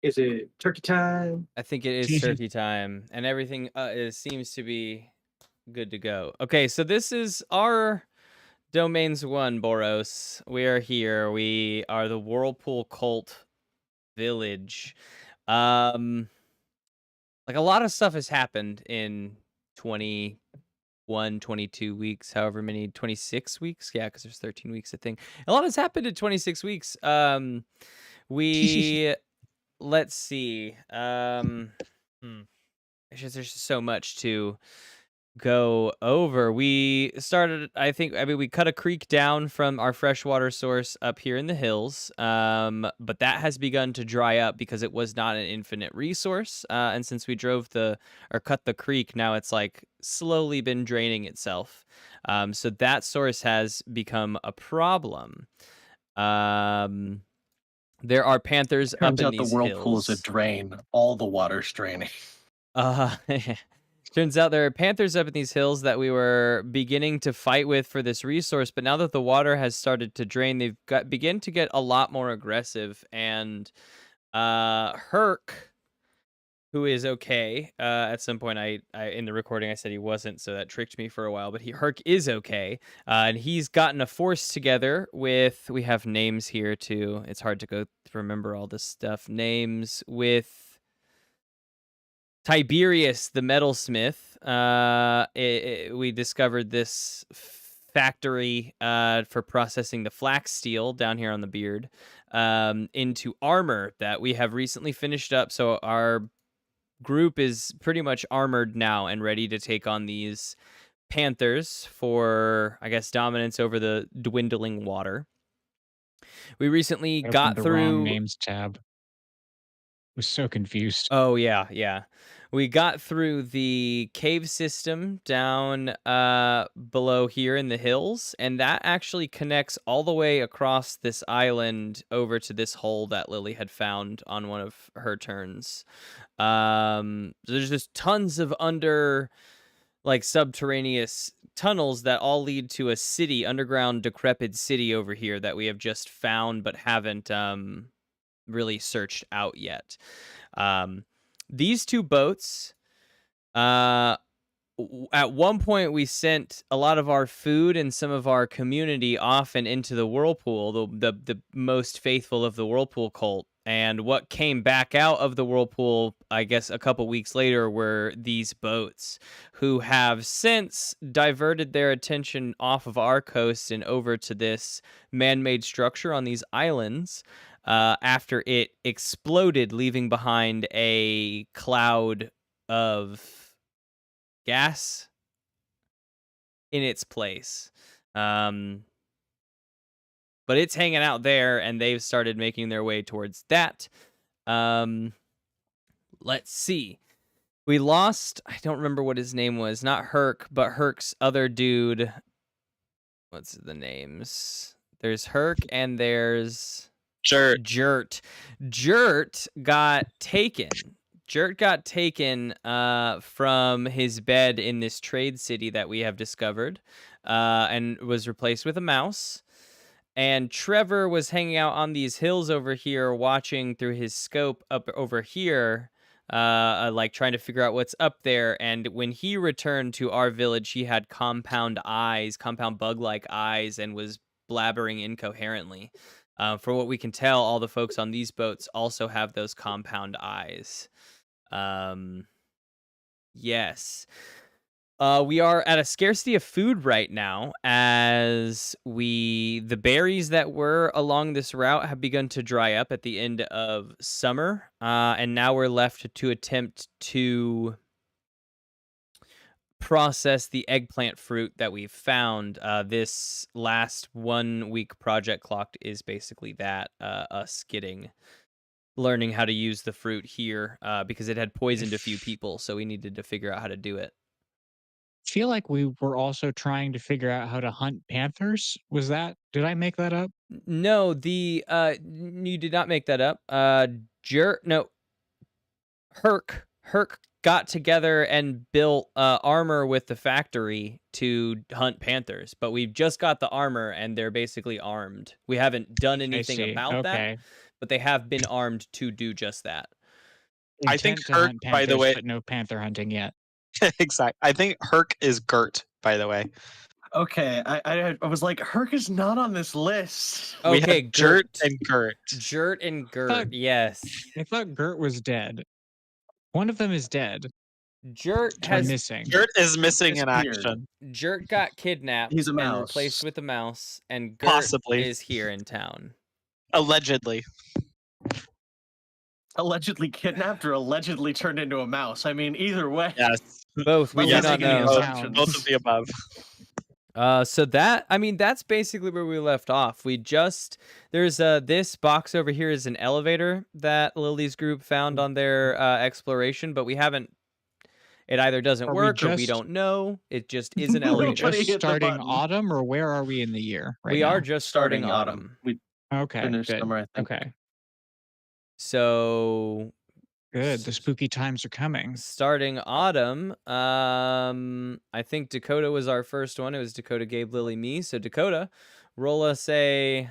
Is it turkey time? I think it is turkey time, and everything seems to be good to go. Okay, so this is our domains one, Boros. We are here. We are the Whirlpool Cult Village. Um, like a lot of stuff has happened in 21, 22 weeks, however many, 26 weeks. Yeah, because there's 13 weeks, I think. A lot has happened in 26 weeks. We let's see. Hmm, there's just so much to go over. We started, I mean, we cut a creek down from our freshwater source up here in the hills, but that has begun to dry up because it was not an infinite resource. And since we cut the creek, now it's like slowly been draining itself. So that source has become a problem. Um, there are panthers up Turns in out the these whirlpool is a hills. drain. All the water's draining. Uh, Turns out there are panthers up in these hills that we were beginning to fight with for this resource, but now that the water has started to drain, they've got begin to get a lot more aggressive. And Herc, who is okay, at some point I in the recording I said he wasn't, so that tricked me for a while. But Herc is okay, and he's gotten a force together with. We have names here too. It's hard to remember all this stuff. Names with Tiberius the metalsmith. We discovered this factory for processing the flax steel down here on the beard into armor that we have recently finished up. So our group is pretty much armored now and ready to take on these panthers for, I guess, dominance over the dwindling water. We recently I opened got the wrong through. names tab. Was so confused. Oh yeah, yeah. We got through the cave system down below here in the hills, and that actually connects all the way across this island over to this hole that Lily had found on one of her turns. There's just tons of subterraneous tunnels that all lead to a city, underground decrepit city over here that we have just found but haven't really searched out yet. Um, these two boats, uh, at one point we sent a lot of our food and some of our community off and into the whirlpool, the most faithful of the whirlpool cult. And what came back out of the whirlpool, I guess, a couple weeks later, were these boats, who have since diverted their attention off of our coast and over to this man-made structure on these islands. After it exploded, leaving behind a cloud of gas in its place. Um, but it's hanging out there, and they've started making their way towards that. Um, let's see. We lost, I don't remember what his name was, not Herc, but Herc's other dude. What's the names? There's Herc and there's Sure. Jert. Jert got taken. Jert got taken from his bed in this trade city that we have discovered, and was replaced with a mouse. And Trevor was hanging out on these hills over here, watching through his scope up over here, like trying to figure out what's up there. And when he returned to our village, he had compound bug-like eyes, and was blabbering incoherently. For what we can tell, all the folks on these boats also have those compound eyes. Yes. We are at a scarcity of food right now, as the berries that were along this route have begun to dry up at the end of summer, and now we're left to attempt to process the eggplant fruit that we've found. This last 1 week project clocked is basically that, us learning how to use the fruit here, because it had poisoned a few people, so we needed to figure out how to do it. Feel like we were also trying to figure out how to hunt panthers. Did I make that up? No, you did not make that up. No, Herc got together and built armor with the factory to hunt panthers, but we've just got the armor and they're basically armed. We haven't done I anything see. about that, Okay. but they have been armed to do just that. I think Intent to Herc, hunt by the panthers, way, but no panther hunting yet. exactly. I think Herc is Gert, by the way. Okay, I was like, Herc is not on this list. We Okay, have Jert Gert. and Gert. Jert and Gert, Thug. yes. I thought Gert was dead. One of them is dead Jert or has missing. Gert is missing in disappeared. action. Jert got kidnapped He's a and mouse. replaced with a mouse, and Gert Possibly. is here in town. Allegedly. Allegedly kidnapped or allegedly turned into a mouse. I mean, either way. Yes. Both, we Let's do Yes, not make any know. both, assumptions. both of the above. So that's basically where we left off. There's this box over here is an elevator that Lily's group found on their exploration, but we haven't. It either doesn't Are we work or we just- don't know. It just is an Are we Nobody elevator. just hit the starting button. autumn, or where are we in the year right We now? are just starting autumn. We Okay, finished good. summer, I think. Okay, So good. The spooky times are coming. starting autumn, I think Dakota was our first one. It was Dakota, Gabe, Lily, me. So Dakota, roll us a.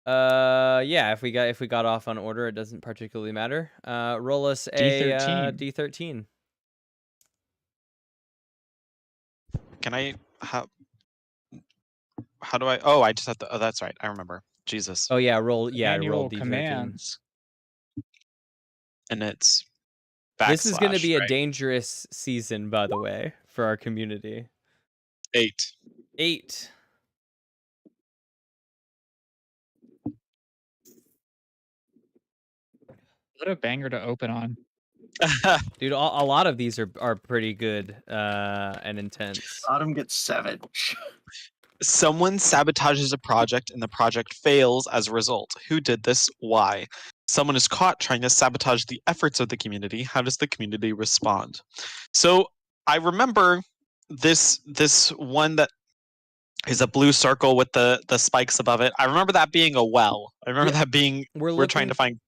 Yeah, if we got off on order, it doesn't particularly matter. Roll us a D13. D13. Can I how do I I just have to that's right. I remember. Jesus. Oh yeah, roll Annual D13. commands. And it's This is going to backslash, be a right? dangerous season, by the way, for our community. 8. 8. What a banger to open on. Dude, a lot of these are pretty good and intense. Autumn gets 7. Someone sabotages a project and the project fails as a result. Who did this? Why? Someone is caught trying to sabotage the efforts of the community. How does the community respond? So I remember this one that is a blue circle with the spikes above it. I remember that being a well. I remember Yeah, that being we're trying to find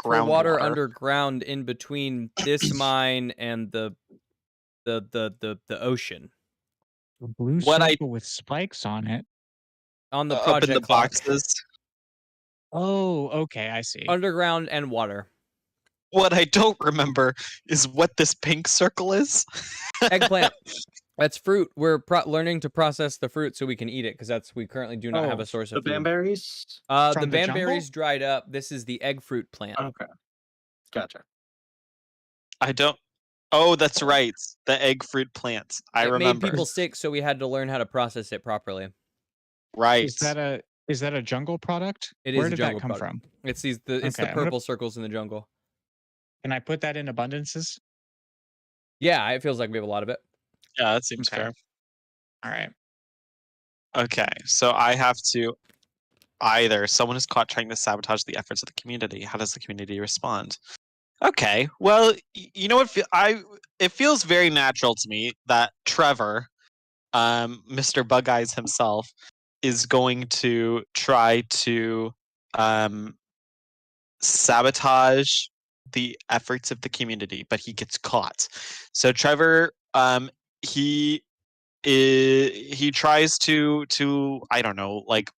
for water groundwater. underground in between this mine and the ocean. A blue What I- circle with spikes on it. On the Up project in the clock. boxes. Oh, okay, I see. Underground and water. What I don't remember is what this pink circle is. Eggplant. That's fruit. We're learning to process the fruit so we can eat it because we currently do not have Oh, a source The of food. bamberries? The From the jungle? bamberries dried up. This is the egg fruit plant. Okay. Gotcha. I don't. Oh, that's right. The egg fruit plants. I It remember. made people sick, so we had to learn how to process it properly. Right. Is that a jungle product? It Where is a did jungle that come product. from? It's the Okay, I'm gonna- purple circles in the jungle. Can I put that in abundances? Yeah, it feels like we have a lot of it. Yeah, that seems Okay. fair. All right. Okay, so I have to either someone is caught trying to sabotage the efforts of the community. How does the community respond? Okay, well, you know what? It feels very natural to me that Trevor, Mr. Bug Eyes himself, is going to try to sabotage the efforts of the community, but he gets caught. So Trevor, he tries to I don't know, like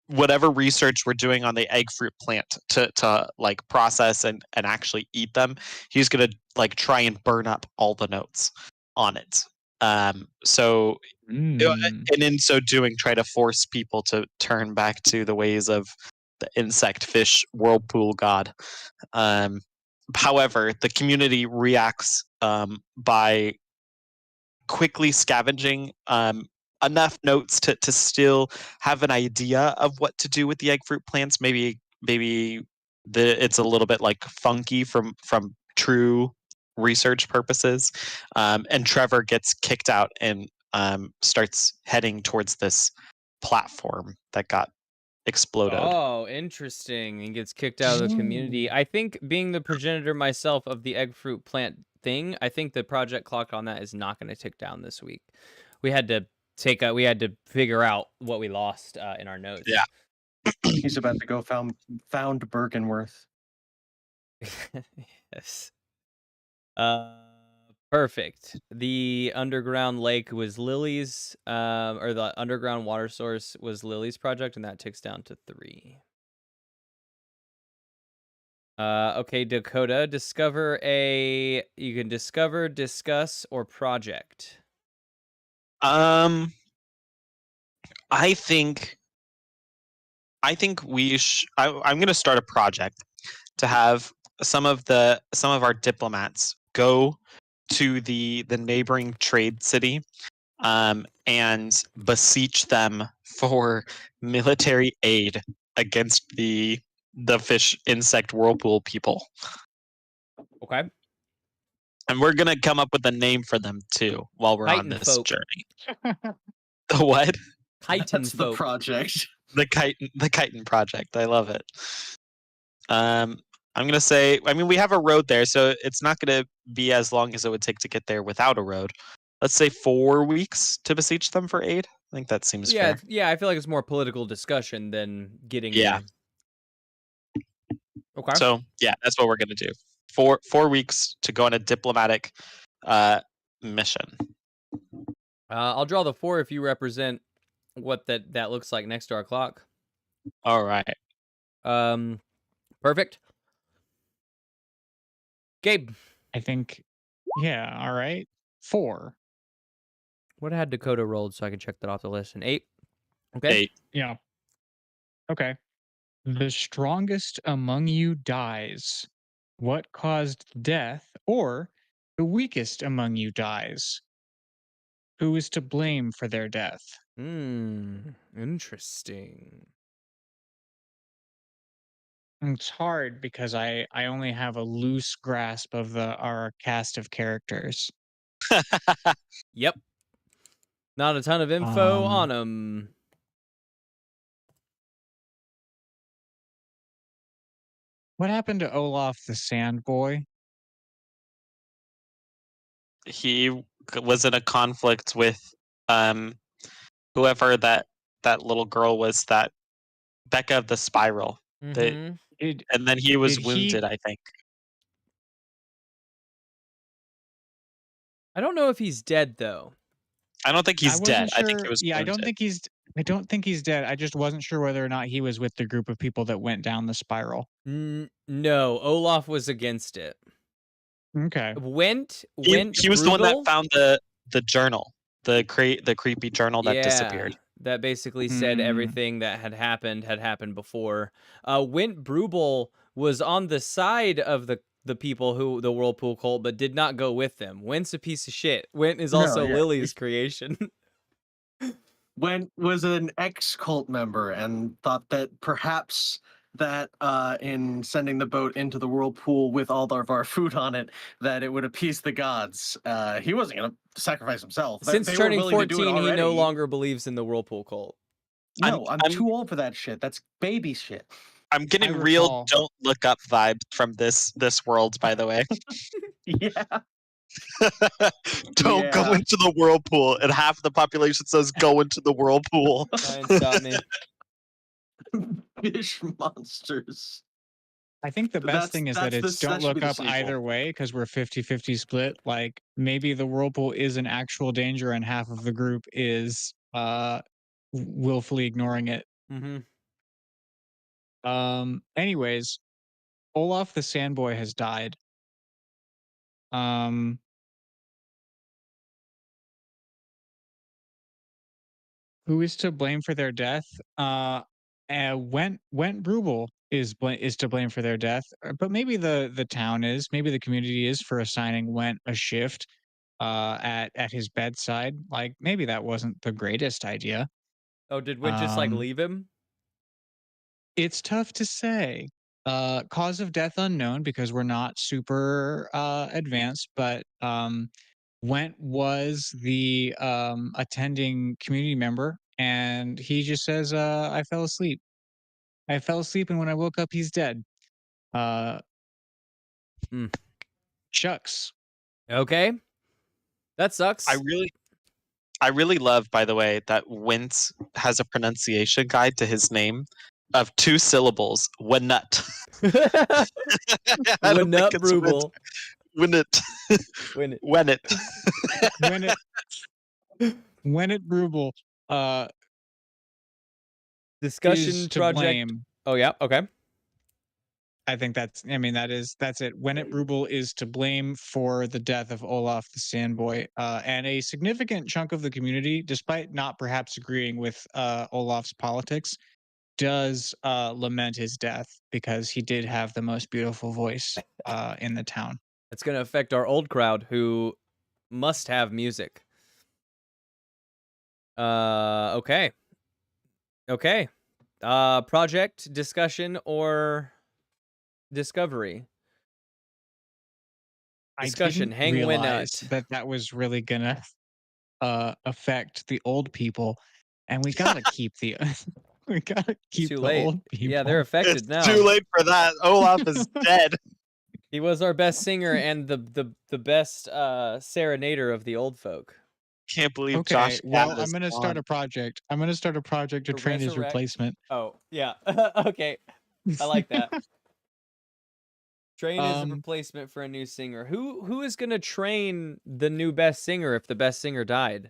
whatever research we're doing on the egg fruit plant to like process and actually eat them, he's gonna like try and burn up all the notes on it. So Mm. and in so doing try to force people to turn back to the ways of the insect fish whirlpool god. However, the community reacts by quickly scavenging enough notes to still have an idea of what to do with the egg fruit plants. Maybe it's a little bit like funky from true research purposes. And Trevor gets kicked out and starts heading towards this platform that got exploded. Oh, interesting. And gets kicked out of the community. I think being the progenitor myself of the egg fruit plant thing, I think the project clock on that is not going to tick down this week. We had to figure out what we lost in our notes. Yeah. He's about to go found Bergenworth. Yes. Perfect. The underground lake was Lily's, or the underground water source was Lily's project, and that ticks down to 3. Okay, Dakota, you can discover, discuss, or project. I think I'm going to start a project to have some of our diplomats go to the neighboring trade city, and beseech them for military aid against the fish insect whirlpool people. Okay. And we're gonna come up with a name for them too while we're on Titan this folk. journey. The what? Titan That's the folk. project. The chitin project. I love it. I'm gonna say, I mean, we have a road there, so it's not gonna be as long as it would take to get there without a road. Let's say 4 weeks to beseech them for aid. I think that seems Yeah, fair. yeah. I feel like it's more political discussion than getting Yeah. there. Okay. So yeah, that's what we're gonna do. 4 weeks to go on a diplomatic mission. I'll draw the 4 if you represent what that looks like next to our clock. All right. Perfect. Gabe, I think, yeah, all right. 4. what had Dakota rolled so I can check that off the list? An 8. Okay. 8. Yeah. Okay. The strongest among you dies. What caused death? Or the weakest among you dies. Who is to blame for their death? Interesting. It's hard because I only have a loose grasp of our cast of characters. Yep. Not a ton of info Um, on them. What happened to Olaf the Sand Boy? He was in a conflict with whoever that little girl was, that Becca of the Spiral. Mm-hmm. And then he was did wounded, I think. I don't know if he's dead though. I don't think I he's wasn't dead. I think he sure. was Yeah, I wounded. don't think he's dead. I just wasn't sure whether or not he was with the group of people that went down the spiral. No, Olaf was against it. Okay. Went He was the one that Bruegel? found the journal, the creepy journal that disappeared. That basically said everything that had happened before. Wint Brubel was on the side of the people who the Whirlpool cult, but did not go with them. Wint's a piece of shit. Wint is also yeah. Lily's creation. Went was an ex-cult member and thought that perhaps that in sending the boat into the whirlpool with all of our food on it, that it would appease the gods. He wasn't going to sacrifice himself. Since They were turning willing to do it 14, he no already. longer believes in the Whirlpool cult. No, I'm too old for that shit. That's baby shit. I'm getting I real recall- don't look up vibes from this world, by the way. Yeah. Don't go Yeah. into the whirlpool, and half the population says go into the whirlpool. Try and stop me. Fish monsters. I think the best thing is that that's it's that don't should look be the up sequel. either way because we're 50-50 split. Like maybe the whirlpool is an actual danger and half of the group is willfully ignoring it. Mm-hmm. Anyways, Olaf the Sandboy has died. Who is to blame for their death? Went Brubel is to blame for their death, but maybe the town is, maybe the community is for assigning Went a shift at his bedside. Like maybe that wasn't the greatest idea. Oh, did Wint just like leave him? It's tough to say. Cause of death unknown because we're not super advanced, but Went was the attending community member, and he just says, "I fell asleep. I fell asleep, and when I woke up, he's dead." Shucks. Okay. That sucks. I really love, by the way, that Wint has a pronunciation guide to his name of 2 syllables. Wanut. Wanut Brubel. When it When it when it When it when it Ruble is discussion to project. blame. Oh yeah, okay. I think that's it. When it Ruble is to blame for the death of Olaf the Sandboy, and a significant chunk of the community, despite not perhaps agreeing with Olaf's politics, does lament his death because he did have the most beautiful voice in the town. It's gonna affect our old crowd who must have music. Okay. Okay. Project, discussion, or discovery? I Discussion, didn't hang when realize not. that that was really gonna affect the old people, and we gotta keep the we gotta keep Too the late. old Yeah, they're people. it's affected too now. late for that. Olaf is dead. He was our best singer and the best serenader of the old folk. Can't believe Okay, Josh Gad well, is I'm gonna start gone. a project. I'm gonna start a project to To train his resurrect. replacement. Oh, yeah. Okay. I like that. Train is a um, replacement for a new singer. Who is gonna train the new best singer if the best singer died?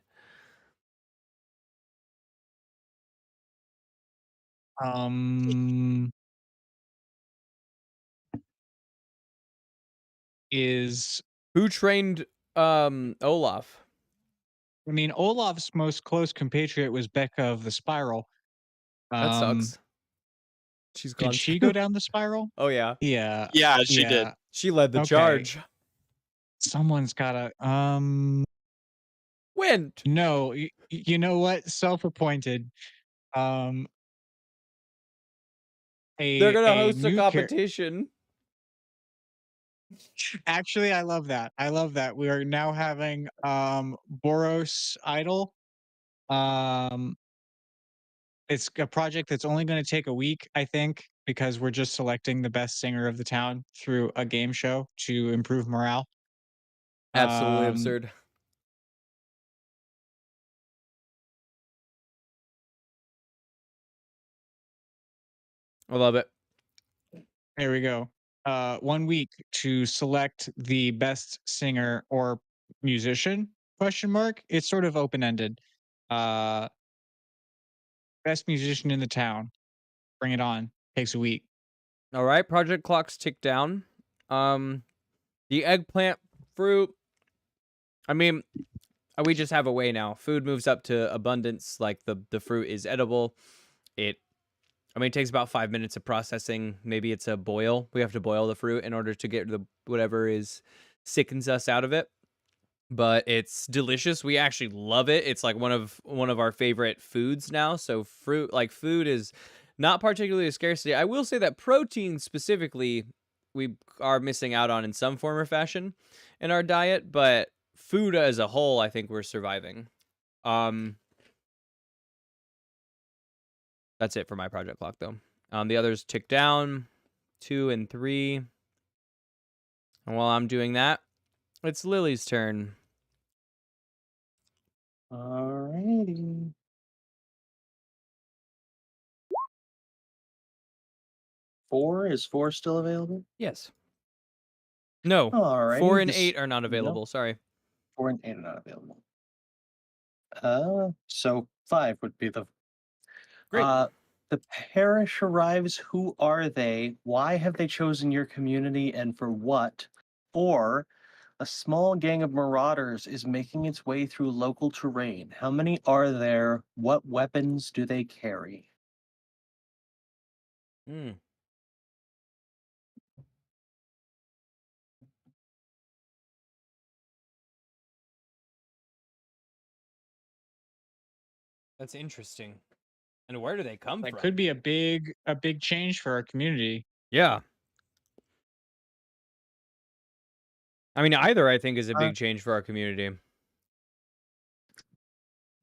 um, is Who trained Olaf? I mean, Olaf's most close compatriot was Becca of the Spiral. That Um, sucks. She's did gone she go too. down the spiral? Oh yeah. Yeah, Yeah, she did. yeah. She led the Okay, charge. someone's gotta. Went. No, you know what? Self-appointed. Um, They're gonna a host a new character. competition. Actually, I love that. I love that. We are now having Boros Idol. Um, it's a project that's only going to take a week, I think, because we're just selecting the best singer of the town through a game show to improve morale. Absolutely Um, absurd. I love it. there we go. 1 week to select the best singer or musician? Question mark. It's sort of open ended. Uh, best musician in the town. Bring it on. Takes a week. All right, project clocks tick down. Um, the eggplant fruit. I mean, we just have a way now. Food moves up to abundance. Like the fruit is edible. It. I mean, it takes about 5 minutes of processing. Maybe it's a boil. We have to boil the fruit in order to get the whatever is sickens us out of it. But it's delicious. We actually love it. It's like one of our favorite foods now. So food is not particularly a scarcity. I will say that protein specifically we are missing out on in some form or fashion in our diet, but food as a whole, I think we're surviving. Um that's it for my project clock though. The others tick down 2 and 3. And while I'm doing that, it's Lily's turn. Alrighty. Is four still available? Yes. No. 4 Alrighty. and This 8 are not no, available. Sorry. 4 and 8 are not available. So 5 would be the Great. the parish arrives. Who are they? Why have they chosen your community and for what? Or a small gang of marauders is making its way through local terrain. How many are there? What weapons do they carry? Hmm. That's interesting. And where do they come That from? could be a big change for our community. Yeah. I mean, either I think is a Uh, big change for our community.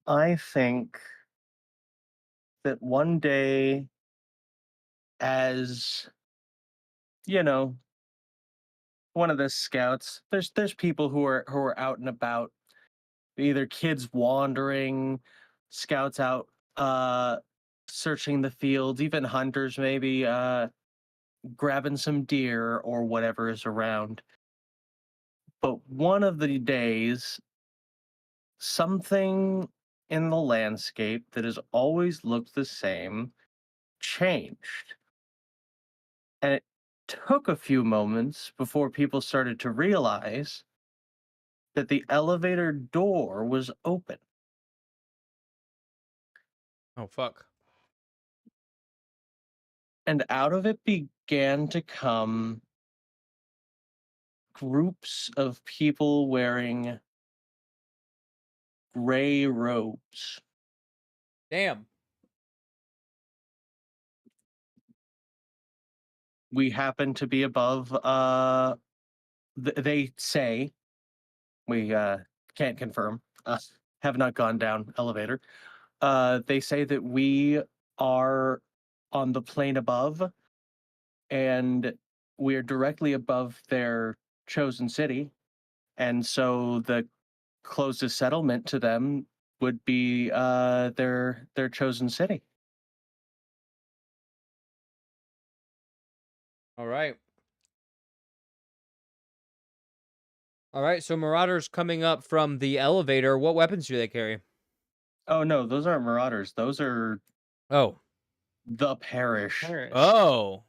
I think that one day, as you know, one of the scouts, there's people who are out and about, either kids wandering, scouts out searching the fields, even hunters maybe grabbing some deer or whatever is around. But one of the days, something in the landscape that has always looked the same changed. And it took a few moments before people started to realize that the elevator door was open. Oh fuck. And out of it began to come groups of people wearing gray robes. Damn. We happen to be above, they say, we can't confirm, have not gone down elevator. They say that we are on the plane above, and we are directly above their chosen city. And so the closest settlement to them would be their chosen city. All right. All right. So marauders coming up from the elevator. What weapons do they carry? Oh no, those aren't marauders. Those are Oh. the parish. Oh.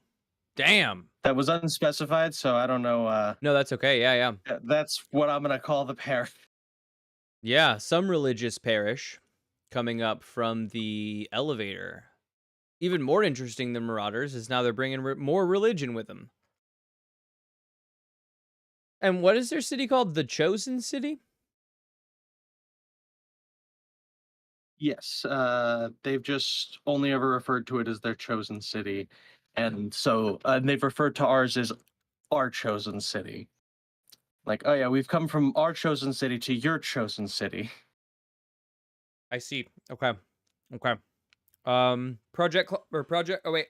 Damn. That was unspecified, so I don't know. No, that's okay. Yeah, yeah. That's what I'm gonna call the parish. Yeah, some religious parish coming up from the elevator. Even more interesting than marauders is now they're bringing more religion with them. And what is their city called? The Chosen City? Yes, they've just only ever referred to it as their chosen city, and so they've referred to ours as our chosen city. Like, oh yeah, we've come from our chosen city to your chosen city. I see. Okay. Okay. Project oh wait.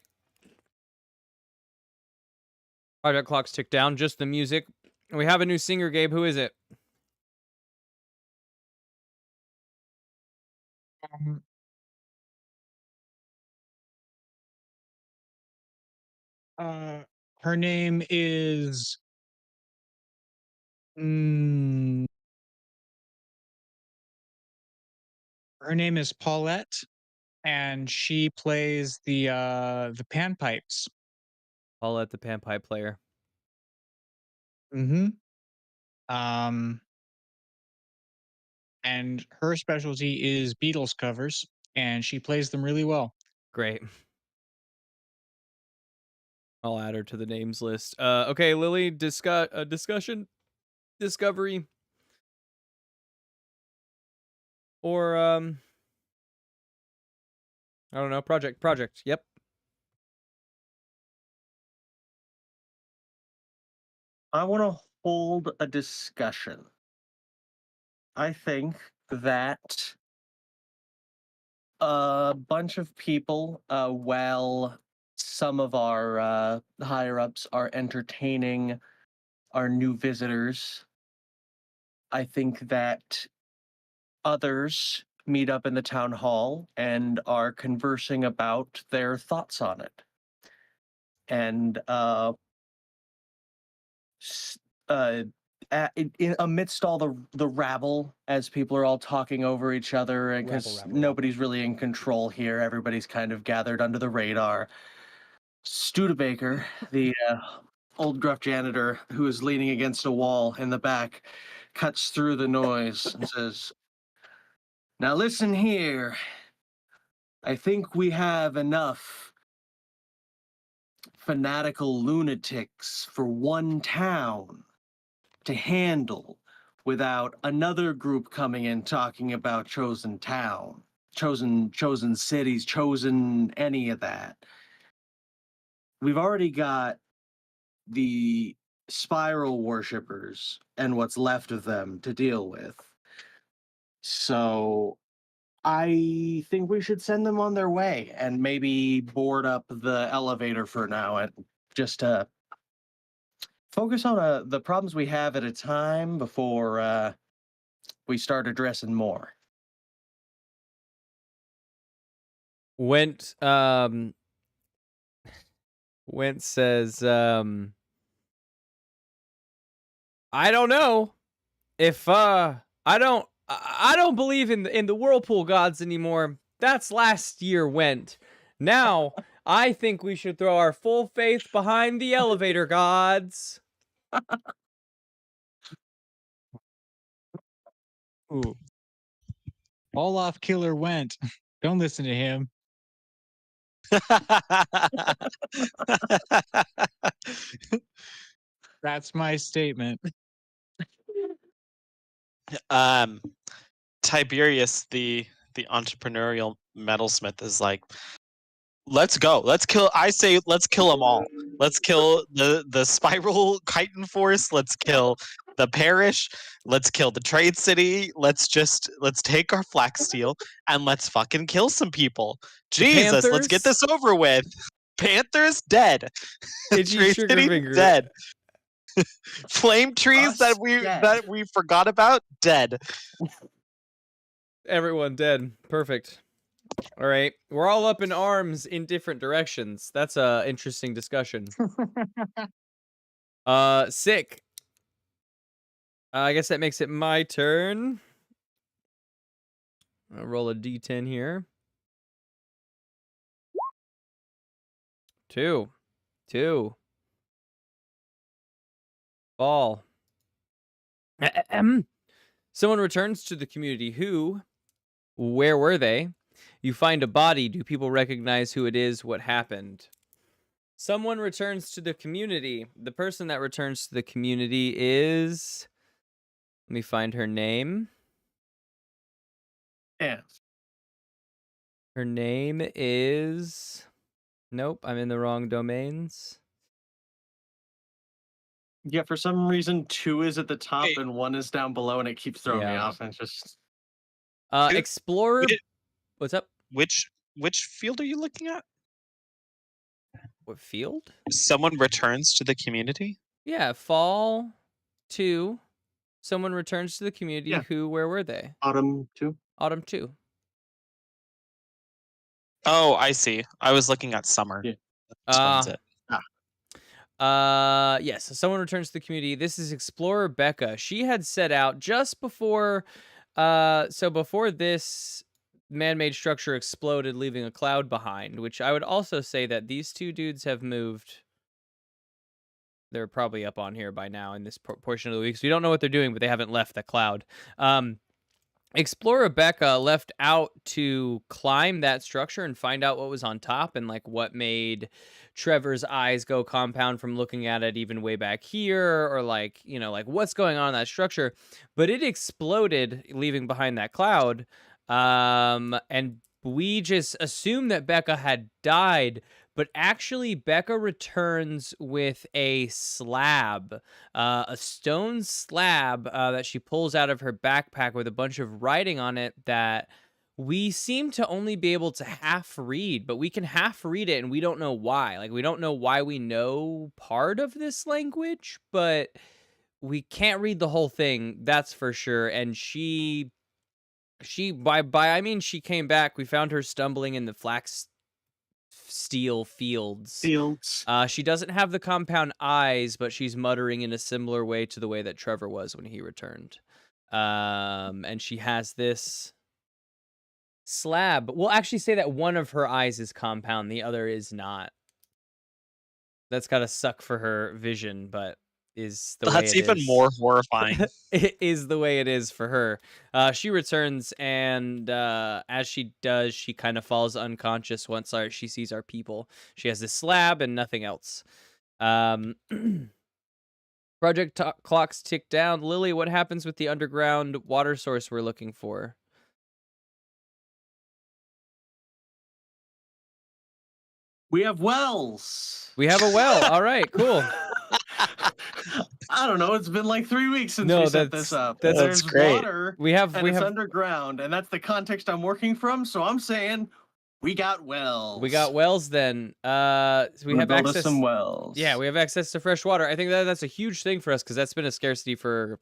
Project clocks tick down, just the music. We have a new singer, Gabe. Who is it? Um, uh, her name is. Mm, her name is Paulette, and she plays the panpipes. Paulette the panpipe player. Mm-hmm. Um, and her specialty is Beatles covers, and she plays them really well. Great. I'll add her to the names list. Okay, Lily, discussion, discovery, or I don't know, project. Yep. I want to hold a discussion. I think that a bunch of people, while some of our higher ups are entertaining our new visitors, I think that others meet up in the town hall and are conversing about their thoughts on it. And s- uh, amidst all the rabble, as people are all talking over each other, and because nobody's really in control here, everybody's kind of gathered under the radar. Studebaker, the old gruff janitor who is leaning against a wall in the back, cuts through the noise and says, "Now listen here. I think we have enough fanatical lunatics for one town to handle without another group coming in talking about chosen town, chosen cities, chosen any of that. We've already got the spiral worshippers and what's left of them to deal with. So I think we should send them on their way and maybe board up the elevator for now and just to focus on the problems we have at a time before we start addressing more." Went Went says I don't know if I don't believe in the whirlpool gods anymore. That's last year went. Now I think we should throw our full faith behind the elevator gods. Ooh, Olaf Killer went. Don't listen to him. That's my statement. um, Tiberius, the entrepreneurial metalsmith, is like, let's go. Let's kill. I say, let's kill them all. Let's kill the spiral chitin force. Let's kill the parish. Let's kill the trade city. Let's take our flax steel and let's fucking kill some people. The Jesus, let's get Panthers, this over with. Panthers dead. Itchy Trade Sugar city Finger, dead. Flame trees Us dead. that we forgot about dead. everyone dead. Perfect. All right, we're all up in arms in different directions. That's a interesting discussion. Sick. I guess that makes it my turn. I'll roll a d10 here. 2. Ball. Someone returns to the community who, where were they? You find a body. Do people recognize who it is? What happened? Someone returns to the community. The person that returns to the community is... Let me find her name. Yeah. Her name is... Nope, I'm in the wrong domains. Yeah, for some reason 2 is at the top Wait. and 1 is down below, and it keeps throwing me Yeah. off. And just Explorer... Wait. What's up? Which field are you looking at? What field? Someone returns to the community? Yeah, fall 2. Someone returns to the community. Yeah. Who, where were they? autumn 2. Autumn 2. Oh, I see. I was looking at summer. Yeah. Explains it. Yes, someone returns to the community. This is Explorer Becca. She had set out just before, so before this man-made structure exploded, leaving a cloud behind, which I would also say that these two dudes have moved. They're probably up on here by now in this portion of the week, so we don't know what they're doing, but they haven't left the cloud. Explorer Becca left out to climb that structure and find out what was on top and like what made Trevor's eyes go compound from looking at it even way back here, or like, you know, like what's going on in that structure. But it exploded, leaving behind that cloud. And we just assumed that Becca had died, but actually Becca returns with a slab, a stone slab that she pulls out of her backpack with a bunch of writing on it that we seem to only be able to half read, but we can half read it and we don't know why. Like, we don't know why we know part of this language, but we can't read the whole thing, that's for sure. And she by I mean she came back. We found her stumbling in the flax steel fields. She doesn't have the compound eyes, but she's muttering in a similar way to the way that Trevor was when he returned. And she has this slab. We'll actually say that one of her eyes is compound, the other is not. That's gotta suck for her vision, but is the way That's it even is. more horrifying. It is the way it is for her. She returns, and as she does, she kind of falls unconscious once she sees our people. She has this slab and nothing else. Project clocks tick down. Lily, what happens with the underground water source we're looking for? We have wells. We have a well. All right, cool. I don't know. It's been like 3 weeks since No, we set this up. that's There's great. water. We have It's underground, and that's the context I'm working from. So I'm saying we got wells. We got wells then. So we have build us access. some wells. Yeah, we have access to fresh water. I think that's a huge thing for us because that's been a scarcity for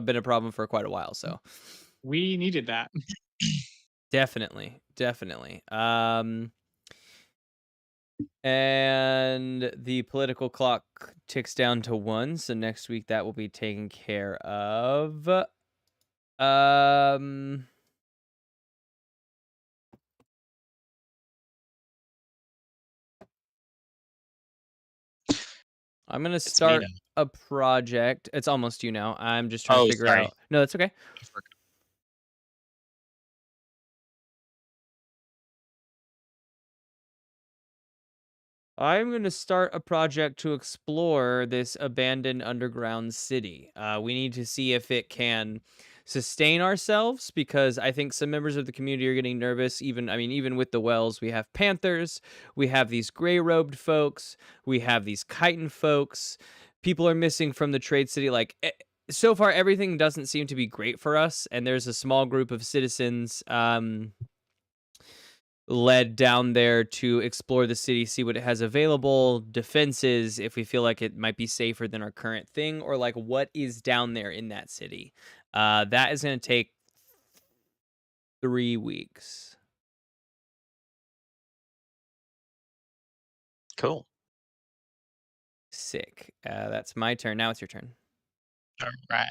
been a problem for quite a while. So We needed that. definitely. And the political clock ticks down to 1, so next week that will be taken care of. Um, I'm gonna It's me start now. a project. It's almost you now. I'm just trying to Oh, figure sorry. out. No, that's okay. I forgot. I'm going to start a project to explore this abandoned underground city. We need to see if it can sustain ourselves because I think some members of the community are getting nervous. Even with the wells, we have panthers, we have these gray robed folks, we have these chitin folks. People are missing from the trade city. So far, everything doesn't seem to be great for us, and there's a small group of citizens. Led down there to explore the city, see what it has available, defenses, if we feel like it might be safer than our current thing, or like what is down there in that city. That is going to take 3 weeks. Cool. Sick. That's my turn. Now it's your turn. All right.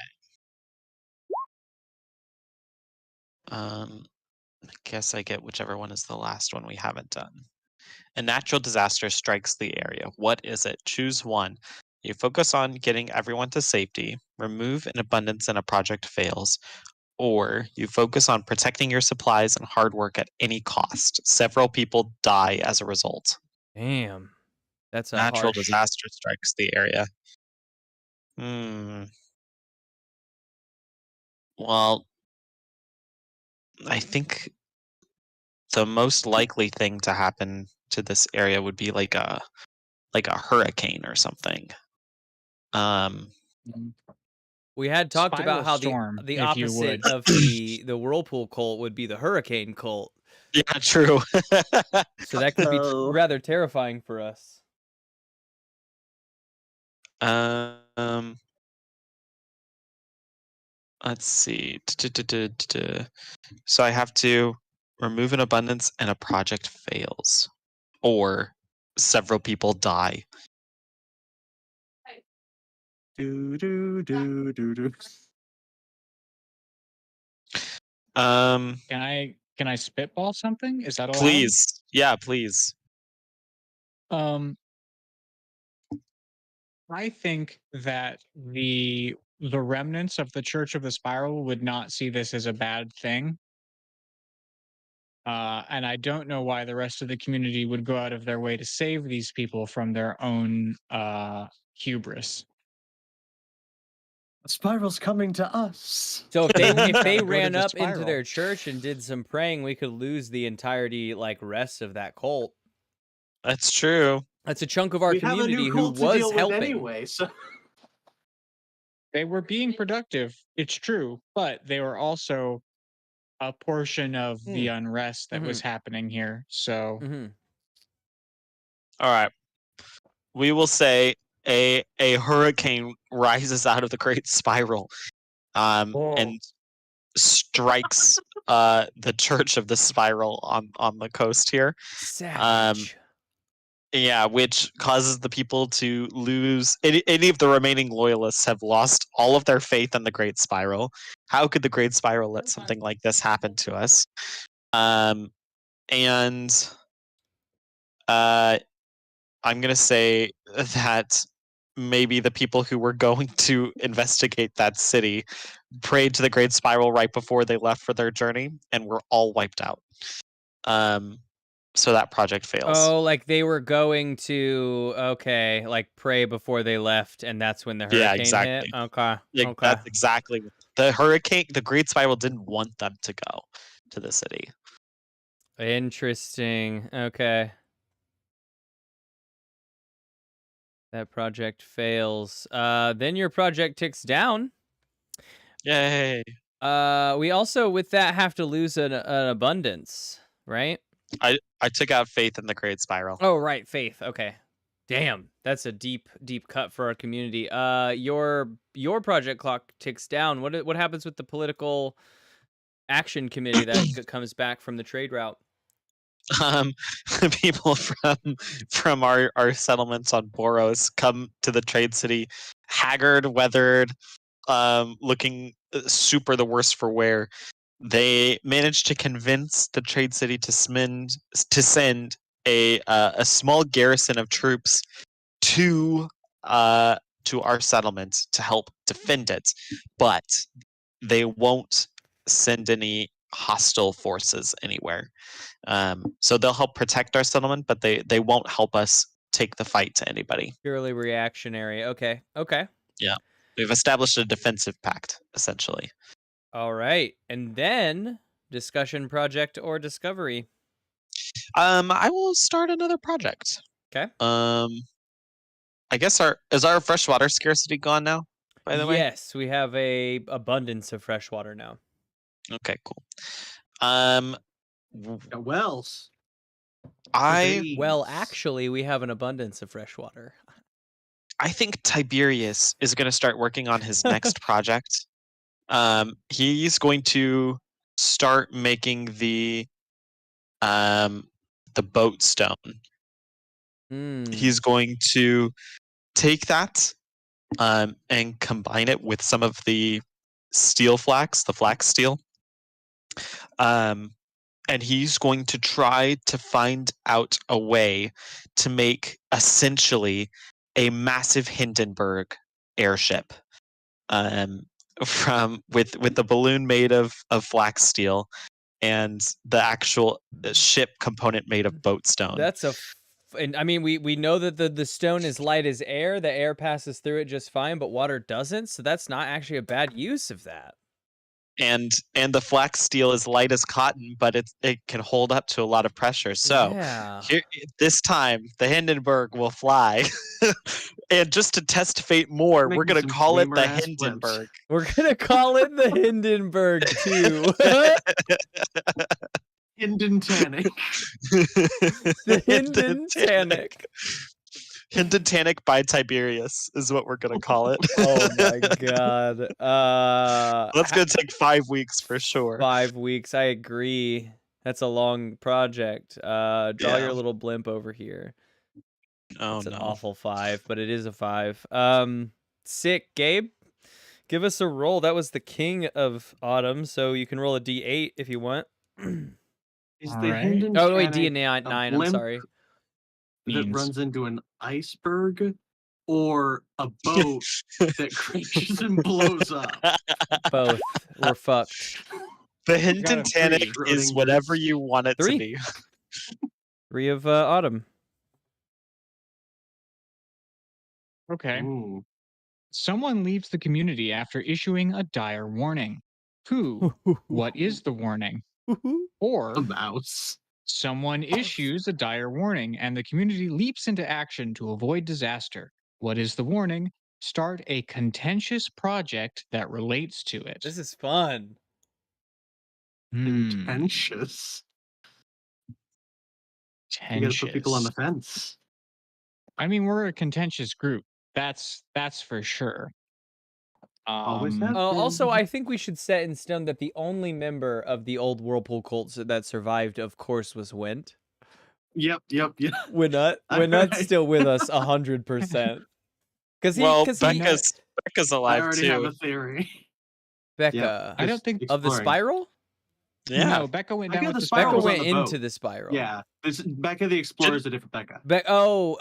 I guess I get whichever one is the last one we haven't done. A natural disaster strikes the area. What is it? Choose one. You focus on getting everyone to safety, remove an abundance and a project fails, or you focus on protecting your supplies and hard work at any cost. Several people die as a result. Damn. That's a Natural harsh. disaster strikes the area. Hmm. Well, I think the most likely thing to happen to this area would be like a hurricane or something. Um, We had talked about Spiral how the storm, the if you opposite would. of the whirlpool cult would be the hurricane cult. yeah, true. So that could be Oh. rather terrifying for us. um, let's see. So I have to remove an abundance and a project fails, or several people die. Do do do do do. Um, Can I spitball something? Is that allowed? please, yeah, please. Um, I think that the remnants of the Church of the Spiral would not see this as a bad thing. And I don't know why the rest of the community would go out of their way to save these people from their own hubris. The spiral's coming to us. So if they Then if they gotta go to ran the up into spiral. their church and did some praying, we could lose the entirety rest of that cult. That's true. That's a chunk of our We have a community new who cult to was deal with helping. anyway, so They were being productive, it's true, but they were also a portion of the unrest that was happening here. So All right. We will say a hurricane rises out of the Great Spiral, and strikes the Church of the Spiral on the coast here. savage. Yeah, which causes the people to lose. Any of the remaining loyalists have lost all of their faith in the Great Spiral. How could the Great Spiral let something like this happen to us? And I'm gonna say that maybe the people who were going to investigate that city prayed to the Great Spiral right before they left for their journey, and were all wiped out. So that project fails. Oh, like they were going to pray before they left, and that's when the hurricane Yeah, hit. exactly. Okay. Yeah, Okay. that's exactly the hurricane. The Great Spiral didn't want them to go to the city. Interesting. Okay. That project fails. Then your project ticks down. Yay! We also with that have to lose an abundance, right? I took out faith in the Great Spiral. Oh, right, faith. Okay. Damn, that's a deep cut for our community. Your project clock ticks down. What happens with the political action committee that comes back from the trade route? um, people from our settlements on Boros come to the trade city, haggard, weathered, looking super the worst for wear. They managed to convince the trade city to send a small garrison of troops to to our settlement to help defend it, but they won't send any hostile forces anywhere. So they'll help protect our settlement, but they won't help us take the fight to anybody. Purely reactionary. Okay. Okay. Yeah, we've established a defensive pact essentially. All right. And then discussion project or discovery. I will start another project. Okay. I guess our freshwater scarcity gone now? By the way. Yes, we have a abundance of fresh water now. Okay, cool. W- Wells. I Well, Please. actually, we have an abundance of fresh water. I think Tiberius is going to start working on his next project. He's going to start making the boat stone. Mm. He's going to take that and combine it with some of the steel flax, the flax steel. And he's going to try to find out a way to make essentially a massive Hindenburg airship, from with the balloon made of flax steel and the actual ship component made of boat stone. That's and I mean, we know that the stone is light as air. The air passes through it just fine, but water doesn't. So that's not actually a bad use of that. And the flax steel is light as cotton, but it can hold up to a lot of pressure. So yeah. here, this time the Hindenburg will fly. And just to test fate more, we're Making gonna some call it the flamer-ass flips. Hindenburg. We're gonna call it the Hindenburg too. Hindentanic. The Hindentanic. Hindentanic by Tiberius is what we're gonna call it. Oh my god. That's gonna take 5 weeks for sure. 5 weeks. I agree. That's a long project. Draw Yeah. your little blimp over here. Oh That's an no. awful 5, but it is a 5. Sick, Gabe. Give us a roll. That was the king of autumn, so you can roll a D8 if you want. Is All the right. Hindentanic Oh wait, D9. a I'm blimp sorry. that Means- runs into an iceberg, or a boat that crashes and blows up? Both. We're fucked. The got a Hindentanic three. is whatever you want it 3. to be. 3 of autumn. Okay. Ooh. Someone leaves the community after issuing a dire warning. Who? What is the warning? Or A mouse. someone issues a dire warning and the community leaps into action to avoid disaster. What is the warning? Start a contentious project that relates to it. This is fun. Contentious. You gotta put people on the fence. I mean, we're a contentious group. That's for sure. Always have. Also, I think we should set in stone that the only member of the old Whirlpool cults that survived, of course, was Wint. Yep. Winnut. All Winnut's right. still with us 100%. Because Becca's I alive already have too. a theory. Becca I don't Just think- of the exploring. spiral. Yeah. No, Becca went Becca down with the the spiral Becca was on went the boat. into the spiral. Yeah, Becca the Explorer is a different Becca. Oh.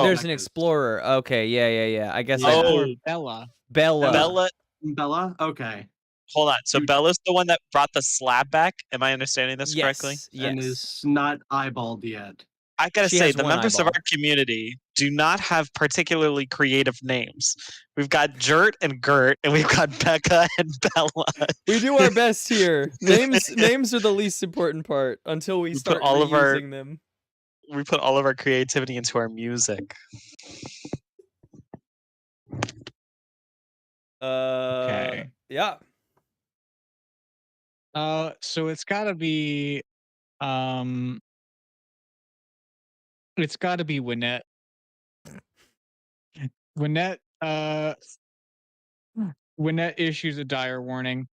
There's an Becca's. explorer. Okay, yeah. I guess Yeah. Oh, Bella. Bella. Bella? Okay. hold on. So You- Bella's the one that brought the slab back. Am I understanding this correctly? Yes. And is not eyeballed yet. I gotta She say, has the one members of eyeball. our community do not have particularly creative names. We've got Jert and Gert, and we've got Becca and Bella. We do our best here. Names are the least important part until we put start all of our- reusing them. We put all of our creativity into our music. Okay. Yeah. So it's gotta be it's gotta be Winnett. Winnett Winnett issues a dire warning.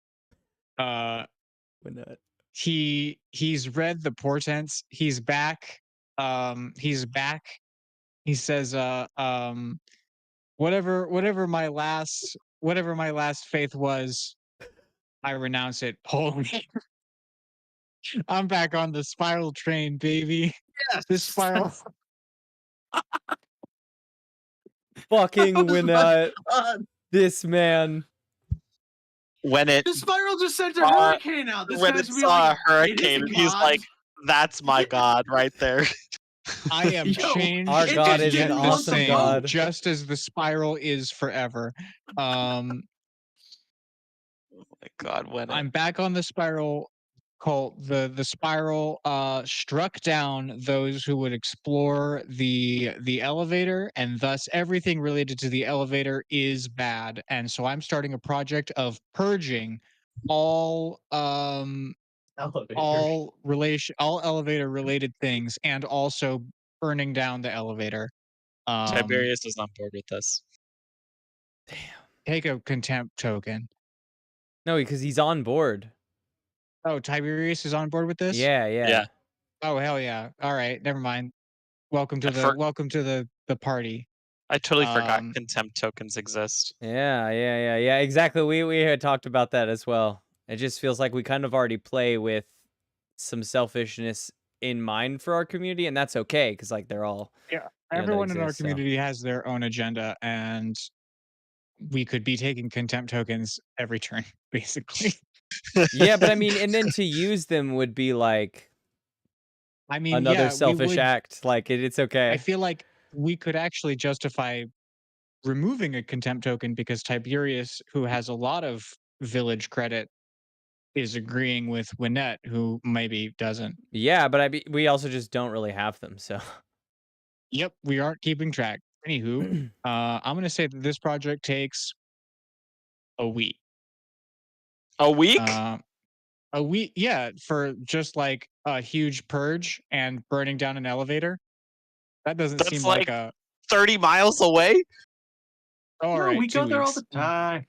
Winnut. he's read the portents. He's back. He's back. He says, whatever my last faith was, I renounce it. Holy, I'm back on the spiral train, baby. Yes. This spiral. Fucking Oh my Winnet. God. This man. When it The spiral just sent a Uh, hurricane out. This when guy's it be saw like, a "It is hurricane, and he's God." like, "That's my god right there." I am Yo, changed. Our it God just is an didn't the want the awesome same, God. just as the spiral is forever. Oh my god, when it I'm back on the spiral cult. The spiral struck down those who would explore the elevator, and thus everything related to the elevator is bad. And so I'm starting a project of purging all all elevator related things, and also burning down the elevator. Tiberius is on board with this. Take a contempt token. No, because he's on board. Oh, Tiberius is on board with this? Yeah, yeah. Yeah. Oh, hell yeah. All right, never mind. Welcome to the party. I totally forgot Um, contempt tokens exist. Yeah. Exactly. We had talked about that as well. It just feels like we kind of already play with some selfishness in mind for our community, and that's okay because like they're all Yeah, that everyone in our exists, so. community has their own agenda, and we could be taking contempt tokens every turn, basically. Yeah, but I mean, and then to use them would be like I mean, another yeah, we selfish would. act. Like it's okay. I feel like we could actually justify removing a contempt token because Tiberius, who has a lot of village credit, is agreeing with Winnet, who maybe doesn't. Yeah, but we also just don't really have them, so. Yep, we aren't keeping track. Anywho, I'm gonna say that this project takes a week. A week? A week, yeah, for just like a huge purge and burning down an elevator. That doesn't That's seem like like a 30 miles away? all No, right. we 2 go there all weeks. the time.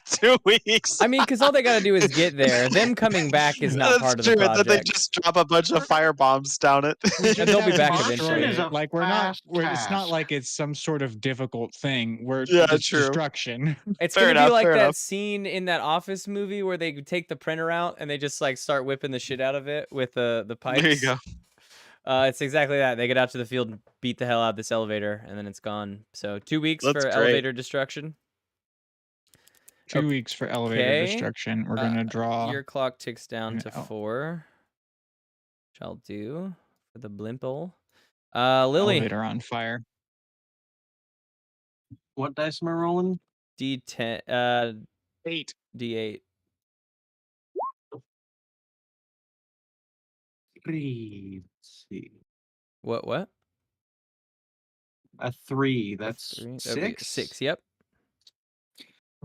2 weeks. I mean, because all they got to do is get there. Them coming back is not That's part of true. the And then they project. just drop a bunch of fire bombs down it. We just they'll have be to back destroy eventually. Is it. a Like fast it's not task. like it's some sort of difficult thing. Yeah, It's true. destruction. It's Fair gonna be enough, like fair that enough. scene in that Office movie where they take the printer out and they just like start whipping the shit out of it with the pipes. There you go. It's exactly that. They get out to the field and beat the hell out of this elevator, and then it's gone. So 2 weeks That's for great. elevator destruction. 2 weeks for elevator Okay. destruction. We're gonna draw. Your clock ticks down to Oh. 4, which I'll do for the blimple. Lily. Elevator on fire. What dice am I rolling? D10. 8. D8. 3. Let's see. What? A 3. That's 3. That'd be 6. 6. Yep.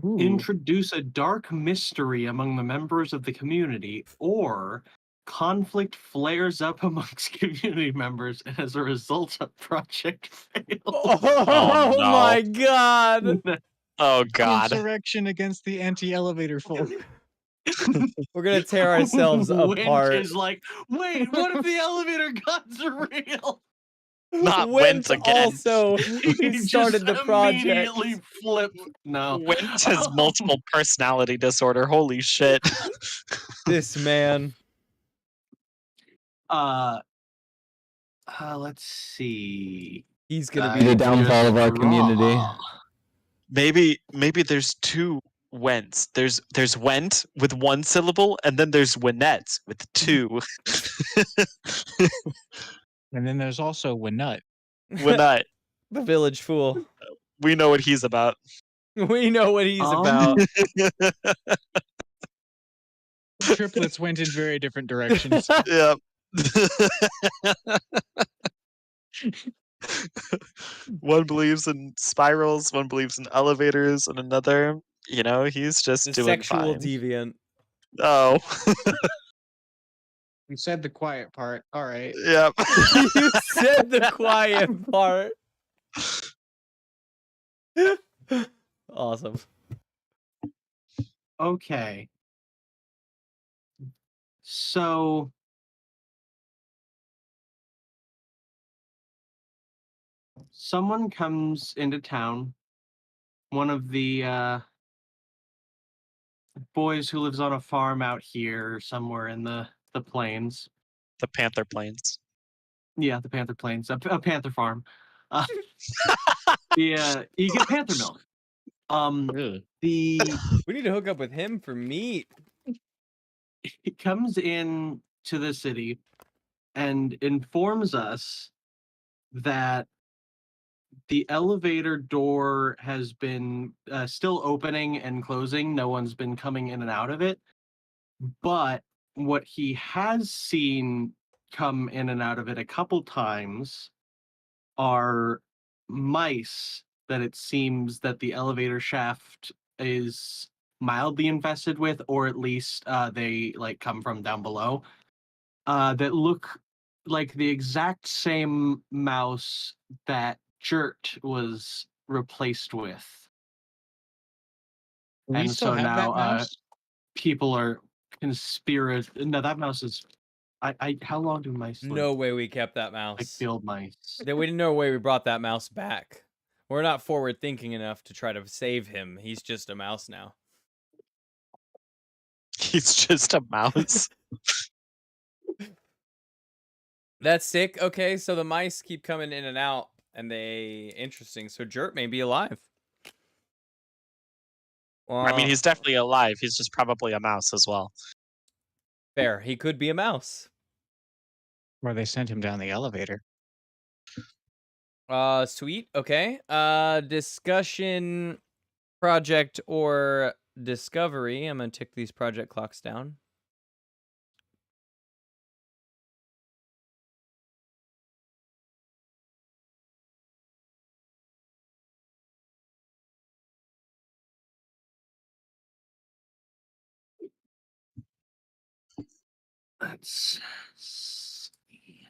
Ooh. Introduce a dark mystery among the members of the community, or conflict flares up amongst community members, and as a result, a project fails. Oh no. my god! Oh god. Insurrection against the anti-elevator folk. We're gonna tear ourselves Winch apart. is like, wait, what if the elevator gods are real? Not Went Went again. also He started the just project. immediately flipped. No. Went has multiple personality disorder. Holy shit. This man. Let's see. He's gonna be the I downfall of our just community. draw. Maybe there's two Wents. There's Went with one syllable, and then there's Winnet with 2. And then there's also Winut. Winnet. The village fool. We know what he's about. We know what he's about. Triplets went in very different directions. Yep. One believes in spirals, one believes in elevators, and another, he's just The doing sexual fine. deviant. Oh. You said the quiet part. All right. Yep. You said the quiet part. Awesome. Okay. So someone comes into town. One of the boys who lives on a farm out here somewhere in the plains. The Panther Plains. Yeah, the Panther Plains, a panther farm. Uh, you get panther milk. Ugh. The We need to hook up with him for meat. He comes in to the city and informs us that the elevator door has been still opening and closing. No one's been coming in and out of it. But what he has seen come in and out of it a couple times are mice that it seems that the elevator shaft is mildly infested with, or at least they like come from down below, that look like the exact same mouse that Jert was replaced with. We And still so have now that mouse? people are no, that mouse is I how long do mice live? No way we kept that Like mouse. field mice. There we no way we brought that mouse back. We're not forward thinking enough to try to save him. He's just a mouse now. He's just a mouse. That's sick. Okay, so the mice keep coming in and out, and interesting. So Jert may be alive. I mean, Well, he's definitely alive. He's just probably a mouse as well. fair. He could be a mouse. Or they sent him down the elevator. Sweet. Okay. Discussion, project, or discovery. I'm gonna tick these project clocks down. Let's see.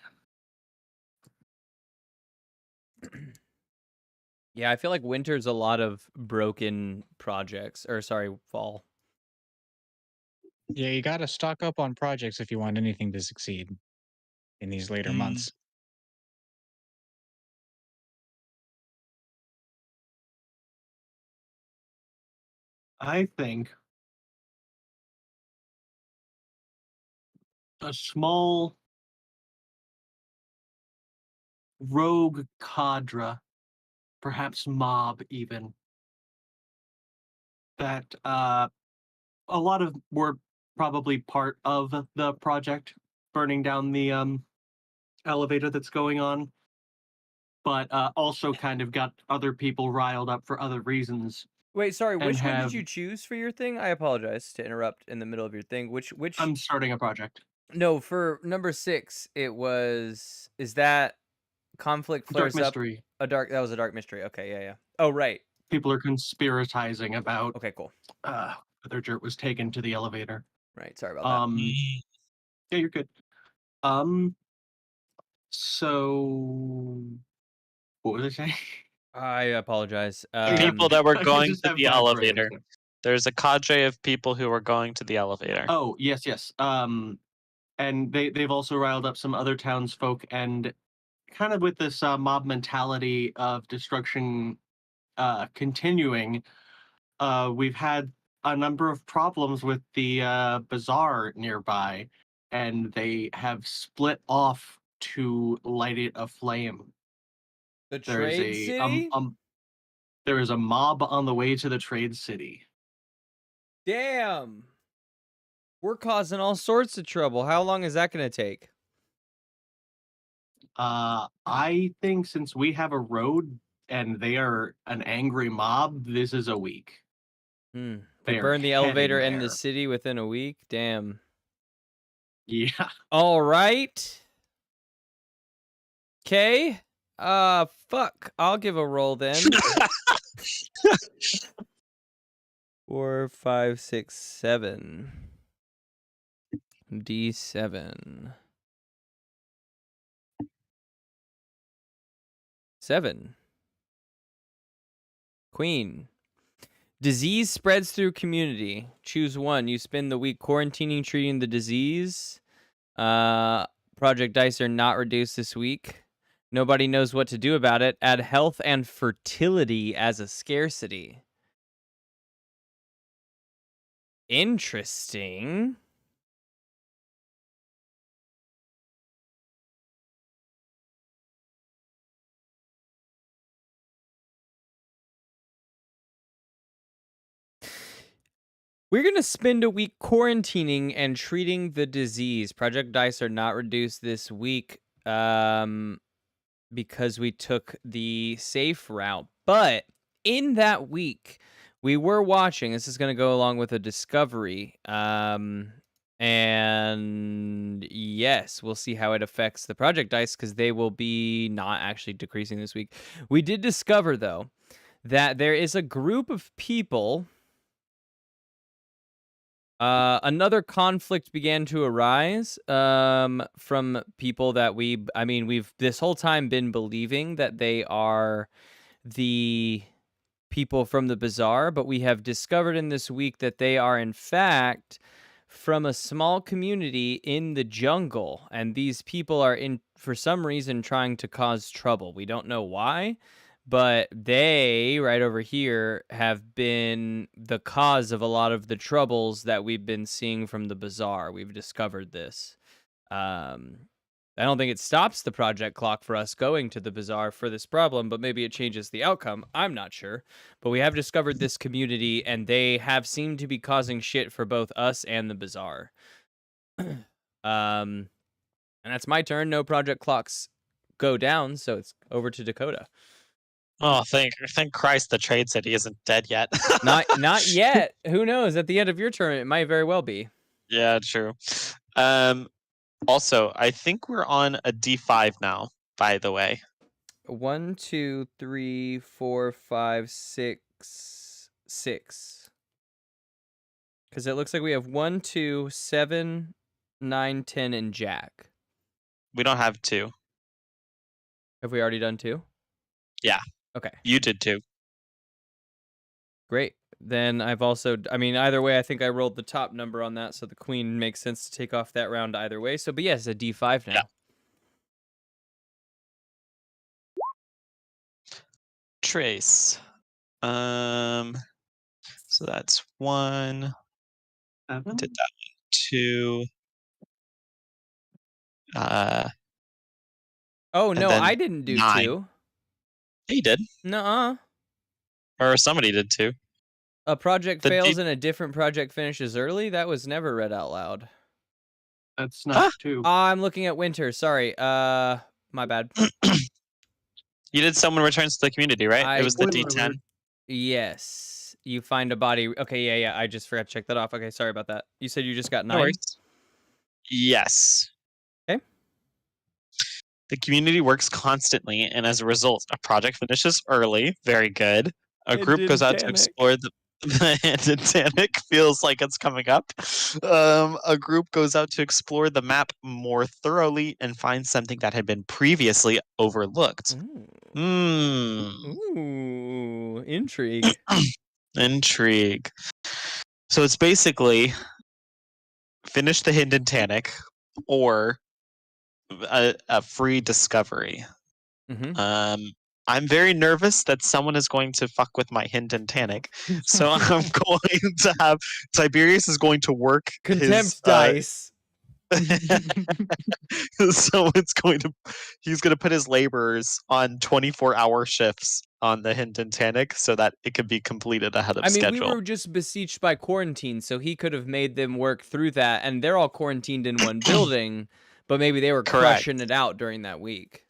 Yeah, I feel like winter's a lot of broken projects, or sorry, fall. Yeah, you got to stock up on projects if you want anything to succeed in these later months. I think a small rogue cadre, perhaps mob even, that a lot of were probably part of the project burning down the elevator that's going on, but also kind of got other people riled up for other reasons. Wait, sorry. And Which one did have you choose for your thing? I apologize to interrupt in the middle of your thing. Which? I'm starting a project. No, for number 6, it was. Is that conflict Dark flares up? mystery. That was a dark mystery. Okay, yeah, yeah. Oh, right. People are conspiratizing about Okay, cool. whether Jert was taken to the elevator. Right. Sorry about that. Yeah, you're good. So what was I saying? I apologize. The people that were I going just to have the five brains. elevator. There's a cadre of people who were going to the elevator. Oh, yes. And they've also riled up some other townsfolk, and kind of with this mob mentality of destruction continuing, we've had a number of problems with the bazaar nearby, and they have split off to light it aflame. The There is trade city. there is a mob on the way to the trade city. Damn. We're causing all sorts of trouble. How long is that going to take? I think since we have a road and they are an angry mob, this is a week. They They are burned the elevator heading in the there. city within a week. Damn. Yeah. All right. Okay. Fuck. I'll give a roll then. 4, 5, 6, 7. D7. 7. Queen. Disease spreads through community. Choose one. You spend the week quarantining, treating the disease. Project Dice are not reduced this week. Nobody knows what to do about it. Add health and fertility as a scarcity. Interesting. We're going to spend a week quarantining and treating the disease. Project Dice are not reduced this week because we took the safe route. But in that week, we were watching. This is going to go along with a discovery. And yes, we'll see how it affects the Project Dice because they will be not actually decreasing this week. We did discover, though, that there is a group of people. Another conflict began to arise from people that we've this whole time been believing that they are the people from the bazaar, but we have discovered in this week that they are in fact from a small community in the jungle, and these people are for some reason trying to cause trouble. We don't know why. But they, right over here, have been the cause of a lot of the troubles that we've been seeing from the bazaar. We've discovered this. I don't think it stops the project clock for us going to the bazaar for this problem, but maybe it changes the outcome. I'm not sure. But we have discovered this community, and they have seemed to be causing shit for both us and the bazaar. And that's my turn. No project clocks go down, so it's over to Dakota. Oh, thank Christ the Trade City isn't dead yet. Not yet. Who knows? At the end of your turn, it might very well be. Yeah, true. Also, I think we're on a D5 now, by the way. 1, 2, 3, 4, 5, 6, 6. Because it looks like we have 1, 2, 7, 9, 10, and Jack. We don't have 2. Have we already done 2? Yeah. Okay. You did 2. Great. Then I've also, either way, I think I rolled the top number on that, so the queen makes sense to take off that round either way. So, but yes, a D5 now. Yeah. Trace. So that's 1. Did that one. 2. Oh no, I didn't do 9. 2. Yeah, you did. Nuh-uh. Or somebody did 2. A project fails and a different project finishes early? That was never read out loud. That's not 2. I'm looking at Winter. Sorry. My bad. You did someone returns to the community, right? It was the D10. Yes. You find a body. Okay, yeah. I just forgot to check that off. Okay, sorry about that. You said you just got 9? No worries. Yes. Okay. The community works constantly, and as a result, a project finishes early. Very good. A group goes out to explore the Titanic feels like it's coming up. A group goes out to explore the map more thoroughly and finds something that had been previously overlooked. Ooh, intrigue. Intrigue. So it's basically finish the Hidden Titanic or a free discovery. I'm very nervous that someone is going to fuck with my Hidden Titanic, so I'm going to have Tiberius is going to work contempt dice. So he's going to put his laborers on 24-hour shifts on the Hidden Titanic so that it could be completed ahead of schedule. We were just besieged by quarantine, so he could have made them work through that, and they're all quarantined in one building, but maybe they were crushing it out during that week.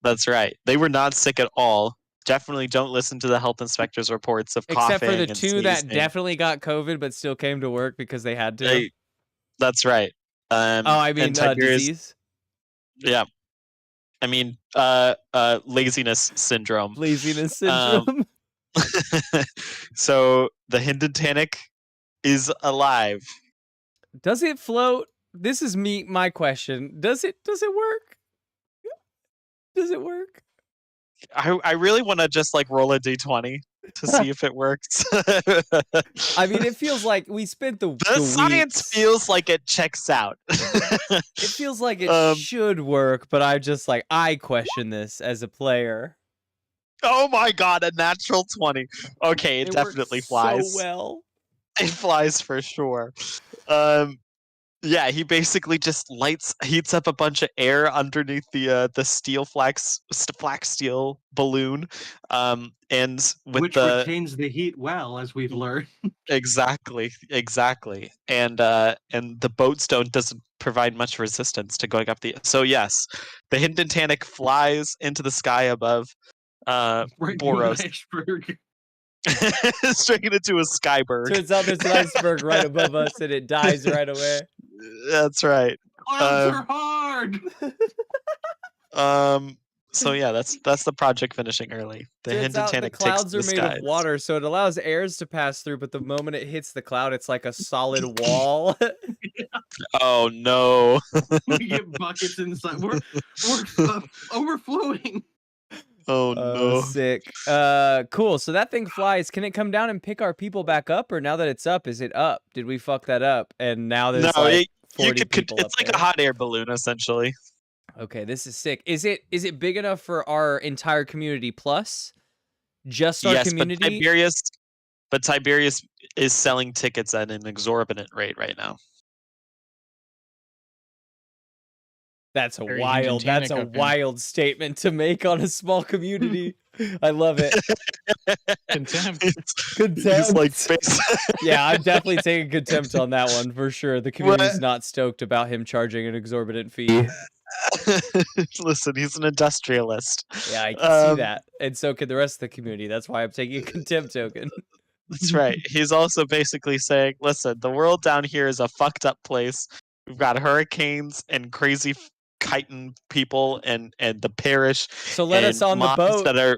That's right. They were not sick at all. Definitely don't listen to the health inspector's reports of coughing. Except for the 2 sneezing. that definitely got COVID but still came to work because they had to. That's right. Disease. Yeah. Laziness syndrome. Laziness syndrome. So the Hidden Titanic is alive. Does it float? This is my question. Does it work? Does it work? I really want to just roll a d20 to see if it works. I mean, it feels like we spent The the science weeks. feels like it checks out. It feels like it should work, but I question this as a player. Oh my god, a natural 20. Okay, it It definitely works so flies. well. It flies for sure. Yeah, he basically just heats up a bunch of air underneath the steel flax steel balloon, and with Which the retains the heat well, as we've learned. exactly, and the boat stone doesn't provide much resistance to going up the. So yes, the Hinton Tannic flies into the sky above Right to an Boros, iceberg. straight into a skyberg. Turns out there's an iceberg right above us and it dies right away. That's right. Clouds are hard. So yeah, that's the project finishing early. The Turns Hinton out the Tannic takes clouds to are the made of skies. water, so it allows airs to pass through, but the moment it hits the cloud, it's like a solid wall. Oh no. We get buckets inside. We're overflowing. Oh no. Sick. Cool. So that thing flies. Can it come down and pick our people back up, or now that it's up, is it up? Did we fuck that up? And now there's No, like you 40 could people it's up like there. a hot air balloon essentially. Okay, this is sick. Is it big enough for our entire community plus? Just our Yes, community? but Tiberius is selling tickets at an exorbitant rate right now. That's a Very wild. That's a Hinton-Tannic of him. wild statement to make on a small community. I love it. Contempt. He's like Contempt. Yeah, I'm definitely taking contempt on that one for sure. The community's not stoked about him charging an exorbitant fee. Listen, he's an industrialist. Yeah, I can see that. And so could the rest of the community. That's why I'm taking a contempt token. That's right. He's also basically saying, listen, the world down here is a fucked up place. We've got hurricanes and crazy chitin people and the parish. So let us on the mobs boat. that are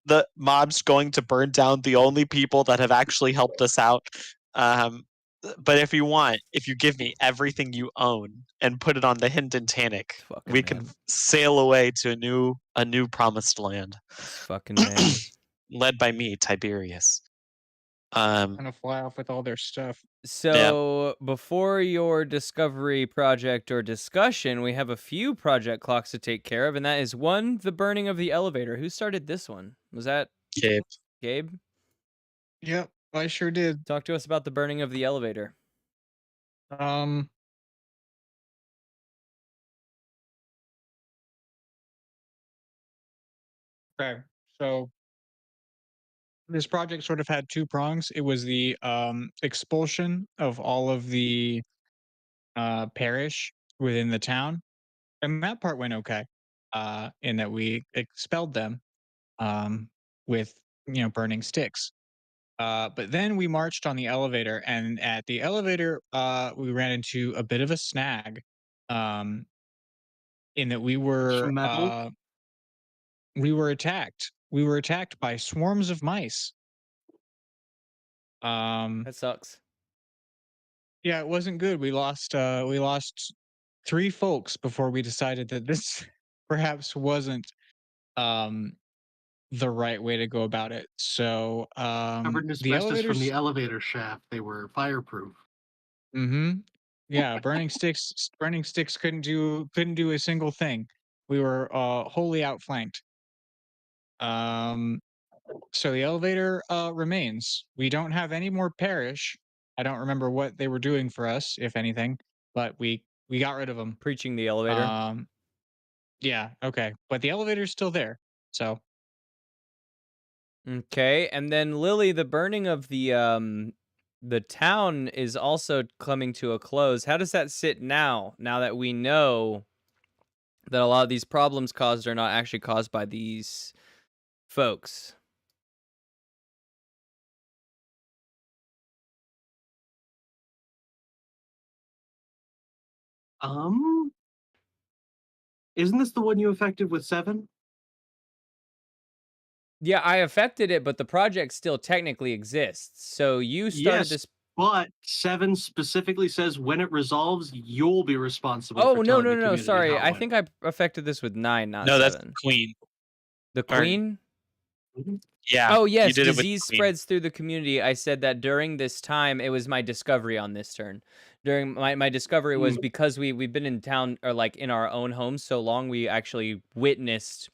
the mobs going to burn down the only people that have actually helped us out. But if you give me everything you own and put it on the Hinton Tannic, we can sail away to a new promised land. This fucking man. Led by me, Tiberius. Gonna fly off with all their stuff. So before your discovery project or discussion, we have a few project clocks to take care of, and that is one, the burning of the elevator. Who started this one? Was that Gabe? Gabe? Yep, I sure did. Talk to us about the burning of the elevator. Okay, so this project sort of had two prongs. It was the expulsion of all of the parish within the town, and that part went okay. In that we expelled them with burning sticks. But then we marched on the elevator, and at the elevator, we ran into a bit of a snag. In that we were Some metal? attacked. We were attacked by swarms of mice. That sucks. Yeah, it wasn't good. We lost 3 folks before we decided that this perhaps wasn't the right way to go about it. So Covered in the asbestos from elevators. the elevator shaft. They were fireproof. Yeah, burning sticks couldn't do a single thing. We were wholly outflanked. So the elevator remains. We don't have any more parish. I don't remember what they were doing for us, if anything, but we got rid of them. Preaching the elevator. Yeah, okay. But the elevator's still there. So Okay, and then Lily, the burning of the town is also coming to a close. How does that sit now? Now that we know that a lot of these problems caused are not actually caused by these folks. Isn't this the one you affected with 7? Yeah, I affected it, but the project still technically exists. So you started this. But 7 specifically says when it resolves, you'll be responsible. Oh, for no, telling no, the no, community sorry. how it I went. think I affected this with 9, not No, 7. that's the Queen. The Queen? Yeah, Oh, you yes, did it with disease Queen. spreads through the community. I said that during this time, it was my discovery on this turn. During my discovery was Mm. because we've been in town or like in our own homes so long, we actually witnessed,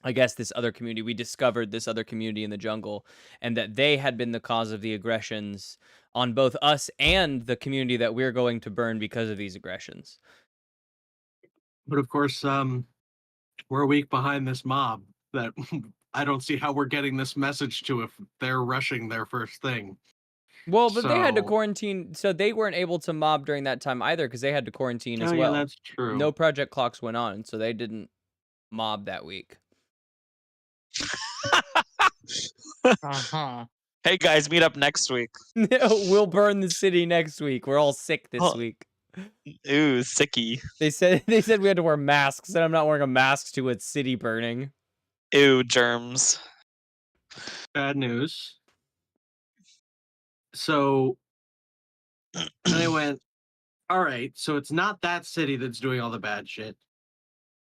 I guess, this other community. We discovered this other community in the jungle, and that they had been the cause of the aggressions on both us and the community that we're going to burn because of these aggressions. But of course, we're a week behind this mob that I don't see how we're getting this message to if they're rushing their first thing. Well, but they had to So, quarantine, so they weren't able to mob during that time either because they had to quarantine oh as yeah, well. that's true. No project clocks went on, so they didn't mob that week. Uh-huh. Hey guys, meet up next week. We'll burn the city next week. We're all sick this Oh, week. ooh, sicky. They said we had to wear masks, and I'm not wearing a mask to a city burning. Ew, germs. Bad news. So they went, all right, so it's not that city that's doing all the bad shit.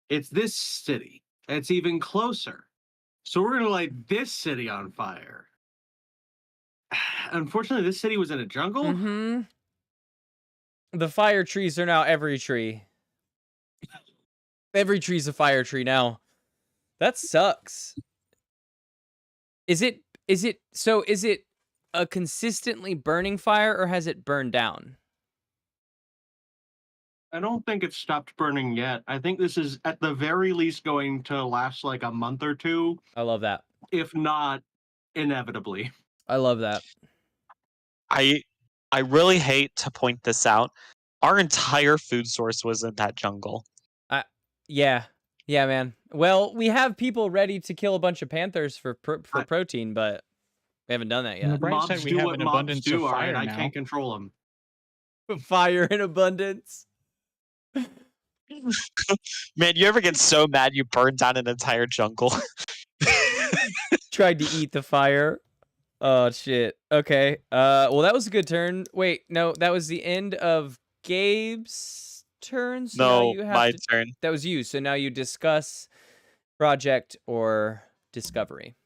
It's this city. And it's even closer. So we're gonna light this city on fire. Unfortunately, this city was in a jungle. Mm-hmm. The fire trees are now every tree. Every tree's a fire tree now. That sucks. Is it is it a consistently burning fire or has it burned down? I don't think it's stopped burning yet. I think this is at the very least going to last like a month or two, I love that. if not inevitably. I love that. I I really hate to point this out. Our entire food source was in that jungle. Yeah. Yeah, man. Well, we have people ready to kill a bunch of panthers for I, protein, but we haven't done that On the yet. bright side, mobs we do have what an mobs abundance of do, all right. fire I now. can't control them. Fire in abundance. Man, you ever get so mad you burn down an entire jungle? Tried to eat the fire. Oh shit. Okay. Well, that was a good turn. Wait, no, that was the end of Gabe's turn. So now No, you have my to. turn. That was you. So now you discuss project or discovery.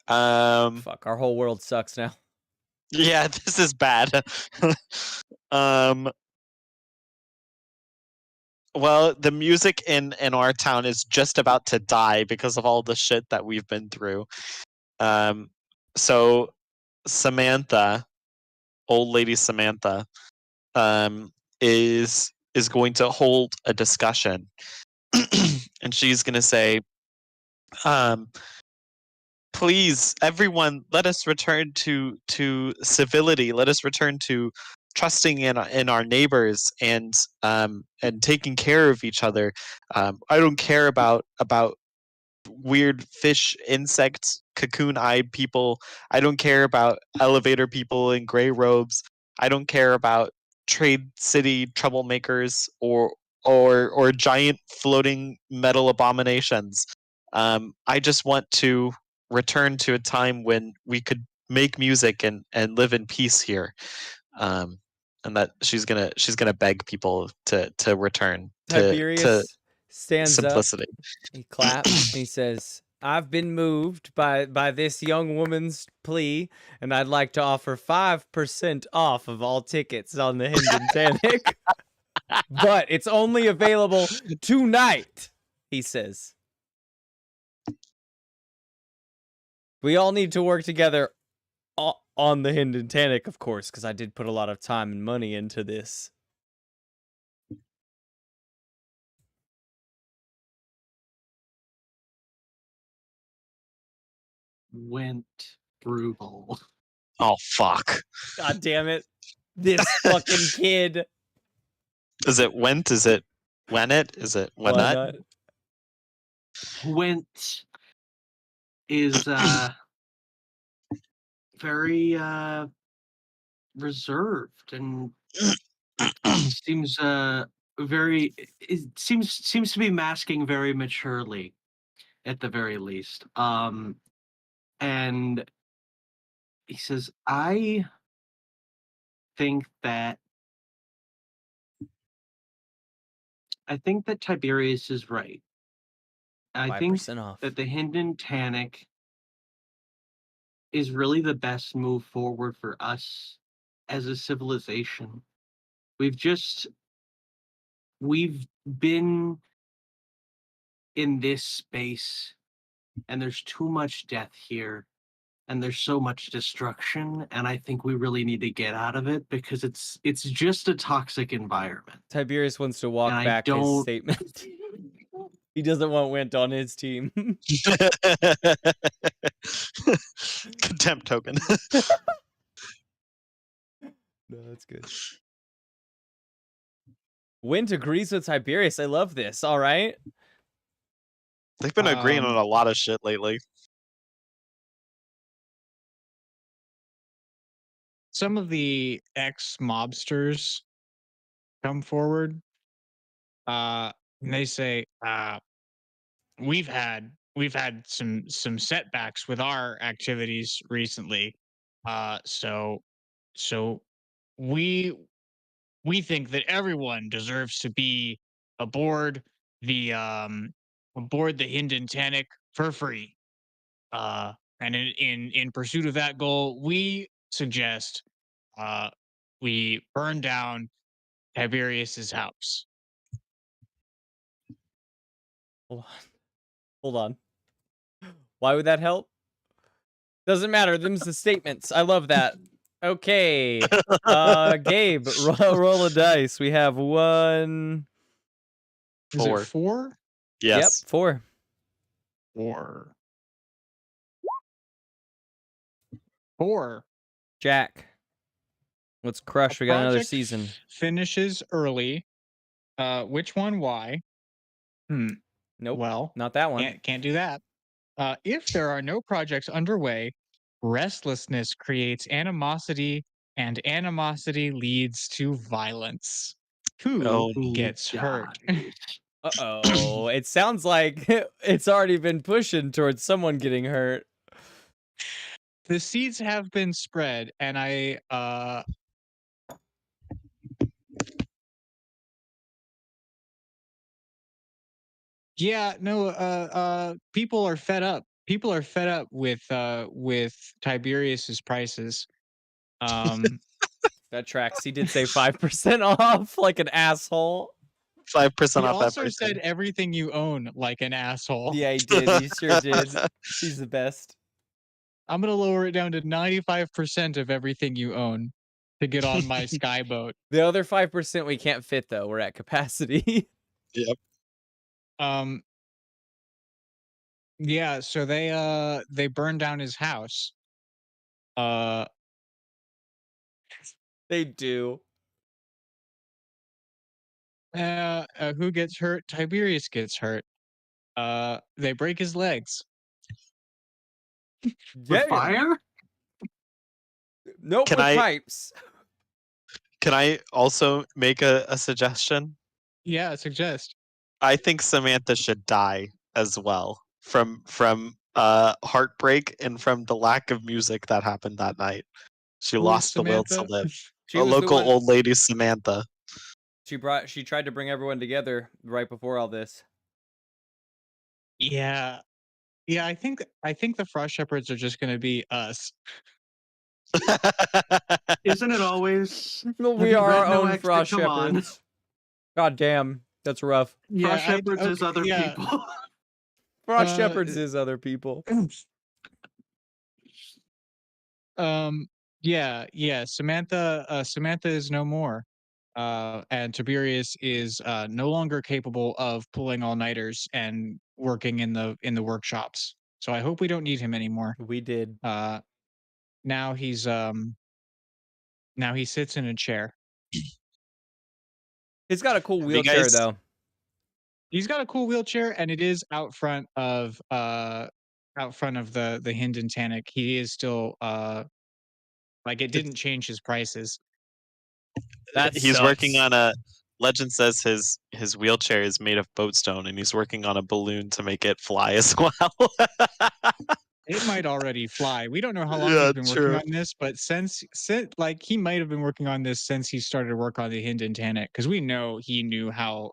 Fuck, our whole world sucks now. Yeah, this is bad. um well, the music in our town is just about to die because of all the shit that we've been through. Um so Samantha, old lady Samantha, um is going to hold a discussion. And she's going to say, um please, everyone, let us return to civility. Let us return to trusting in our neighbors and taking care of each other. I don't care about weird fish, insects, cocoon-eyed people. I don't care about elevator people in gray robes. I don't care about trade city troublemakers or giant floating metal abominations. I just want to return to a time when we could make music and live in peace here. Um, and that she's gonna beg people to return to Tiberius stands up. simplicity. He claps and he says, "I've been moved by this young woman's plea, and I'd like to offer 5% off of all tickets on the Hendon Tannic. But it's only available tonight," he says. We all need to work together on the Hendon Tannic, of course, because I did put a lot of time and money into this. Went brutal. Oh fuck! God damn it. This fucking kid. Is it went? Is it when it? Is it when Why that? not? Went is very reserved and seems very it seems to be masking very maturely at the very least. And he says, think that I think that Tiberius is right. I think 5% off. that the Hinden Tannic is really the best move forward for us as a civilization. We've just we've been in this space and there's too much death here and there's so much destruction and I think we really need to get out of it because it's just a toxic environment. Tiberius wants to And walk I back his don't statement. He doesn't want Wint on his team. Contempt token. No, that's good. Wint agrees with Tiberius. I love this. All right. They've been agreeing on Um, a lot of shit lately. Some of the ex-mobsters come forward, and they say, we've had some setbacks with our activities recently. So we we think that everyone deserves to be aboard the um aboard the Hinden Tannic for free. Uh, and in pursuit of that goal, we suggest uh we burn down Tiberius's house. Hold on. Hold on. Why would that help? Doesn't matter. Them's the statements. I love that. Okay. Gabe, roll a dice. We have one. Is it 4. 4? Yep, Yes. 4. 4. 4. Jack. Let's crush. A We got another project season. finishes early. Which one? Why? Nope. Well, Not that one. can't do that. If there are no projects underway, restlessness creates animosity, and animosity leads to violence. Who Oh, gets hurt? Uh-oh. It sounds like it's already been pushing towards someone getting hurt. The seeds have been spread, and yeah, no, people are fed up. People are fed up with Tiberius's prices. That tracks. He did say 5% off like an asshole. 5% He off also everything. said everything you own like an asshole. Yeah, he did. He sure did. He's the best. I'm gonna lower it down to 95% of everything you own to get on my skyboat. The other 5% we can't fit though. We're at capacity. Yep. Yeah, so they burned down his house. They do. Who gets hurt? Tiberius gets hurt. They break his legs. With fire? Nope, Can with I- pipes. Can I also make a suggestion? Yeah, suggest. I think Samantha should die as well from heartbreak and from the lack of music that happened that night. She Who is lost the will to Samantha? live. She A was the local one- old lady, Samantha. She tried to bring everyone together right before all this. Yeah. Yeah, I think the Frost Shepherds are just gonna be us. Isn't it always? No, Have we you are read our No own Extra? Frost Come on. Shepherds. God damn. That's rough. Frost Shepherds is other yeah. people. Frost Uh, Shepherds is other people. Yeah. Samantha is no more. And Tiberius is no longer capable of pulling all-nighters and working in the workshops. So I hope we don't need him anymore. We did. Now he sits in a chair. He's got a cool you wheelchair guys- though. He's got a cool wheelchair, and it is out front of the Hinden Tannic. He is still like it didn't change his prices. That He's working sucks. on a legend says his wheelchair is made of boatstone and he's working on a balloon to make it fly as well. It might already fly. We don't know how long Yeah, he's been true. working on this, but since like he might have been working on this since he started work on the Hinden Tannic, because we know he knew how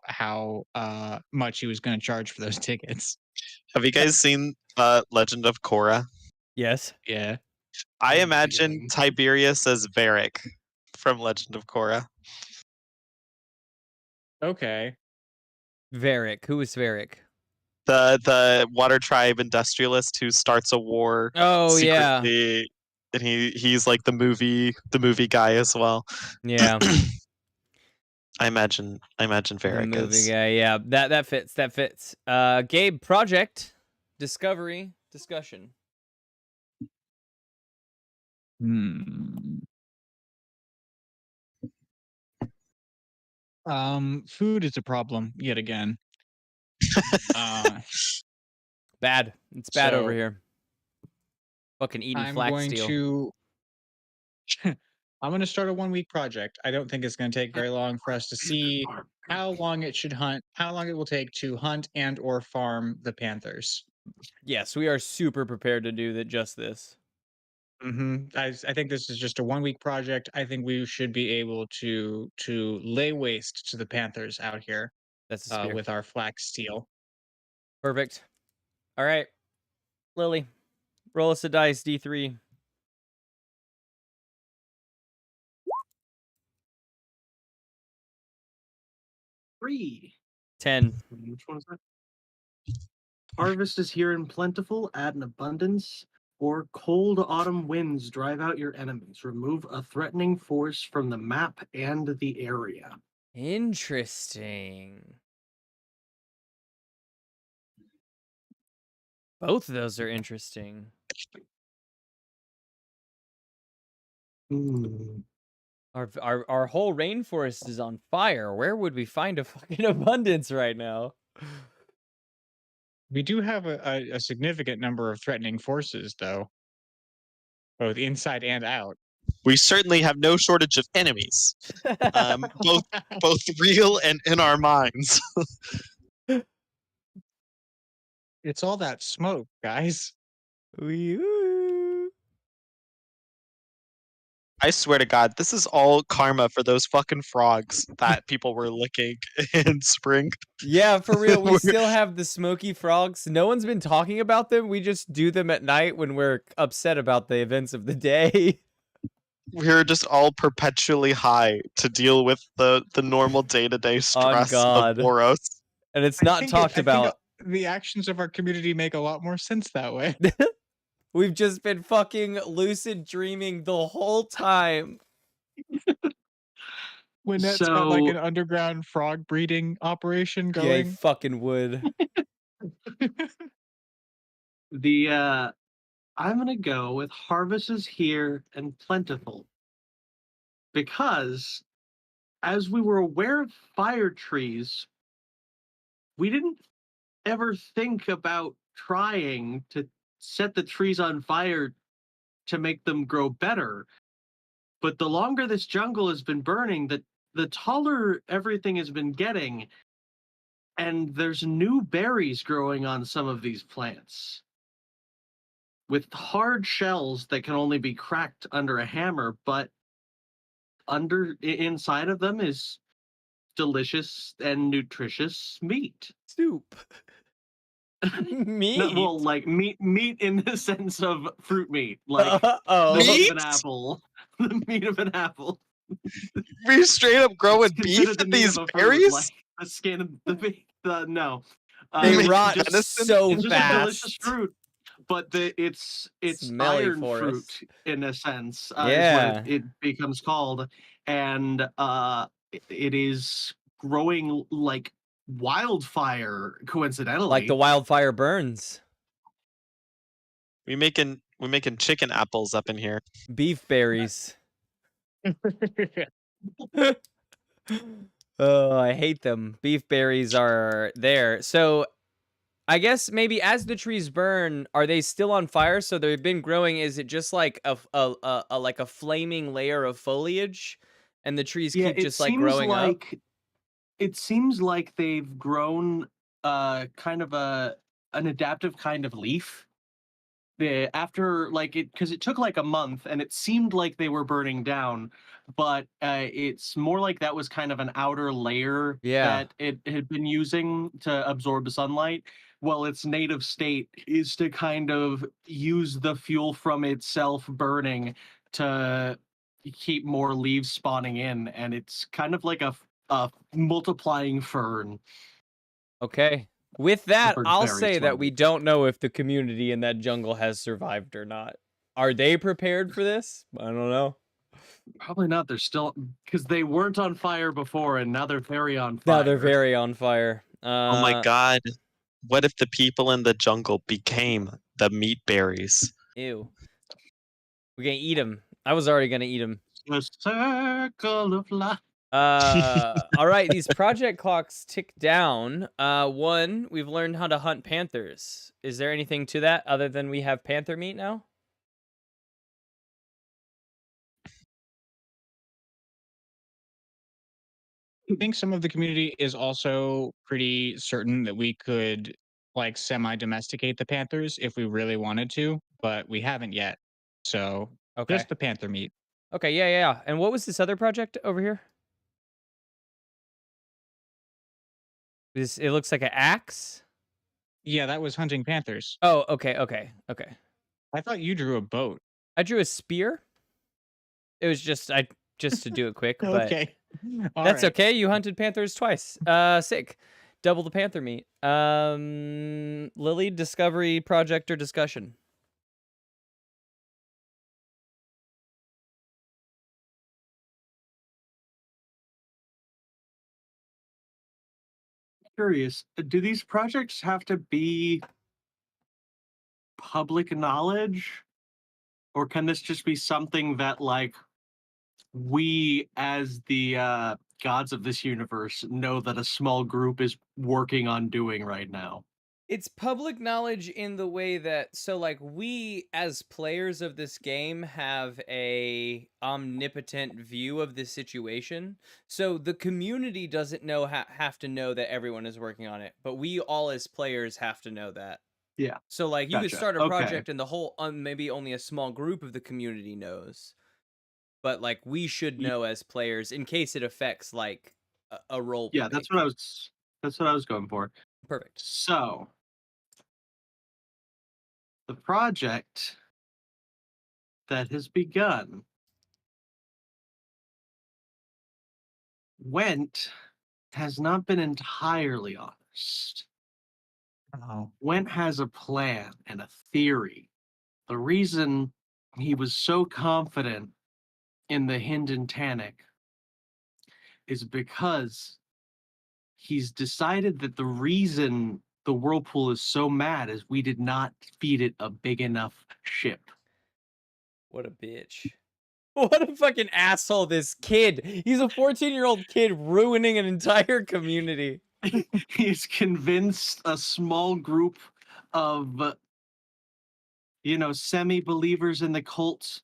much he was going to charge for those tickets. Have you guys seen Legend of Korra? Yes. Yeah. I have a imagine feeling. Tiberius as Varric from Legend of Korra. Okay. Varric. Who is Varric? The water tribe industrialist who starts a war Oh yeah. secretly, and he's like the movie guy as well. Yeah. I imagine The Varric movie is. guy. Yeah. That fits. That fits. Gabe, project, discovery, discussion. Hmm. Food is a problem yet again. Uh, Bad. It's bad over so here. Fucking eating I'm flax going steel. to I'm going to start a 1-week project. I don't think it's going to take very long for us to see how long it will take to hunt and or farm the panthers. Yes, we are super prepared to do that. Just this. I think this is just a 1-week project. I think we should be able to lay waste to the panthers out here That's a spear. with our flax steel. Perfect. All right, Lily, roll us a dice. D3. 3. 10. Which one is that? Harvest is here in plentiful, add an abundance, or cold autumn winds drive out your enemies. Remove a threatening force from the map and the area. Interesting. Both of those are interesting. Hmm. Our whole rainforest is on fire. Where would we find a fucking abundance right now? We do have a significant number of threatening forces, though, both inside and out. We certainly have no shortage of enemies, both real and in our minds. It's all that smoke, guys. Wee-oo. I swear to God, this is all karma for those fucking frogs that people were licking in spring. Yeah, for real. We We're- still have the smoky frogs. No one's been talking about them. We just do them at night when we're upset about the events of the day. We're just all perpetually high to deal with the normal day-to-day On stress of God. Boros. And it's not talked I think about. the actions of our community make a lot more sense that way. We've just been fucking lucid dreaming the whole time. Wynette's got like So an underground frog breeding operation Yeah, he going. fucking would. the I'm gonna go with harvest is here and plentiful. Because as we were aware of fire trees, we didn't ever think about trying to set the trees on fire to make them grow better. But the longer this jungle has been burning, the taller everything has been getting, and there's new berries growing on some of these plants with hard shells that can only be cracked under a hammer, but inside of them is delicious and nutritious meat. Soup. Meat. Well, like meat in the sense of fruit meat, like Oh. the meat of an Meat? apple. The meat of an apple. We straight up growing It's beef considered the with meat these of a fruit, berries? like the skin of the meat. No, They Meat rot venison? so it's just a delicious fast. fruit, but it's Smelly iron forest. fruit in a sense, is Yeah. what it becomes called, and it is growing like wildfire, coincidentally. Like the wildfire burns. We making chicken apples up in here. Beef berries. Oh, I hate them. Beef berries are there. So I guess maybe as the trees burn, are they still on fire? So they've been growing. Is it just like a like a flaming layer of foliage, and the trees Yeah, keep it just like seems growing up? like it seems like they've grown kind of an adaptive kind of leaf. After like it, because it took like a month and it seemed like they were burning down, but it's more like that was kind of an outer layer Yeah. that it had been using to absorb the sunlight. well, its native state is to kind of use the fuel from itself burning to keep more leaves spawning in, and it's kind of like a multiplying fern. Okay. With It that, burns I'll very say that we slowly. don't know if the community in that jungle has survived or not. Are they prepared for this? I don't know. Probably not. They're still because they weren't on fire before, and now they're very on Now they're fire. very on fire. Oh my god. What if the people in the jungle became the meat berries? Ew. We're gonna eat them. I was already gonna eat them. A circle of life. All right, these project clocks tick down. One, we've learned how to hunt panthers. Is there anything to that other than we have panther meat now? I think some of the community is also pretty certain that we could like semi-domesticate the panthers if we really wanted to, but we haven't yet. So Okay. just the panther meat. Okay, yeah. And what was this other project over here? It looks like an axe. Yeah, that was hunting panthers. Oh, okay. I thought you drew a boat. I drew a spear. It was just to do it quick, but Okay. All that's right. okay. You hunted panthers twice. Sick. Double the panther meat. Lily, discovery, project, or discussion? Curious, do these projects have to be public knowledge? Or can this just be something that, like, we as the gods of this universe know that a small group is working on doing right now? It's public knowledge in the way that like we as players of this game have a omnipotent view of the situation. So the community doesn't know have to know that everyone is working on it, but we all as players have to know that. Yeah, So like you could gotcha. start a Okay. project and the whole maybe only a small group of the community knows. But like we should Y- know as players in case it affects like a role Yeah, play. that's what I was going for. Perfect. So, the project that has begun Went has not been entirely honest. Oh. Went has a plan and a theory. The reason he was so confident in the Hinden Tannic is because he's decided that the reason the whirlpool is so mad is we did not feed it a big enough ship. What a bitch. What a fucking asshole, this kid. He's a 14-year-old kid ruining an entire community. He's convinced a small group of, semi-believers in the cult.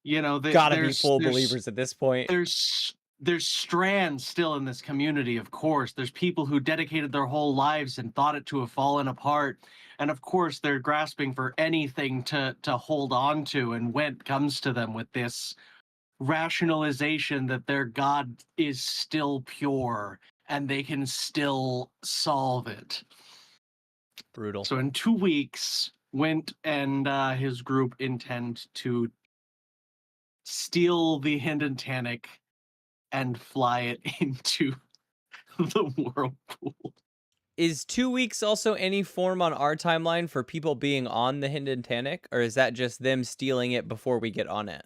Gotta be full believers at this point. There's strands still in this community, of course. There's people who dedicated their whole lives and thought it to have fallen apart. And of course, they're grasping for anything to hold on to. And Went comes to them with this rationalization that their God is still pure and they can still solve it. Brutal. So in 2 weeks, Went and his group intend to steal the Hinden Tannic and fly it into the whirlpool. Is 2 weeks also any form on our timeline for people being on the Hinden Tannic, or is that just them stealing it before we get on it?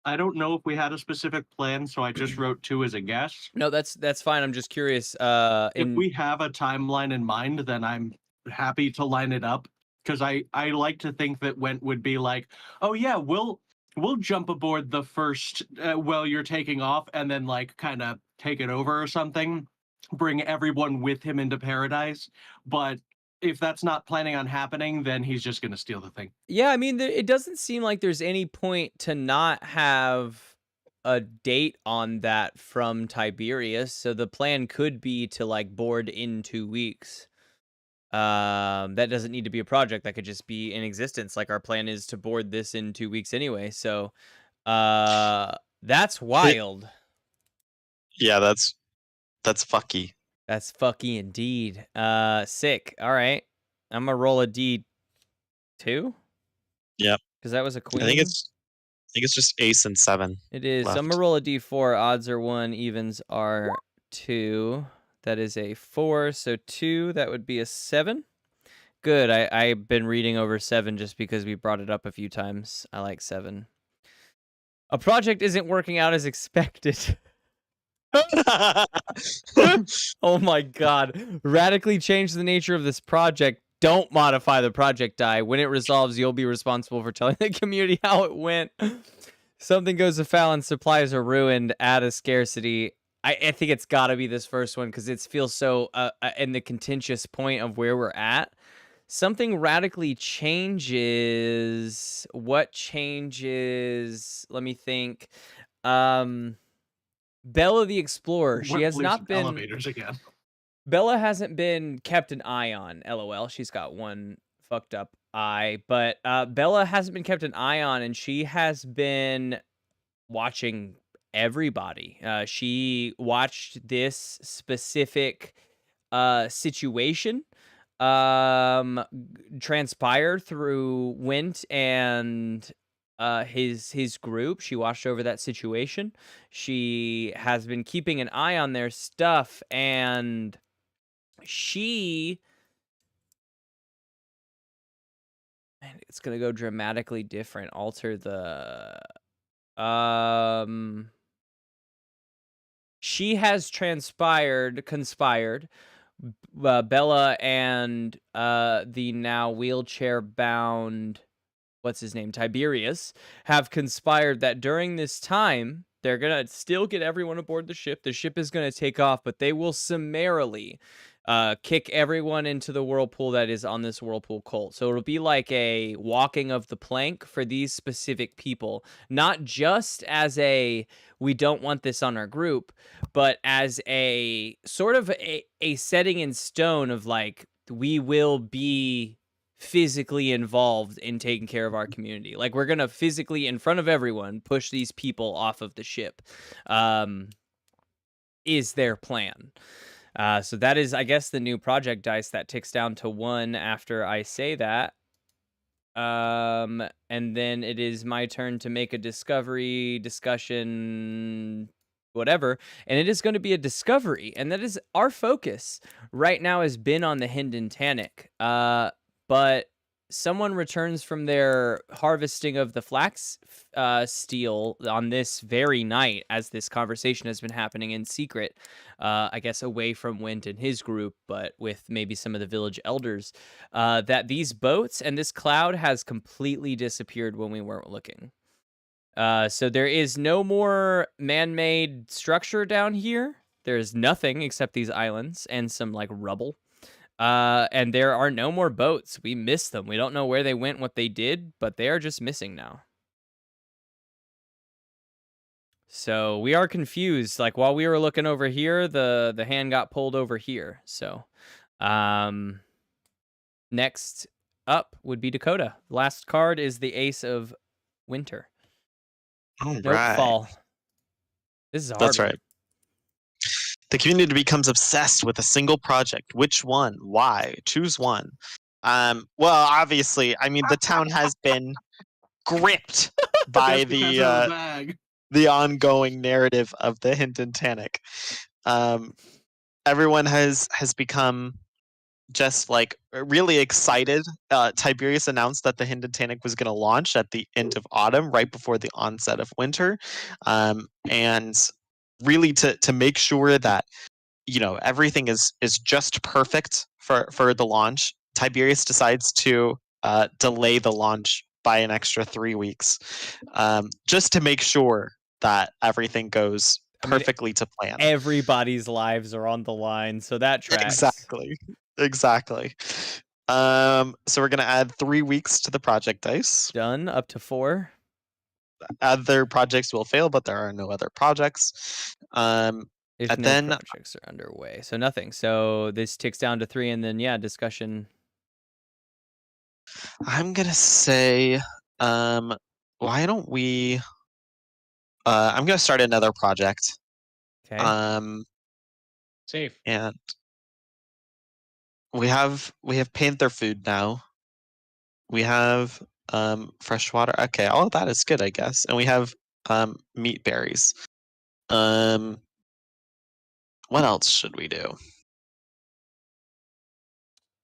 I don't know if we had a specific plan, so I just wrote 2 as a guess. No, that's fine. I'm just curious. If we have a timeline in mind, then I'm happy to line it up because I like to think that Went would be like, oh yeah, we'll jump aboard the first while you're taking off, and then like kind of take it over or something, bring everyone with him into paradise. But if that's not planning on happening, then he's just gonna steal the thing. Yeah, I mean, it doesn't seem like there's any point to not have a date on that from Tiberius. So the plan could be to like board in 2 weeks. That doesn't need to be a project. That could just be in existence. Like our plan is to board this in 2 weeks anyway. So, that's It, wild. yeah, that's fucky. That's fucking indeed. Sick. All right. I'm gonna roll a D2 Yep. because that was a I queen. think it's just ace and 7 It is. So I'm left. gonna roll a D4. Odds are 1, evens are 2. That is a 4. So 2. That would be a 7. Good. I've been reading over 7 just because we brought it up a few times. I like 7. A project isn't working out as expected. Oh my god. Radically change the nature of this project. Don't modify the project die. When it resolves, you'll be responsible for telling the community how it went. Something goes afoul and supplies are ruined. Add a scarcity. I think it's got to be this first one because it feels so in the contentious point of where we're at. Something radically changes. What changes? Let me think. Bella the Explorer. She has not been. Elevators again. Bella hasn't been kept an eye on. LOL. She's got one fucked up eye, but Bella hasn't been kept an eye on, and she has been watching everybody. She watched this specific situation transpire through Wint and his group. She watched over that situation. She has been keeping an eye on their stuff, and she it's gonna go dramatically different. Alter the she has conspired. Bella and the now wheelchair bound, what's his name, Tiberius, have conspired that during this time they're gonna still get everyone aboard the ship. The ship is gonna take off, but they will summarily kick everyone into the whirlpool that is on this whirlpool cult. So it'll be like a walking of the plank for these specific people, not just as a we don't want this on our group, but as a sort of a setting in stone of like we will be physically involved in taking care of our community. Like we're gonna physically in front of everyone push these people off of the ship. Is their plan. So that is, I guess, the new project dice that ticks down to 1 after I say that. And then it is my turn to make a discovery, discussion, whatever. And it is going to be a discovery. And that is our focus right now has been on the Hinden Tannic. But someone returns from their harvesting of the flax steel on this very night as this conversation has been happening in secret, I guess away from Wint and his group, but with maybe some of the village elders, that these boats and this cloud has completely disappeared when we weren't looking. So there is no more man-made structure down here. There's nothing except these islands and some like rubble. And there are no more boats. We missed them. We don't know where they went, what they did, but they are just missing now. So we are confused. Like while we were looking over here, the hand got pulled over here. So, next up would be Dakota. Last card is the Ace of Winter. All Nope, right. fall. This is a hard That's one. right. The community becomes obsessed with a single project. Which one? Why? Choose one. Well, obviously, I mean, the town has been gripped by Just because of the the bag. the ongoing narrative of the Hinton Tannic. Everyone has become just like really excited. Tiberius announced that the Hinton Tannic was going to launch at the end of autumn, right before the onset of winter, and really to make sure that everything is just perfect for the launch. Tiberius decides to delay the launch by an extra 3 weeks, just to make sure that everything goes perfectly to plan. Everybody's lives are on the line, so that tracks. Exactly. So we're gonna add 3 weeks to the project dice. Done. Up to 4. Other projects will fail, but there are no other projects. If And no then projects are underway. So nothing. So this ticks down to 3, and then discussion. I'm gonna say, why don't we? I'm gonna start another project. Okay. Safe. And we have panther food now. We have fresh water. Okay, all of that is good, I guess. And we have meat berries. What else should we do?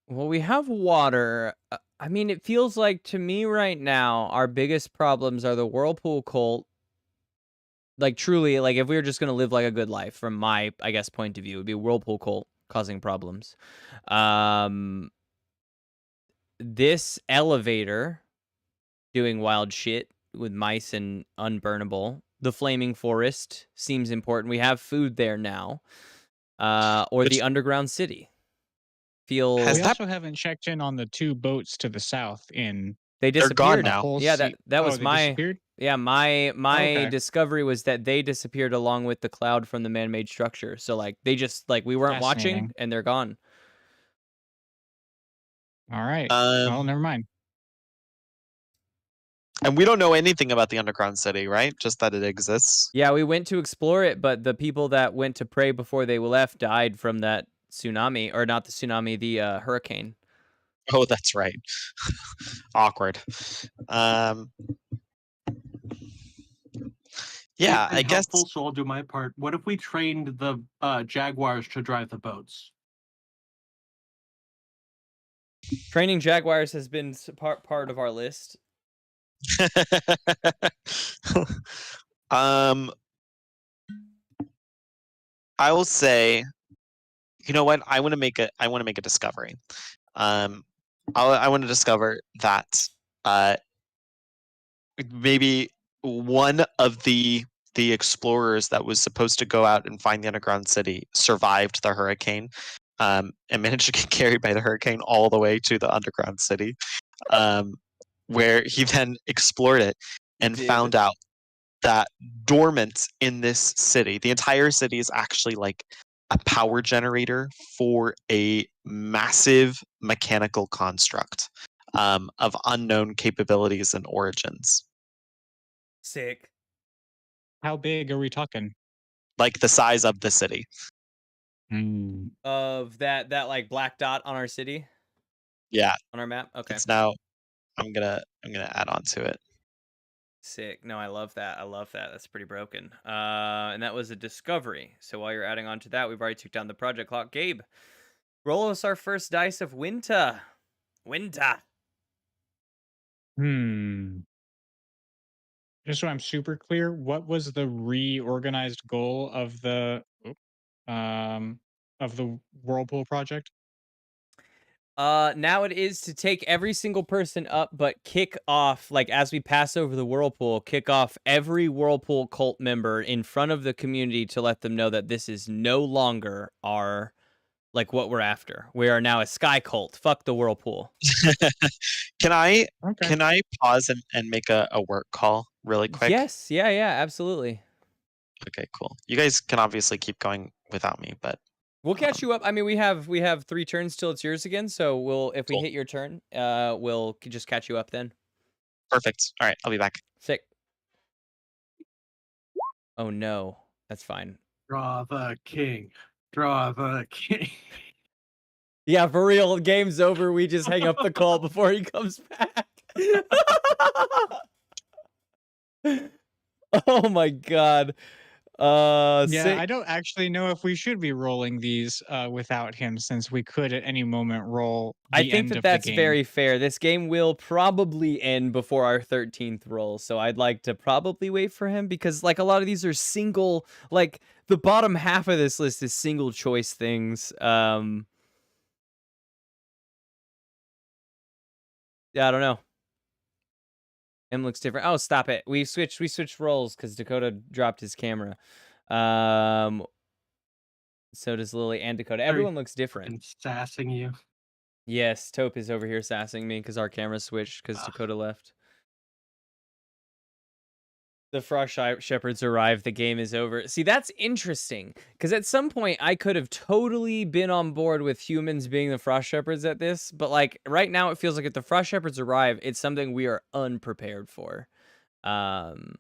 Well, we have water. I mean, it feels like to me right now, our biggest problems are the whirlpool cult. Like truly, like if we were just gonna live like a good life, from my, I guess, point of view, it would be whirlpool cult causing problems. Um, this elevator doing wild shit with mice and unburnable. The flaming forest seems important. We have food there now. Or Which the underground city. has We that? also haven't checked in on the 2 boats to the south in They They're gone disappeared. a now. whole Yeah, sea. that Oh, was they my disappeared? my Okay. discovery was that they disappeared along with the cloud from the man-made structure. So like they just like we weren't watching Fascinating. and they're gone. All right. Well, Um, never mind. and we don't know anything about the underground city, right? Just that it exists. Yeah, we went to explore it, but the people that went to pray before they left died from that tsunami, or not the tsunami, the hurricane. Oh, that's right. Awkward. Um, yeah, Been I guess. helpful, so I'll do my part. What if we trained the jaguars to drive the boats? Training jaguars has been part of our list. um, I will say, you know what? I want to make a discovery. I want to discover that uh, maybe one of the explorers that was supposed to go out and find the underground city survived the hurricane, and managed to get carried by the hurricane all the way to the underground city, where he then explored it and found out that dormant in this city, the entire city is actually like a power generator for a massive mechanical construct of unknown capabilities and origins, Sick. How big are we talking? like the size of the city. Hmm. Of that like black dot on our city, Yeah, on our map. Okay. it's now. I'm gonna add on to it. Sick. No, I love that. I love that. That's pretty broken. And that was a discovery. So while you're adding on to that, we've already took down the project clock. Gabe, roll us our first dice of winter. Winter. Hmm. Just so I'm super clear, what was the reorganized goal of um the Whirlpool project? Now it is to take every single person up, but kick off, like as we pass over the whirlpool, kick off every whirlpool cult member in front of the community to let them know that this is no longer our, like, what we're after. We are now a sky cult. Fuck the whirlpool. Can I Okay. pause and make a work call really quick? Yes, yeah, absolutely. Okay, cool. You guys can obviously keep going without me, but We'll catch you up. I mean, we have 3 turns till it's yours again, so if we cool. hit your turn, we'll just catch you up then. Perfect. All right, I'll be back. Sick. Oh no, that's fine. Draw the king. Draw the king. Yeah, for real. Game's over. We just hang up the call before he comes back. Oh my god. Yeah, Sick. I don't actually know if we should be rolling these without him, since we could at any moment roll I the think end that of the that's game. very fair. This game will probably end before our 13th roll, so I'd like to probably wait for him, because like a lot of these are single, like the bottom half of this list is single choice things. Yeah, I don't know. M looks different. Oh, stop it. We switched roles because Dakota dropped his camera. So does Lily and Dakota. Everyone looks different. And sassing you. Yes, Taupe is over here sassing me because our camera switched because Dakota left. The Frost Shepherds arrive. The game is over. See, that's interesting, because at some point I could have totally been on board with humans being the Frost Shepherds at this, but like right now it feels like if the Frost Shepherds arrive, it's something we are unprepared for. And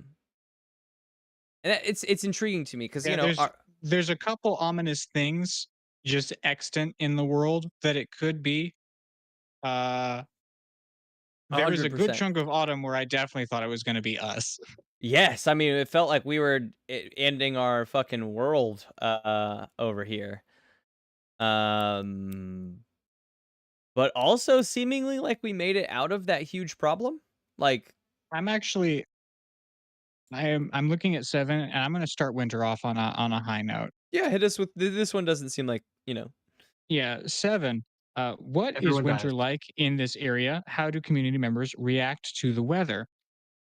it's intriguing to me because Yeah, there's a couple ominous things just extant in the world that it could be. Uh, there was a good 100%. chunk of autumn where I definitely thought it was going to be us. Yes, I mean, it felt like we were ending our fucking world over here. Um but also seemingly like we made it out of that huge problem. Like, I'm actually I'm looking at 7 and I'm going to start winter off on a high note. yeah, hit us with this one doesn't seem like, Yeah, 7. What is Everyone dies. winter like in this area? How do community members react to the weather?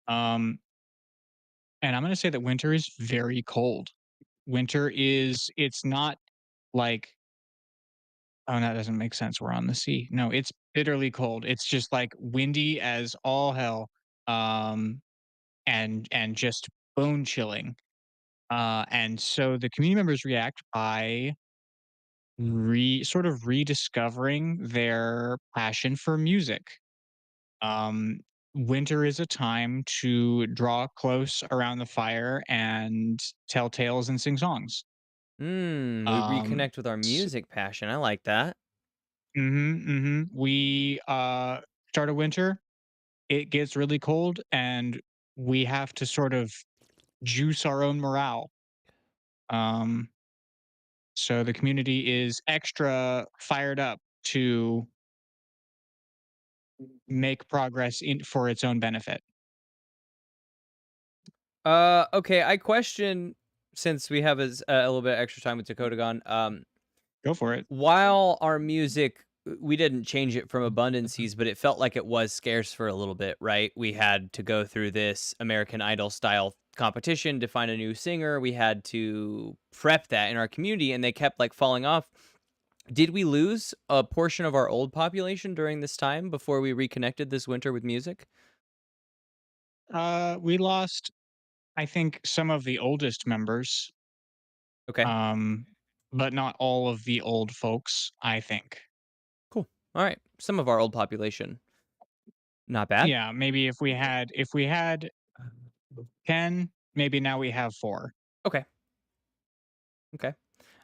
Um, and I'm going to say that winter is very cold. Winter is, it's not like, oh, no, that doesn't make sense. We're on the sea. No, it's bitterly cold. It's just like windy as all hell. Um, and just bone chilling. And so the community members react by sort of rediscovering their passion for music. Um, Winter is a time to draw close around the fire and tell tales and sing songs. we Um, reconnect with our s- music passion. I like that. we start a winter. It gets really cold, and we have to sort of juice our own morale. Um, so the community is extra fired up to make progress in for its own benefit. Okay, I question, since we have a little bit extra time with Dakotagon, Go for it. while our music, we didn't change it from abundancies, but it felt like it was scarce for a little bit, right? We had to go through this American Idol style competition to find a new singer. We had to prep that in our community, and they kept like falling off. Did we lose a portion of our old population during this time before we reconnected this winter with music? We lost, I think, some of the oldest members, Okay, um, but not all of the old folks, I think. cool. All right, some of our old population, not bad. Yeah, maybe if we had 10, maybe now we have 4. Okay, okay.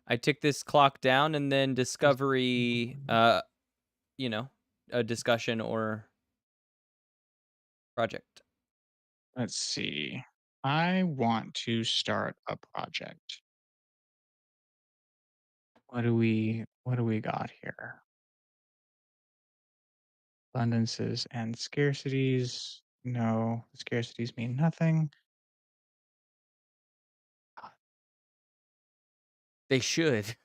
I tick this clock down, and then discovery, you know, a discussion or project. Let's see. I want to start a project. What do we got here? Abundances and scarcities. No, scarcities mean nothing. They should.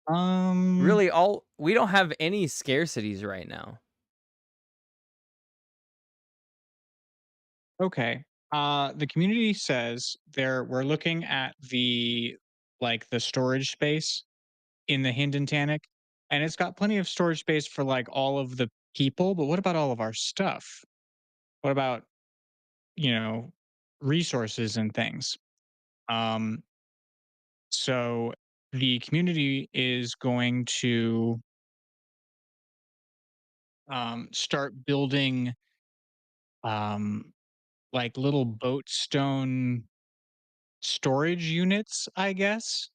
Um, Really, all we don't have any scarcities right now. okay. The community says we're looking at the storage space in the Hinden Tannic, and it's got plenty of storage space for like all of the people, but what about all of our stuff? What about, you know, resources and things? Um, so the community is going to start building um like little boat stone storage units, I guess,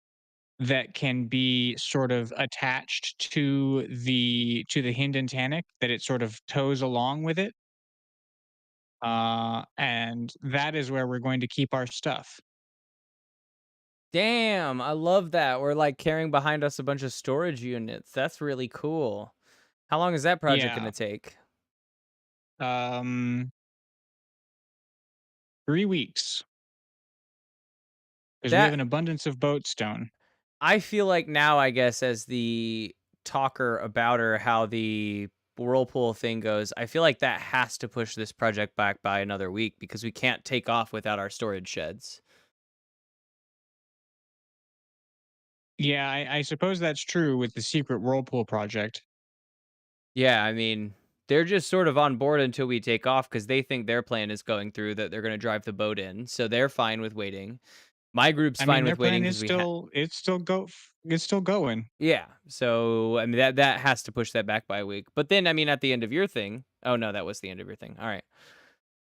that can be sort of attached to the Hinden Tannic, that it sort of tows along with it. And that is where we're going to keep our stuff. Damn, I love that. We're like carrying behind us a bunch of storage units. That's really cool. How long is that project Yeah. gonna take? Um 3 weeks, because we have That an abundance of boat stone. I feel like now, I guess, as the talker about her, how the whirlpool thing goes, I feel like that has to push this project back by another week because we can't take off without our storage sheds. Yeah, I suppose that's true with the secret whirlpool project. Yeah, I mean, they're just sort of on board until we take off because they think their plan is going through, that they're going to drive the boat in. So they're fine with waiting. My group's I mean, fine their with waiting plan is because we have. it's still going. Yeah. So I mean that has to push that back by a week. But then I mean at the end of your thing. Oh no, that was the end of your thing. All right.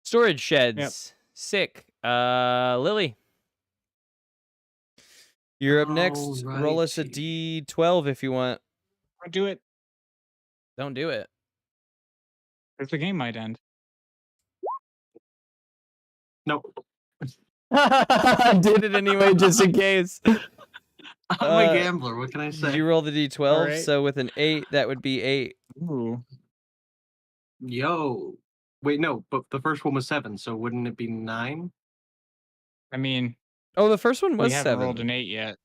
Storage Yep. sheds. Sick. Lily. You're up next. Roll us a Alrighty. D12 if you want. Don't do it. Don't do it. If the game might end. Nope. Did it anyway, just in case. I'm a gambler. What can I say? Did you roll the D12? All right. So with an 8, that would be 8. Ooh. Yo. Wait, no, but the first one was 7, so wouldn't it be 9? I mean, Oh, the first one we was haven't 7. rolled an 8 yet.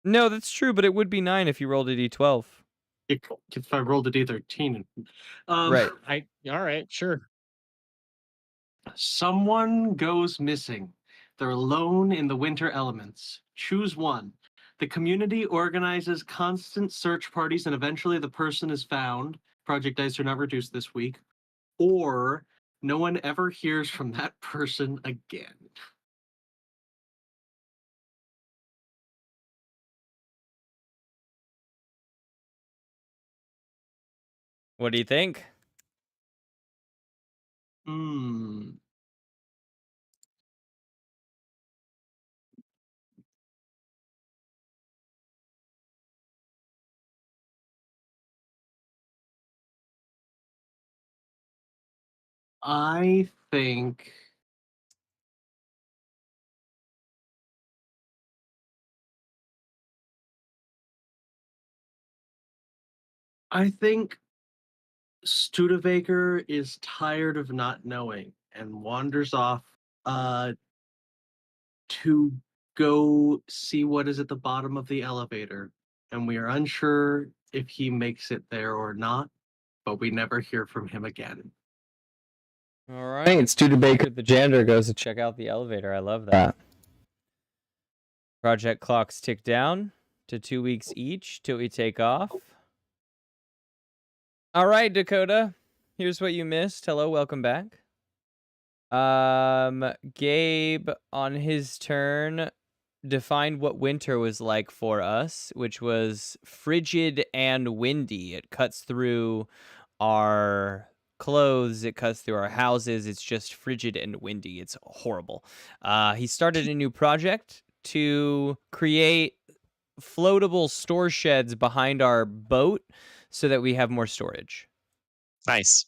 No, that's true, but it would be 9 if you rolled a D12. If I rolled a D13. Right. All right, sure. Someone goes missing. They're alone in the winter elements. Choose one. The community organizes constant search parties and eventually the person is found. Project dice are not reduced this week. Or no one ever hears from that person again. What do you think? Hmm. I think Studebaker is tired of not knowing and wanders off to go see what is at the bottom of the elevator. And we are unsure if he makes it there or not, but we never hear from him again. All right, Studebaker the janitor goes to check out the elevator. I love that. Project clocks tick down to 2 weeks each till we take off. All right, Dakota. Here's what you missed. Hello, welcome back. Gabe, on his turn, defined what winter was like for us, which was frigid and windy. It cuts through our clothes, it cuts through our houses. It's just frigid and windy. It's horrible. He started a new project to create floatable store sheds behind our boat so that we have more storage. Nice.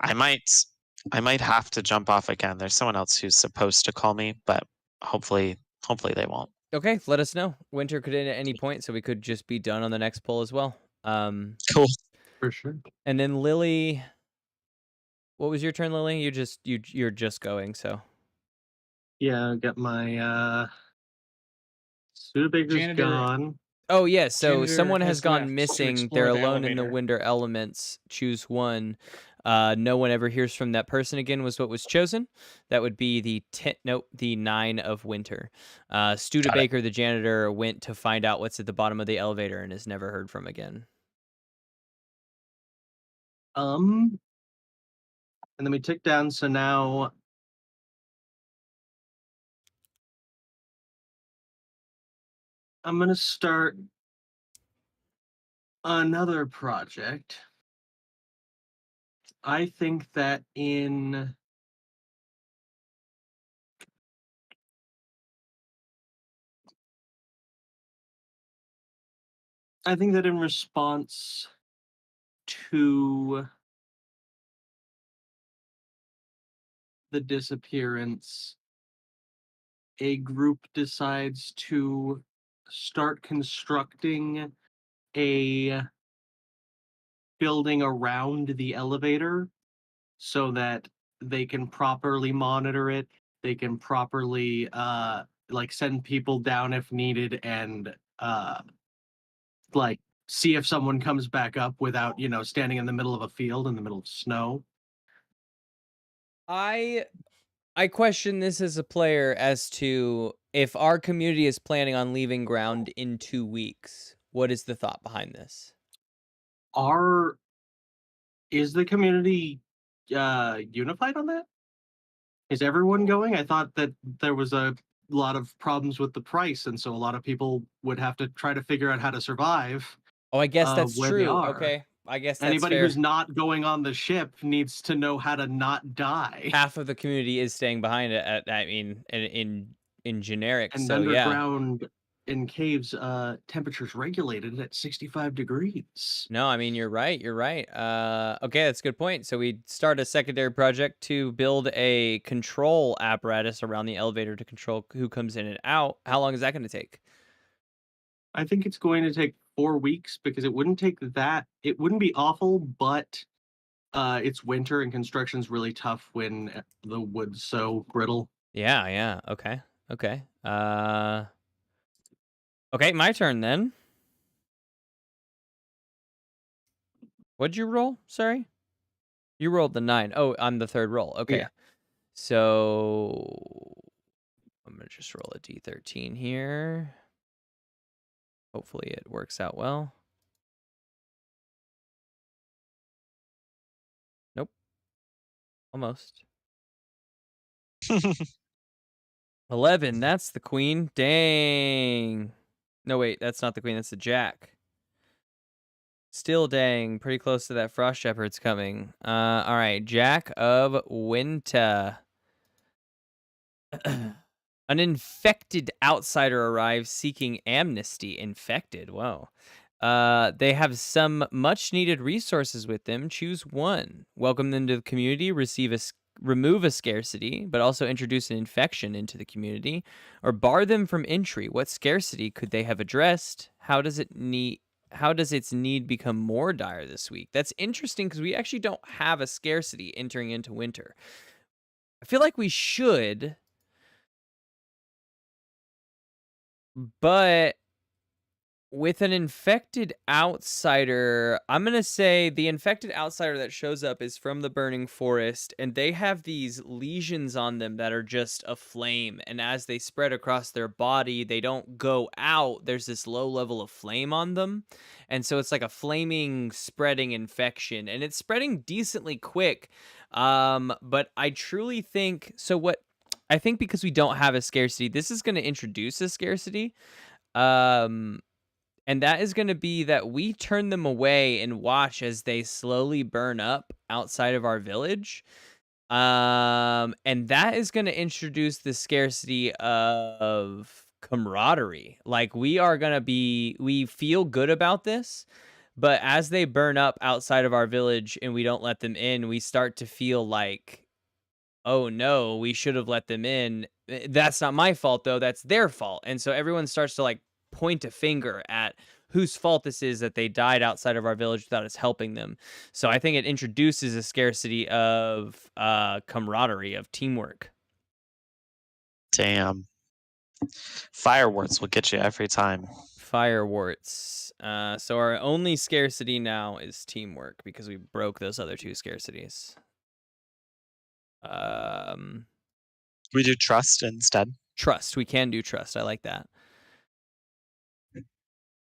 I might have to jump off again. There's someone else who's supposed to call me, but hopefully they won't. Okay, let us know. Winter could end at any point, so we could just be done on the next pull as well. Cool. For sure. And then Lily, what was your turn, Lily? You're just going, so. Yeah, I got my Studebaker's Janitor- gone. Oh, yeah, so Janitor someone has has gone left to missing. explore They're the alone in the elevator. winter elements. Choose one. No one ever hears from that person again was what was chosen. That would be the 9 of winter. Studebaker, the janitor, went to find out what's at the bottom of the elevator and is never heard from again. And then we tick down, so now I'm gonna start another project. I think that in response to the disappearance, a group decides to start constructing a building around the elevator so that they can properly monitor it. They can properly like send people down if needed and like see if someone comes back up without, standing in the middle of a field in the middle of snow. I question this as a player as to if our community is planning on leaving ground in 2 weeks. What is the thought behind this? Is the community unified on that? Is everyone going? I thought that there was a lot of problems with the price, and so a lot of people would have to try to figure out how to survive. Oh, I guess that's where they true. are. Okay. I guess that's Anybody fair. who's not going on the ship needs to know how to not die. Half of the community is staying behind it. In in generic. And So yeah. underground in caves, temperature's regulated at 65 degrees. No, I mean you're right. You're right. Okay, that's a good point. So we start a secondary project to build a control apparatus around the elevator to control who comes in and out. How long is that going to take? I think it's going to take 4 weeks because it wouldn't take that. It wouldn't be awful, but it's winter and construction's really tough when the wood's so brittle. Yeah, yeah. Okay. Okay. Okay, my turn then. What'd you roll? Sorry? You rolled the 9. Oh, I'm the third roll. Okay. Yeah. So I'm going to just roll a d13 here. Hopefully it works out well. Nope. Almost. 11. That's the queen. Dang. No, wait. That's not the queen. That's the jack. Still dang. Pretty close to that frost shepherd's coming. All right. Jack of Winter. An infected outsider arrives seeking amnesty. Infected. Whoa. They have some much needed resources with them. Choose one. Welcome them to the community. Remove a scarcity, but also introduce an infection into the community, or bar them from entry. What scarcity could they have addressed? How does its need become more dire this week? That's interesting because we actually don't have a scarcity entering into winter. I feel like we should, but with an infected outsider, I'm going to say the infected outsider that shows up is from the burning forest, and they have these lesions on them that are just aflame. And as they spread across their body, they don't go out. There's this low level of flame on them. And so it's like a flaming, spreading infection, and it's spreading decently quick. But I truly think so. What I think, because we don't have a scarcity, this is going to introduce a scarcity. And that is going to be that we turn them away and watch as they slowly burn up outside of our village. And that is going to introduce the scarcity of camaraderie. Like, we feel good about this, but as they burn up outside of our village and we don't let them in, we start to feel like, oh no, we should have let them in. That's not my fault though. That's their fault. And so everyone starts to like point a finger at whose fault this is that they died outside of our village without us helping them. So I think it introduces a scarcity of camaraderie, of teamwork. Damn. Fireworks will get you every time. Fireworts. So our only scarcity now is teamwork because we broke those other two scarcities. We do trust instead. Trust. We can do trust. I like that.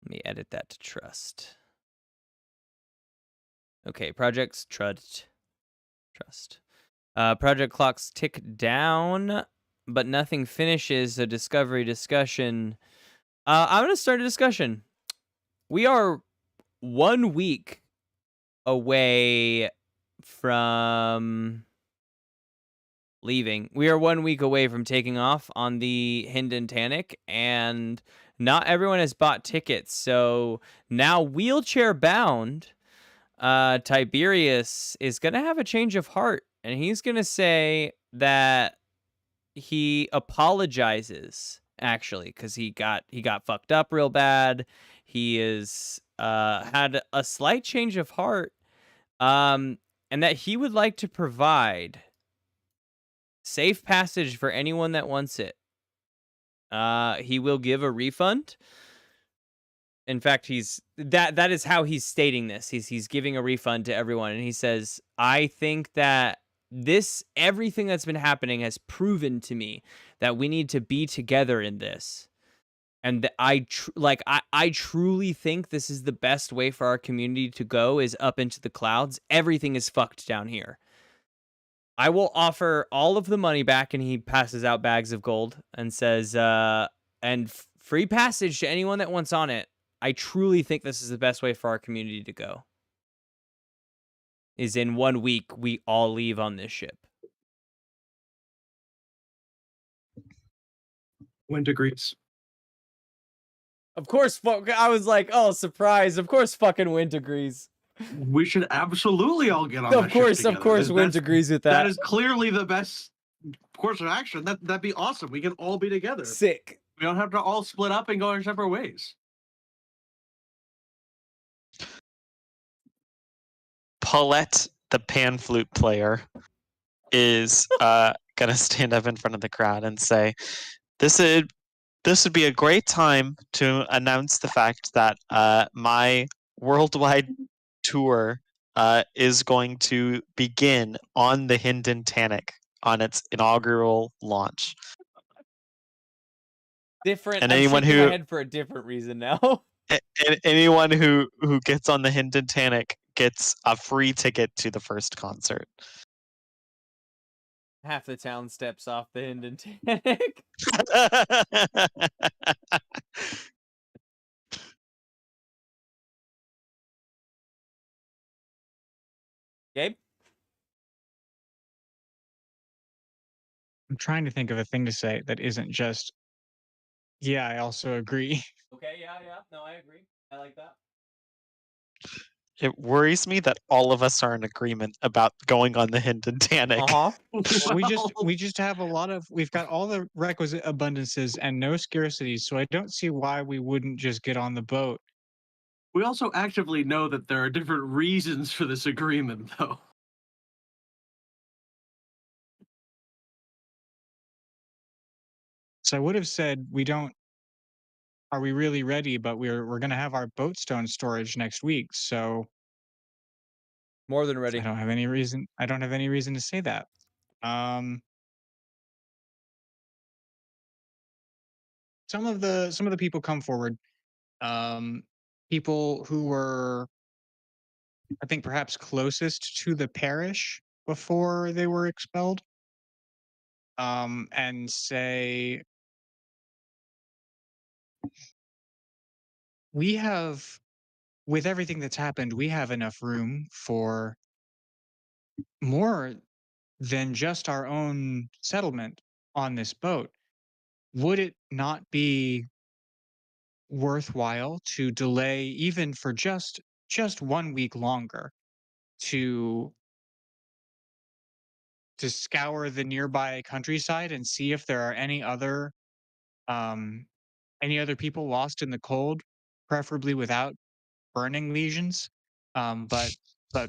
Let me edit that to trust. Okay, projects trust. Project clocks tick down, but nothing finishes. So discovery discussion. I'm gonna start a discussion. We are 1 week away from leaving. We are 1 week away from taking off on the Hinden Tannic, and not everyone has bought tickets. So now, wheelchair bound, Tiberius is gonna have a change of heart, and he's gonna say that he apologizes, actually, because he got fucked up real bad. He is had a slight change of heart, and that he would like to provide safe passage for anyone that wants it. He will give a refund. In fact, that is how he's stating this. He's giving a refund to everyone, and he says, "I think that everything that's been happening has proven to me that we need to be together in this, and that I truly think this is the best way for our community to go, is up into the clouds. Everything is fucked down here. I will offer all of the money back," and he passes out bags of gold and says, "and free passage to anyone that wants on it. I truly think this is the best way for our community to go. Is in 1 week, we all leave on this ship." Wind agrees. Of course, I was like, oh, surprise. Of course, fucking Wint agrees. We should absolutely all get on that Of ship course, together. Wint agrees with that. That is clearly the best course of action. That'd be awesome. We can all be together. Sick. We don't have to all split up and go our separate ways. Paulette, the pan flute player, is gonna stand up in front of the crowd and say, "This would be a great time to announce the fact that my worldwide tour is going to begin on the Hindon Tannic on its inaugural launch." Different. And I'm anyone shaking my who head for a different reason now. anyone who gets on the Hindon Tannic gets a free ticket to the first concert. Half the town steps off the Hindon Tannic. Gabe? I'm trying to think of a thing to say that isn't just, yeah, I also agree. Okay, yeah. No, I agree. I like that. It worries me that all of us are in agreement about going on the Hindon Tannic. We just have we've got all the requisite abundances and no scarcities, so I don't see why we wouldn't just get on the boat. We also actively know that there are different reasons for this agreement, though. So I would have said are we really ready? But we're gonna have our boat stone storage next week, so More than I ready. don't have any reason to say that. Some of the people come forward. People who were, I think, perhaps closest to the parish before they were expelled, and say, we have, with everything that's happened, we have enough room for more than just our own settlement on this boat. Would it not be worthwhile to delay even for just 1 week longer to scour the nearby countryside and see if there are um any other people lost in the cold, preferably without burning lesions, but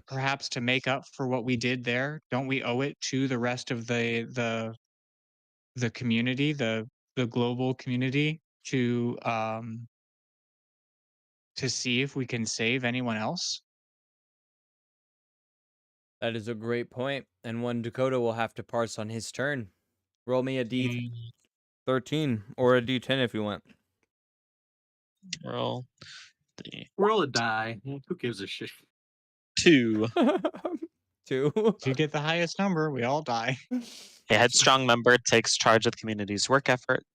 perhaps to make up for what we did there? Don't we owe it to the rest of the community, the global community, to see if we can save anyone else? That is a great point, and one Dakota will have to parse on his turn. Roll me a D13 or a D10 if you want. Roll the Roll a die. Who gives a shit? 2. 2. If you get the highest number, we all die. A headstrong member takes charge of the community's work efforts.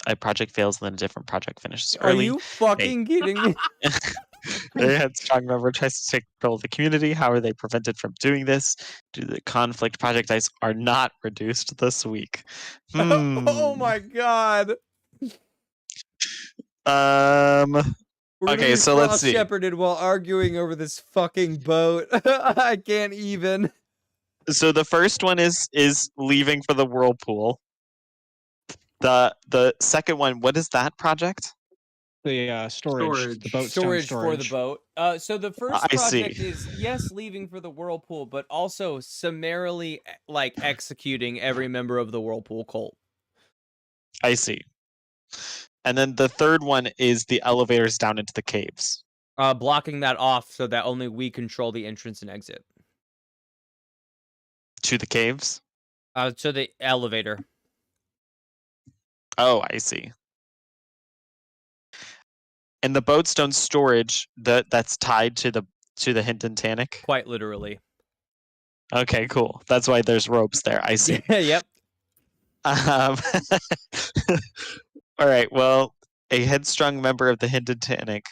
A project fails, and then a different project finishes Are early. you fucking kidding me? A headstrong member tries to take control of the community. How are they prevented from doing this? Due to the conflict, project dice are not reduced this week. Oh my god. We're Okay, so let's see. Shepherded while arguing over this fucking boat. I can't even. So the first one is leaving for the whirlpool. The second one, what is that project? The storage, the boat storage stone for the boat. So the first I see. project is, yes, leaving for the whirlpool, but also summarily like executing every member of the whirlpool cult. I see. And then the third one is the elevators down into the caves. Blocking that off so that only we control the entrance and exit. To the caves? So the elevator. Oh, I see. And the boatstone storage that's tied to the Hinton Tannic? Quite literally. Okay, cool. That's why there's ropes there. I see. Yep. All right. Well, a headstrong member of the Hinton Tannic,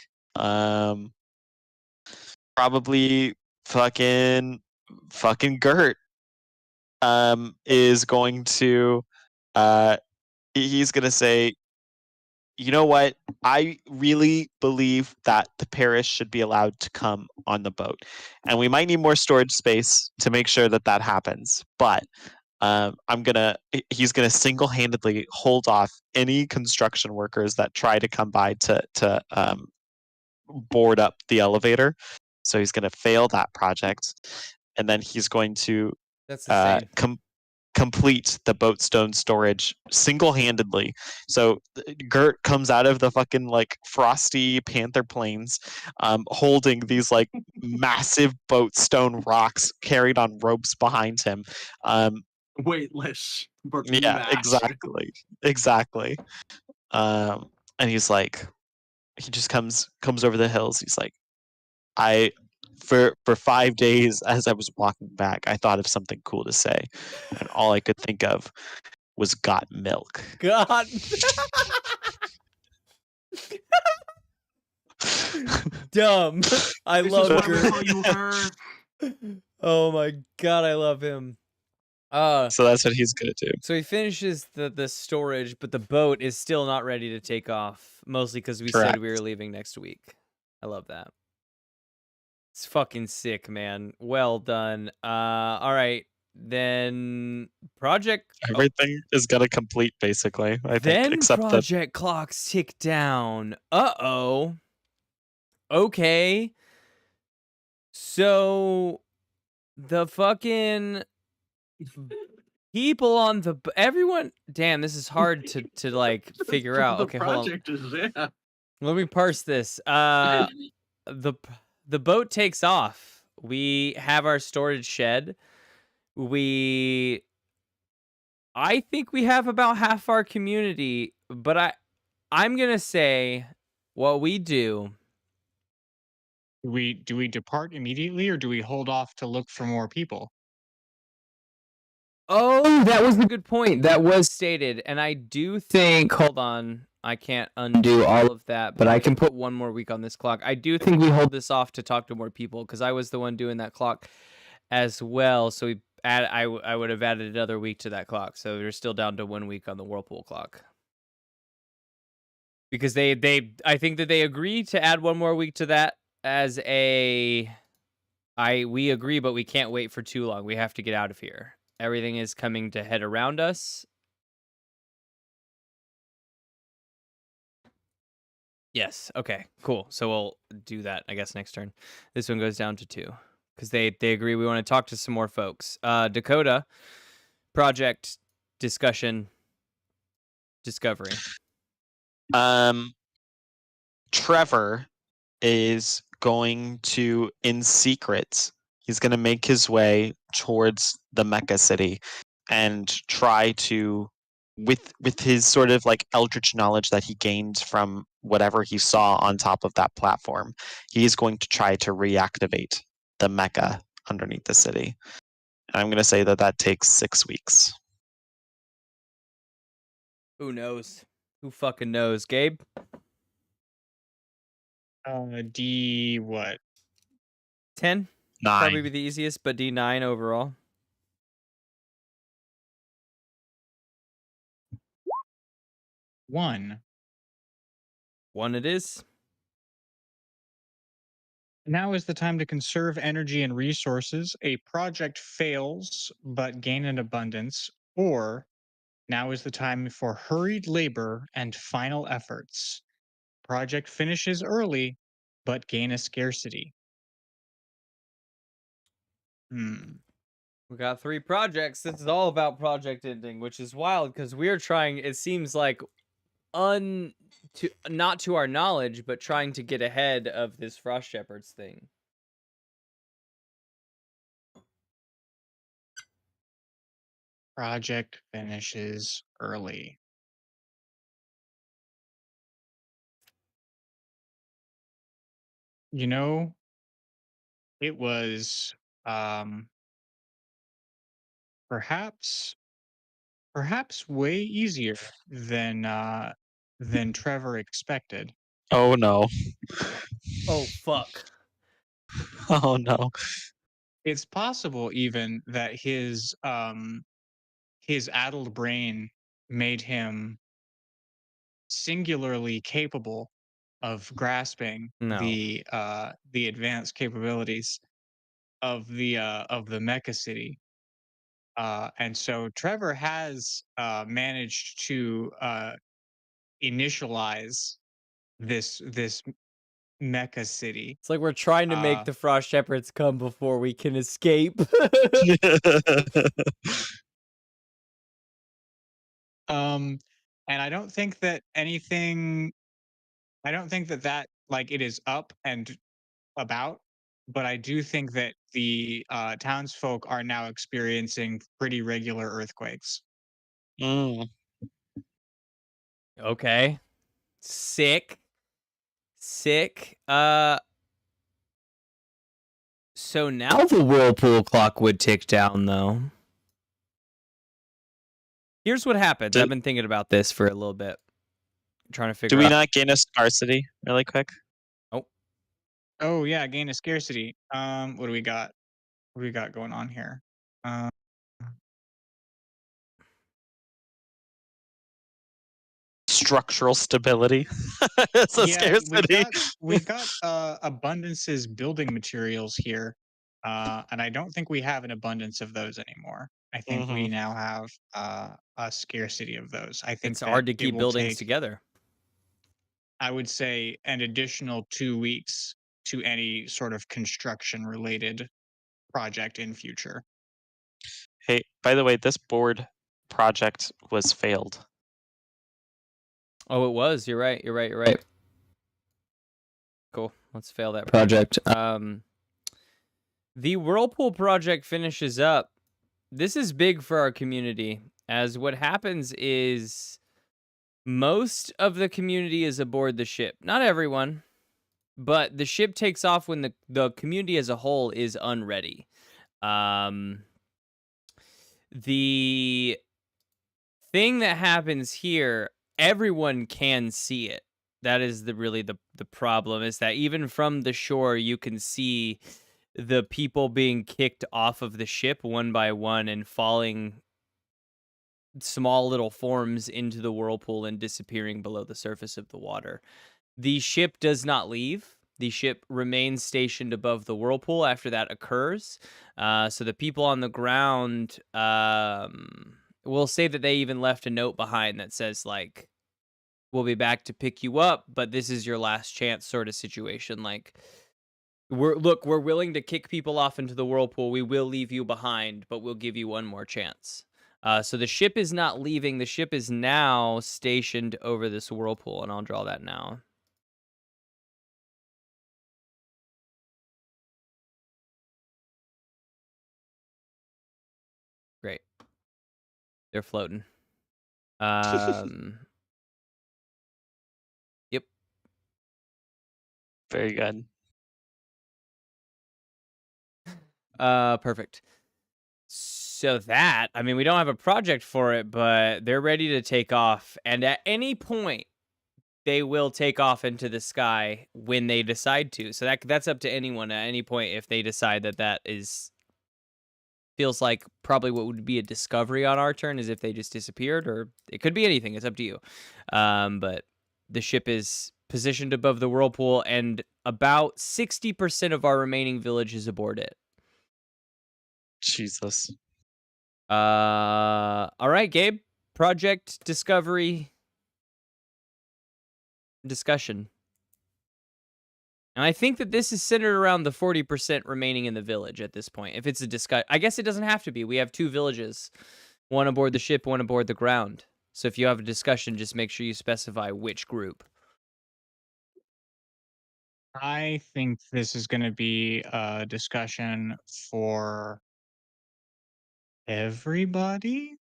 probably fucking Gert, is going to he's gonna say, you know what? I really believe that the parish should be allowed to come on the boat, and we might need more storage space to make sure that that happens. But he's gonna single-handedly hold off any construction workers that try to come by to board up the elevator. So he's gonna fail that project, and then he's going to That's uh, insane. complete the boat stone storage single-handedly. So Gert comes out of the fucking like frosty panther plains, holding these like massive boat stone rocks carried on ropes behind him. Weightless, but Yeah, massive. exactly. And he's like, he just comes over the hills. He's like, I for 5 days as I was walking back, I thought of something cool to say, and all I could think of was "got milk." God. Dumb. I This love is why we Gert. call you her. Oh my god, I love him. So that's what he's gonna do. So he finishes the storage, but the boat is still not ready to take off, mostly because we said Correct. we were leaving next week. I love that. It's fucking sick, man. Well done. All right. Then project Everything is gonna complete basically, I think, then except the project clocks tick down. Uh-oh. Okay. So the fucking people on the everyone, damn, this is hard to like figure out. The Okay, hold on. project is yeah. Let me parse this. The boat takes off. We have our storage shed. I think we have about half our community, but I'm gonna say what we do. Do we depart immediately, or do we hold off to look for more people? Oh, that was a good point. That was stated, and I do think. Hold on, I can't undo all of that, but I can put one more week on this clock. I do think we hold this off to talk to more people because I was the one doing that clock as well. So I would have added another week to that clock, so we're still down to 1 week on the whirlpool clock. Because I think that they agree to add one more week to that as we agree, but we can't wait for too long. We have to get out of here. Everything is coming to head around us. Yes. Okay. Cool. So we'll do that, I guess, next turn. This one goes down to 2 because they agree we want to talk to some more folks. Dakota, project discussion, discovery. Trevor is going to, in secret, he's going to make his way towards the Mecca city and try to, with his sort of like eldritch knowledge that he gained from whatever he saw on top of that platform, he is going to try to reactivate the Mecca underneath the city. And I'm going to say that that takes 6 weeks. Who knows? Who fucking knows, Gabe? D what? 10? 9. Probably be the easiest, but D9 overall. One. 1 it is. Now is the time to conserve energy and resources. A project fails, but gain an abundance. Or now is the time for hurried labor and final efforts. Project finishes early, but gain a scarcity. We got 3 projects. This is all about project ending, which is wild because we're trying, it seems like not to our knowledge, but trying to get ahead of this Frost Shepherds thing. Project finishes early. You know, it was perhaps way easier than Trevor expected. Oh no. Oh, fuck. Oh no. It's possible even that his addled brain made him singularly capable of grasping No. the advanced capabilities of the mecha city. And so Trevor has managed to initialize this mecha city. It's like we're trying to make Uh, the Frost Shepherds come before we can escape. um, and I don't think that anything. I don't think that like it is up and about, but I do think that the townsfolk are now experiencing pretty regular earthquakes. Mm. Okay. Sick. Sick. So now the whirlpool clock would tick down, though. Here's what happens. Do, I've been thinking about this for a little bit, trying to do figure we out. not gain a scarcity really quick? Oh, Oh yeah, gain of scarcity. What do we got? What do we got going on here? Uh, Structural stability. It's a yeah, scarcity. we've got abundances building materials here, and I don't think we have an abundance of those anymore. I think Hmm. we now have a scarcity of those. I think it's that hard to it keep will buildings take, together. I would say, an additional 2 weeks to any sort of construction related project in future. Hey, by the way, this board project was failed. Oh, it was. You're right. You're right. You're right. Cool. Let's fail that project. The Whirlpool project finishes up. This is big for our community, as what happens is most of the community is aboard the ship. Not everyone, but the ship takes off when the community as a whole is unready. Um, the thing that happens here, everyone can see it. That is the problem, is that even from the shore you can see the people being kicked off of the ship one by one and falling small little forms into the whirlpool and disappearing below the surface of the water. The ship does not leave. The ship remains stationed above the whirlpool after that occurs. So the people on the ground will say that they even left a note behind that says, like, we'll be back to pick you up, but this is your last chance sort of situation. Like, we're willing to kick people off into the whirlpool. We will leave you behind, but we'll give you one more chance. So the ship is not leaving. The ship is now stationed over this whirlpool, and I'll draw that now. Great. They're floating. Um, yep. Very good. Perfect. So that, I mean, we don't have a project for it, but they're ready to take off. And at any point, they will take off into the sky when they decide to. So that's up to anyone at any point if they decide that that is feels like probably what would be a discovery on our turn is if they just disappeared, or it could be anything. It's up to you. But the ship is positioned above the whirlpool, and about 60% of our remaining village is aboard it. Jesus. All right, Gabe. Project discovery discussion. And I think that this is centered around the 40% remaining in the village at this point. If it's a discuss, I guess it doesn't have to be. We have two villages, one aboard the ship, one aboard the ground. So if you have a discussion, just make sure you specify which group. I think this is going to be a discussion for everybody.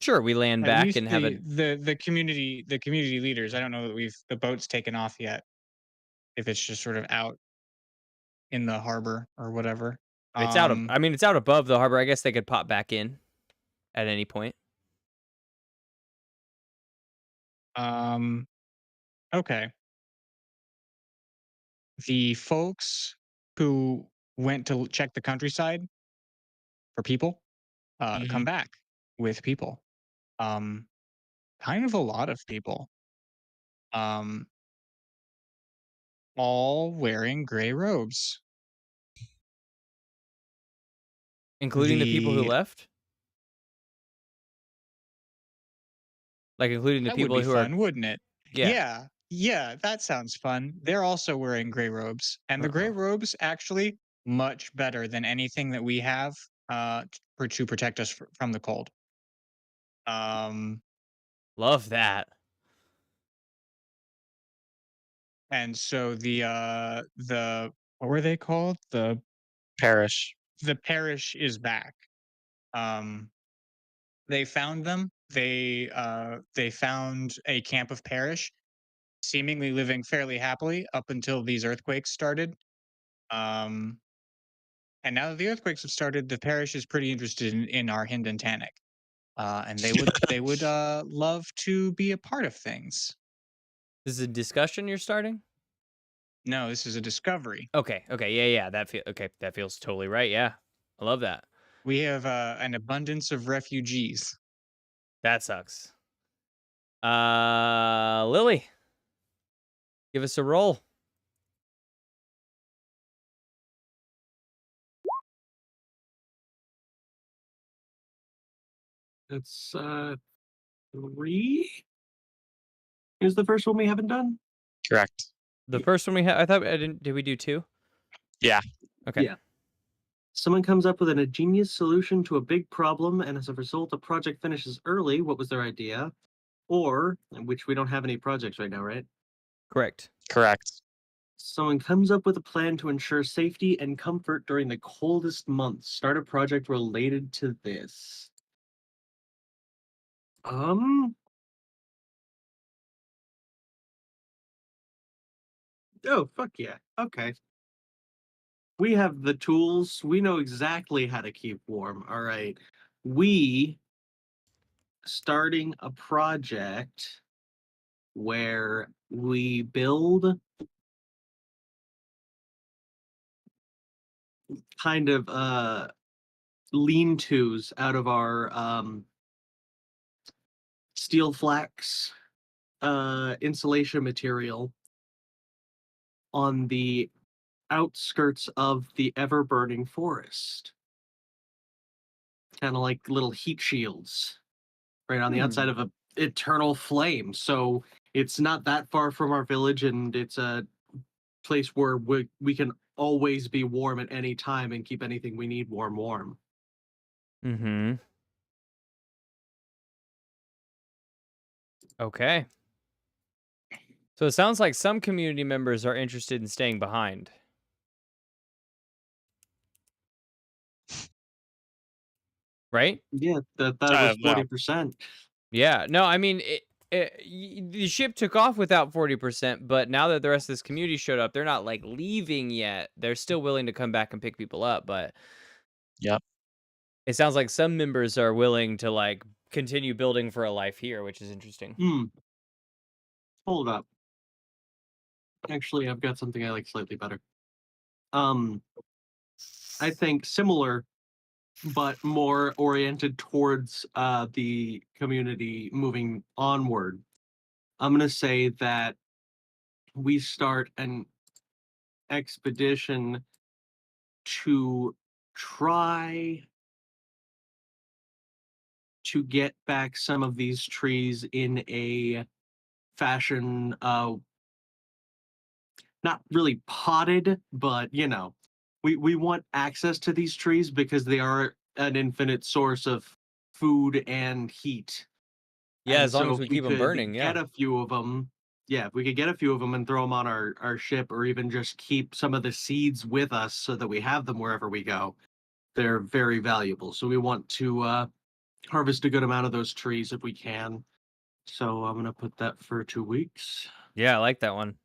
Sure, we land At back least and have a. the community leaders. I don't know that the boat's taken off yet. If it's just sort of out in the harbor or whatever. It's out of. Um, I mean, it's out above the harbor. I guess they could pop back in at any point. um, okay. The folks who went to check the countryside for people come Hmm. back with people. Um, kind of a lot of people. um, all wearing gray robes. Including the people who The left? Like, including the That would people be who are fun, wouldn't it? yeah. Yeah, yeah, that sounds fun. They're also wearing gray robes, and the gray Uh-oh. robes actually much better than anything that we have to protect us from the cold. Um, Love that. and so the what were they called? Perish. The parish is back. Um, they found them. They found a camp of parish, seemingly living fairly happily up until these earthquakes started. Um, and now that the earthquakes have started, the parish is pretty interested in our Hinden Tannic. And they would love to be a part of things. This is a discussion you're starting? No, this is a discovery. Okay, yeah, that feels totally right, yeah. I love that. We have an abundance of refugees. That sucks. Lily, give us a roll. It's 3 is the first one we haven't done. Correct. The first one we had, I thought I didn't. Did we do 2? Yeah. Okay. Yeah. Someone comes up with an ingenious solution to a big problem, and as a result, the project finishes early. What was their idea? Or, which we don't have any projects right now, right? Correct. Correct. Someone comes up with a plan to ensure safety and comfort during the coldest months. Start a project related to this. Oh, fuck yeah. Okay. We have the tools. We know exactly how to keep warm. All right. We starting a project where we build kind of lean-tos out of our steel flax insulation material on the outskirts of the ever-burning forest. Kind of like little heat shields right on the outside of a eternal flame. So it's not that far from our village, and it's a place where we can always be warm at any time and keep anything we need warm. Mm-hmm. Okay. So it sounds like some community members are interested in staying behind. Right? Yeah, that I was don't know. 40%. Yeah. No, I mean, the ship took off without 40%, but now that the rest of this community showed up, they're not like leaving yet. They're still willing to come back and pick people up, but Yep. it sounds like some members are willing to like continue building for a life here, which is interesting. Hold up. Actually, I've got something I like slightly better. I think similar, but more oriented towards the community moving onward. I'm gonna say that we start an expedition to try to get back some of these trees in a fashion, not really potted, but we want access to these trees because they are an infinite source of food and heat. Yeah, And as long so as if we we keep them could burning, get yeah. a few of them, yeah, if we could get a few of them and throw them on our ship, or even just keep some of the seeds with us so that we have them wherever we go, they're very valuable. So we want to harvest a good amount of those trees if we can. So I'm gonna put that for 2 weeks. Yeah, I like that one.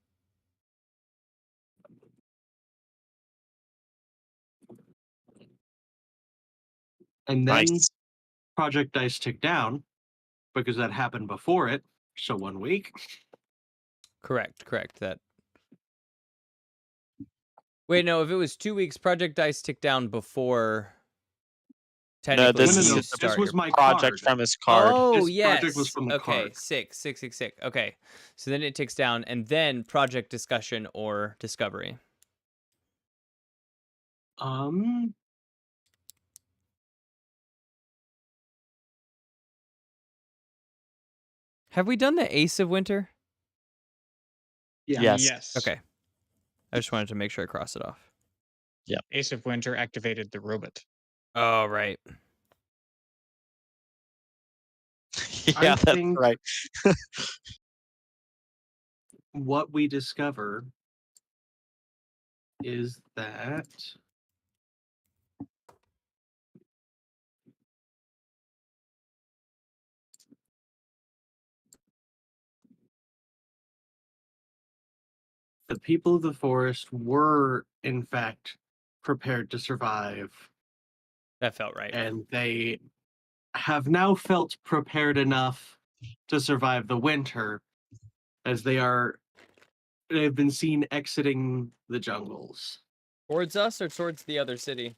And then Nice. Project Dice Tick Down, because that happened before it. So 1 week. Correct. That. Wait, no, if it was 2 weeks, Project Dice ticked down before No, Technically, this No, is no, no. you the This start was your my project card. from his card. Oh, This project was yes. from the Okay, card. six. Okay. So then it ticks down, and then project discussion or discovery. Um, Have we done the Ace of Winter? yeah. Yes. Yes. Okay. I just wanted to make sure I cross it off. Ace of Winter activated the robot. Oh, right. Yeah, I that's think right. what we discover is that the people of the forest were, in fact, prepared to survive, That felt right. and they have now felt prepared enough to survive the winter, as they've been seen exiting the jungles. Towards us or towards the other city?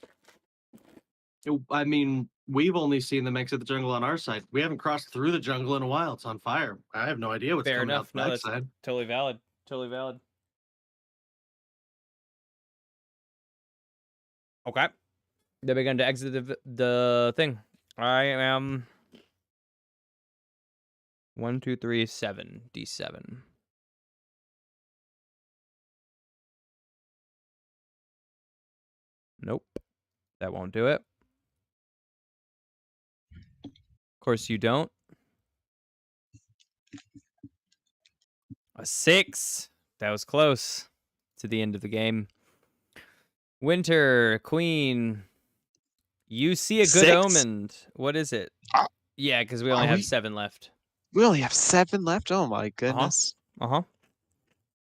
I mean, we've only seen them exit the jungle on our side. We haven't crossed through the jungle in a while. It's on fire. I have no idea what's Fair coming out enough. the No, that's backside. totally valid. Totally valid. Okay. They begun to exit the thing. I am 1, 2, 3, 7. D7. Nope. That won't do it. Of course you don't. A 6. That was close to the end of the game. Winter, Queen. You see a good 6? omen. What is it? Uh, Yeah, because we only are have we- 7 left. We only have 7 left. Oh my goodness. Uh-huh.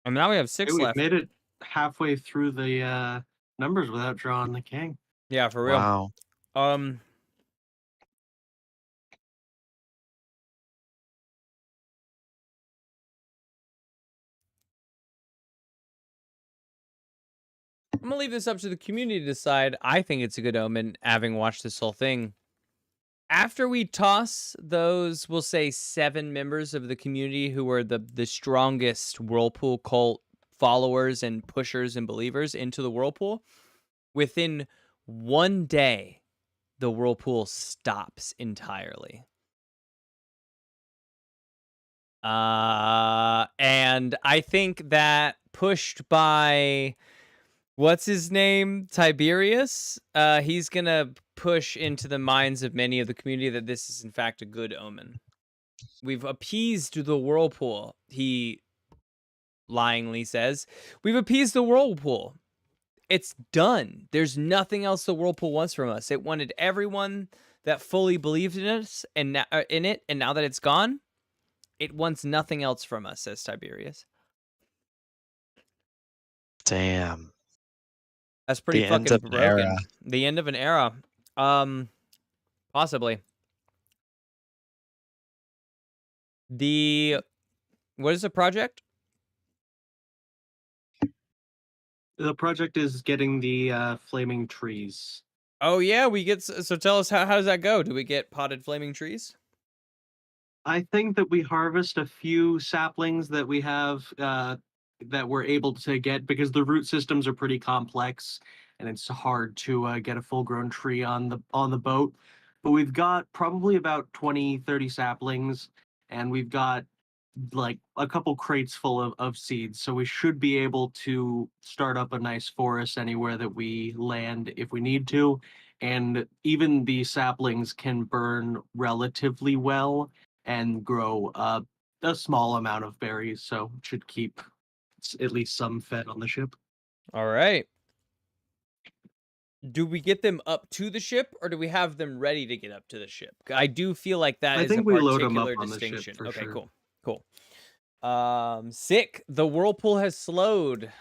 And now we have Hey, 6 we've left. made it halfway through the numbers without drawing the king. Yeah, for real. Wow. I'm gonna leave this up to the community to decide. I think it's a good omen, having watched this whole thing. After we toss those, we'll say 7 members of the community who are the strongest Whirlpool cult followers and pushers and believers into the Whirlpool, within 1 day, the Whirlpool stops entirely. And I think that pushed by what's his name? Tiberius. He's gonna push into the minds of many of the community that this is in fact a good omen. We've appeased the Whirlpool, he lyingly says. We've appeased the Whirlpool. It's done. There's nothing else the Whirlpool wants from us. It wanted everyone that fully believed in us and in it, and now that it's gone, it wants nothing else from us, says Tiberius. Damn. That's pretty The end fucking of an era. broken. The end of an era. Possibly. What is the project? The project is getting the flaming trees. Oh yeah, we get. So tell us how does that go? Do we get potted flaming trees? I think that we harvest a few saplings that we have that we're able to get because the root systems are pretty complex and it's hard to get a full-grown tree on the boat. But we've got probably about 20, 30 saplings, and we've got like a couple crates full of seeds. So we should be able to start up a nice forest anywhere that we land if we need to. And even the saplings can burn relatively well and grow a small amount of berries, so it should keep at least some fed on the ship. All right. Do we get them up to the ship, or do we have them ready to get up to the ship? I do feel like that I is a think we load 'em up particular on the ship distinction. for Okay, sure. cool. Sick. The Whirlpool has slowed.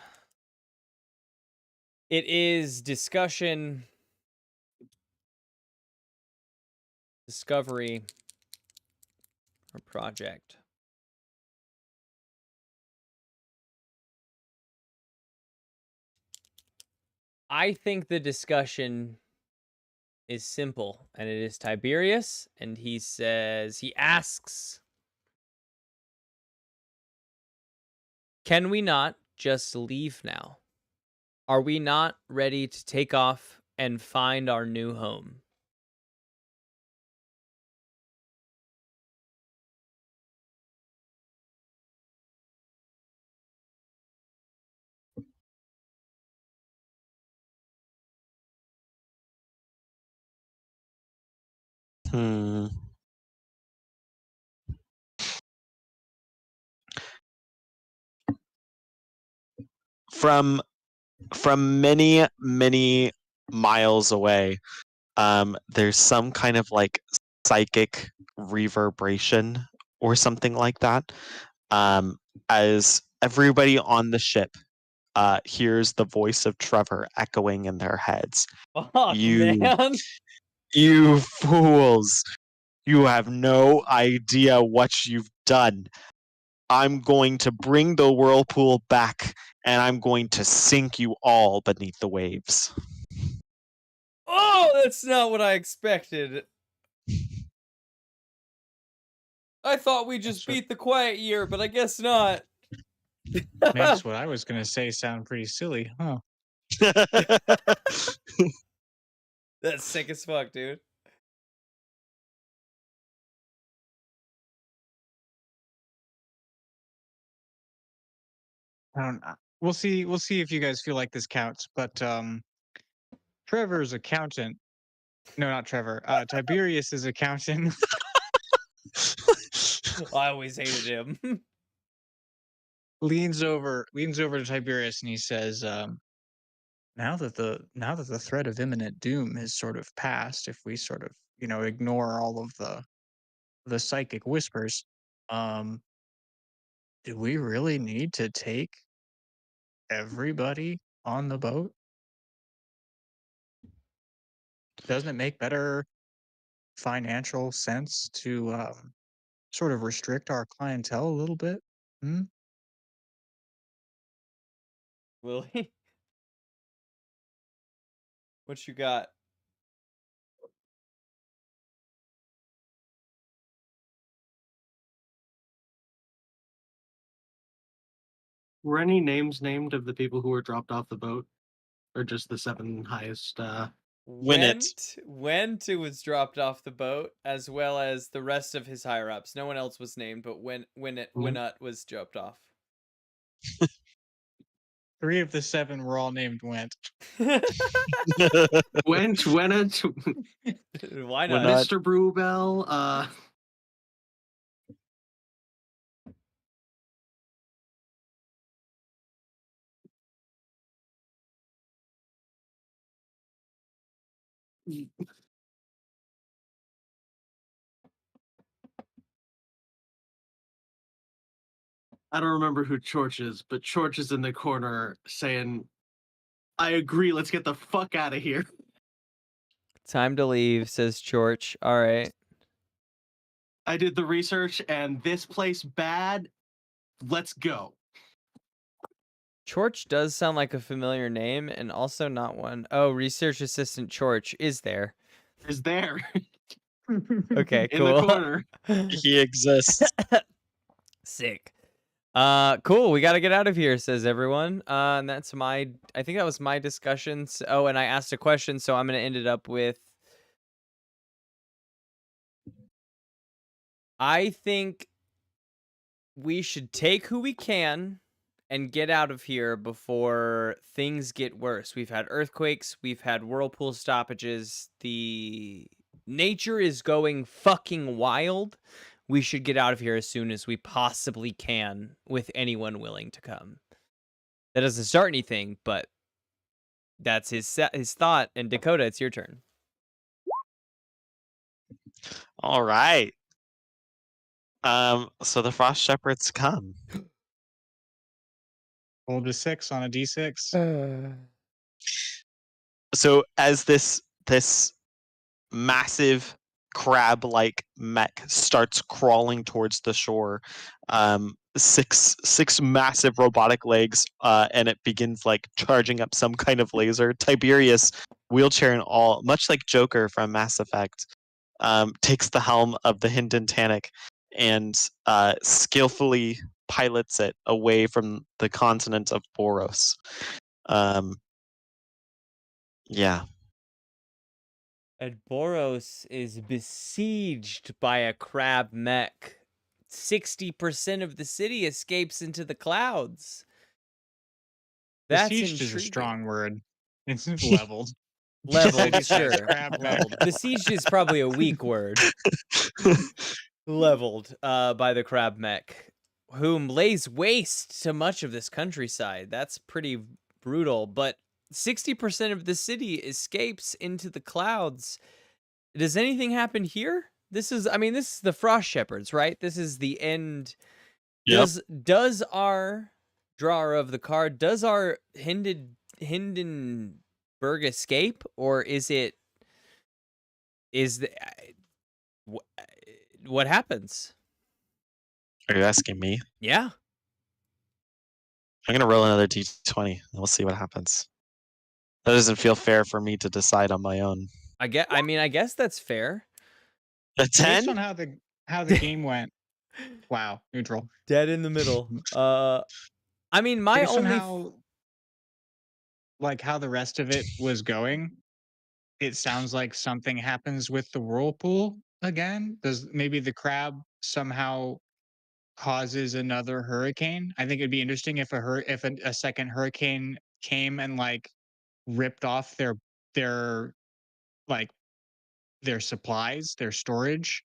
It is discussion, discovery, or project. I think the discussion is simple, and it is Tiberius, and he asks, can we not just leave now? Are we not ready to take off and find our new home? Hmm. From many, many miles away, there's some kind of like psychic reverberation or something like that. As everybody on the ship hears the voice of Trevor echoing in their heads. Fuck, You, man. you fools! You have no idea what you've done. I'm going to bring the whirlpool back, and I'm going to sink you all beneath the waves. Oh, that's not what I expected. I thought we just beat the quiet year, but I guess not. Makes what I was gonna say sound pretty silly, huh? That's sick as fuck, dude. I don't. We'll see. We'll see if you guys feel like this counts. But Trevor's accountant. No, not Trevor. Tiberius's accountant I always hated him. leans over to Tiberius and he says, now that the threat of imminent doom has sort of passed, if we sort of ignore all of the psychic whispers, um, do we really need to take everybody on the boat? Doesn't it make better financial sense to sort of restrict our clientele a little bit? Hmm? Willie, what you got? Were any names named of the people who were dropped off the boat, or just the 7 highest? Went who was dropped off the boat, as well as the rest of his higher ups. No one else was named, but Winut was dropped off. 3 of the 7 were all named Went. Went, Wennet, Why We're not? not- Mr. Brewbell. I don't remember who Chorch is, but Chorch is in the corner saying, "I agree. Let's get the fuck out of here." Time to leave, says Chorch. All right. I did the research, and this place bad. Let's go. Chorch does sound like a familiar name, and also not one. Oh, research assistant Chorch is there. Is there Okay, in the cool. corner? He exists. Sick. Cool. We got to get out of here, says everyone. And that's I think that was my discussion. Oh, and I asked a question, so I'm going to end it up with, I think we should take who we can and get out of here before things get worse. We've had earthquakes, we've had whirlpool stoppages. The nature is going fucking wild. We should get out of here as soon as we possibly can with anyone willing to come. That doesn't start anything, but that's his thought. And Dakota, it's your turn. All right. So the Frost Shepherds come. Rolled a 6 on a d6. So as this massive crab-like mech starts crawling towards the shore, six massive robotic legs, and it begins like charging up some kind of laser. Tiberius wheelchair and all, much like Joker from Mass Effect, takes the helm of the Hinden Tannic and skillfully pilots it away from the continent of Boros. Um, yeah. And Boros is besieged by a crab mech. 60% of the city escapes into the clouds. That's Besieged is a intriguing. strong word. It's leveled. Leveled, City-sized sure. crab mech. Leveled. Besieged is probably a weak word. Leveled by the crab mech, whom lays waste to much of this countryside. That's pretty brutal. But 60% of the city escapes into the clouds. Does anything happen here? This is the Frost Shepherds, right? This is the end. Yep. Does our drawer of the card, does our Hindenburg escape, or is what happens? Are you asking me? Yeah. I'm gonna roll another d20 and we'll see what happens. That doesn't feel fair for me to decide on my own. I guess that's fair. A Based 10? on how the game went. Wow, neutral. Dead in the middle. My Based on only how the rest of it was going, it sounds like something happens with the whirlpool again. Does maybe the crab somehow causes another hurricane? I think it'd be interesting if a second hurricane came and ripped off their like their supplies, their storage.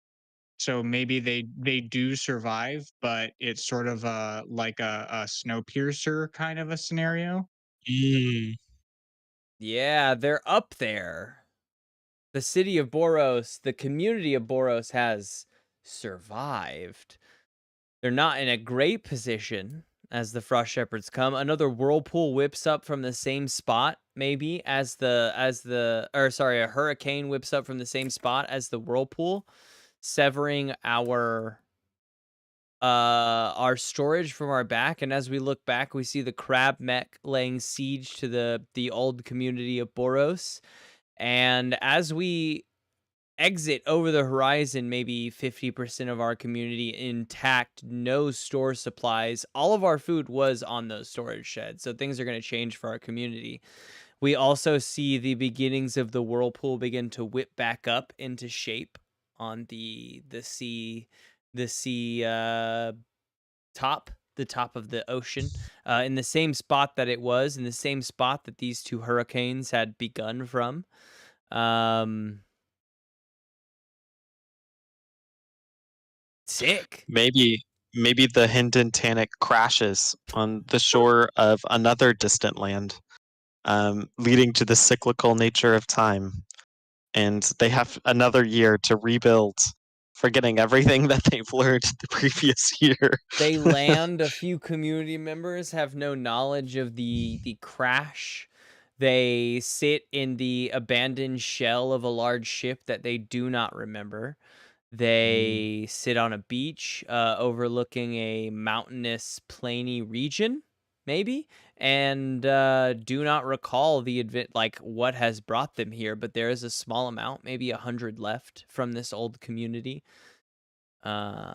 So maybe they do survive, but it's sort of a Snowpiercer kind of a scenario. Mm. Yeah, they're up there. The city of Boros, the community of Boros has survived. They're not in a great position as the Frost Shepherds come. Another whirlpool whips up from the same spot, maybe, a hurricane whips up from the same spot as the whirlpool, severing our storage from our back. And as we look back, we see the crab mech laying siege to the old community of Boros. And as we exit over the horizon, maybe 50% of our community intact, no store supplies. All of our food was on those storage sheds, so things are going to change for our community. We also see the beginnings of the whirlpool begin to whip back up into shape on the top, the top of the ocean, in the same spot that it was, in the same spot that these two hurricanes had begun from. Sick. Maybe the Hinden Tannic crashes on the shore of another distant land, leading to the cyclical nature of time. And they have another year to rebuild, forgetting everything that they've learned the previous year. They land, a few community members have no knowledge of the crash. They sit in the abandoned shell of a large ship that they do not remember. They sit on a beach overlooking a mountainous, plainy region, maybe, and do not recall the what has brought them here. But there is a small amount, maybe 100 left from this old community. And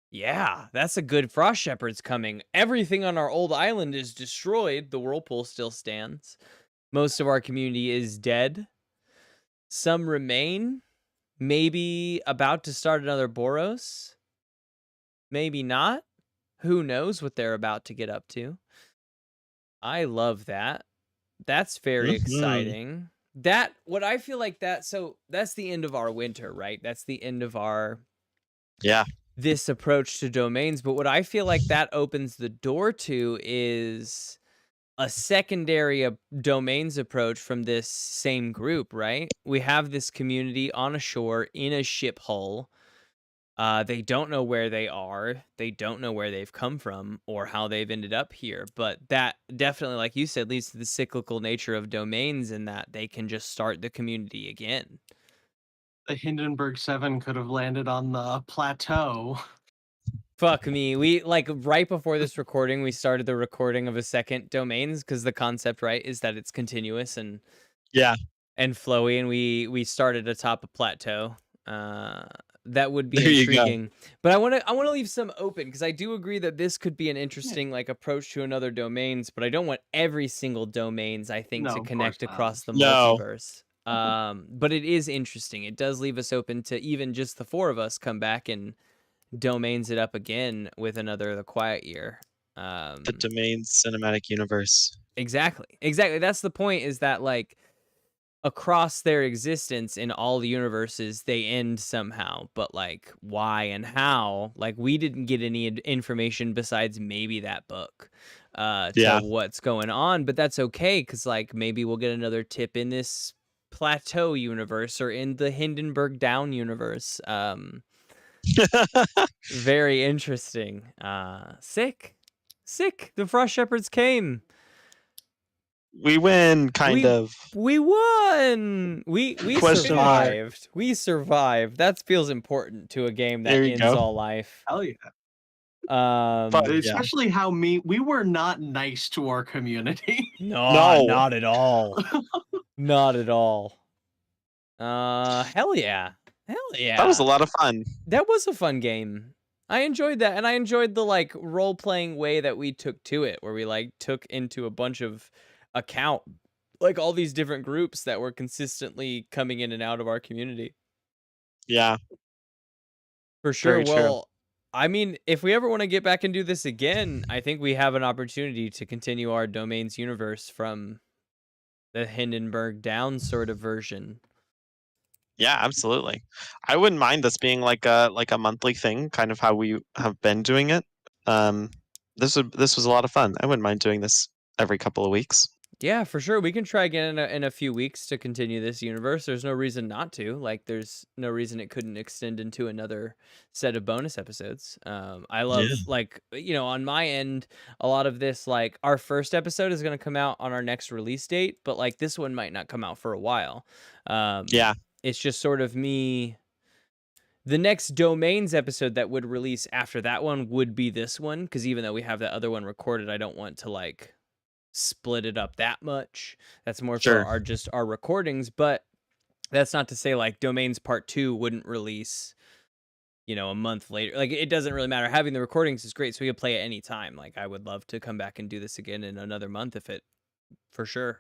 yeah, that's a good Frost Shepherd's coming. Everything on our old island is destroyed. The whirlpool still stands. Most of our community is dead. Some remain. Maybe about to start another Boros. Maybe not. Who knows what they're about to get up to. I love that. That's very exciting. So that's the end of our winter, right? That's the end of our this approach to domains. But what I feel like that opens the door to is a secondary domains approach from this same group, right? We have this community on a shore in a ship hull. They don't know where they are. They don't know where they've come from or how they've ended up here. But that definitely, like you said, leads to the cyclical nature of domains in that they can just start the community again. The Hindenburg 7 could have landed on the plateau. Fuck me. We like right before this recording, we started the recording of a second domains because the concept, right, is that it's continuous Yeah. and flowy, and we started atop a plateau. That would be There you go. intriguing. But I wanna leave some open because I do agree that this could be an interesting like approach to another domains, but I don't want every single domains, I think, No, to of course connect not. across the No. multiverse. But it is interesting. It does leave us open to even just the four of us come back and domains it up again with another The Quiet Year. The domain cinematic universe. Exactly. That's the point, is that like across their existence in all the universes, they end somehow, but like why and how, like we didn't get any information besides maybe that book to Yeah. what's going on, but that's okay because like maybe we'll get another tip in this plateau universe or in the Hindenburg Down universe. Very interesting. Sick. The Frost Shepherds came. We win, kind of. We won. We Question mark. survived. We survived. That feels important to a game that There you ends go. all life. Hell yeah. But yeah. Especially how we were not nice to our community. No, not at all. Not at all. Hell yeah. That was a lot of fun. That was a fun game. I enjoyed that, and I enjoyed the like role-playing way that we took to it, where we like took into a bunch of account like all these different groups that were consistently coming in and out of our community. Yeah. For sure. Very true. Well, I mean, if we ever want to get back and do this again, I think we have an opportunity to continue our domains universe from the Hindenburg Down sort of version. Yeah, absolutely. I wouldn't mind this being like a monthly thing, kind of how we have been doing it. This was a lot of fun. I wouldn't mind doing this every couple of weeks. Yeah, for sure. We can try again in a few weeks to continue this universe. There's no reason not to. Like, there's no reason it couldn't extend into another set of bonus episodes. I love, like, on my end, a lot of this, like, our first episode is going to come out on our next release date, but, like, this one might not come out for a while. Yeah. It's just sort of me. The next domains episode that would release after that one would be this one, because even though we have that other one recorded, I don't want to, like, split it up that much. That's more for our recordings, but that's not to say like domains part 2 wouldn't release a month later. Like, it doesn't really matter. Having the recordings is great, so we can play at any time. Like, I would love to come back and do this again in another month if it for sure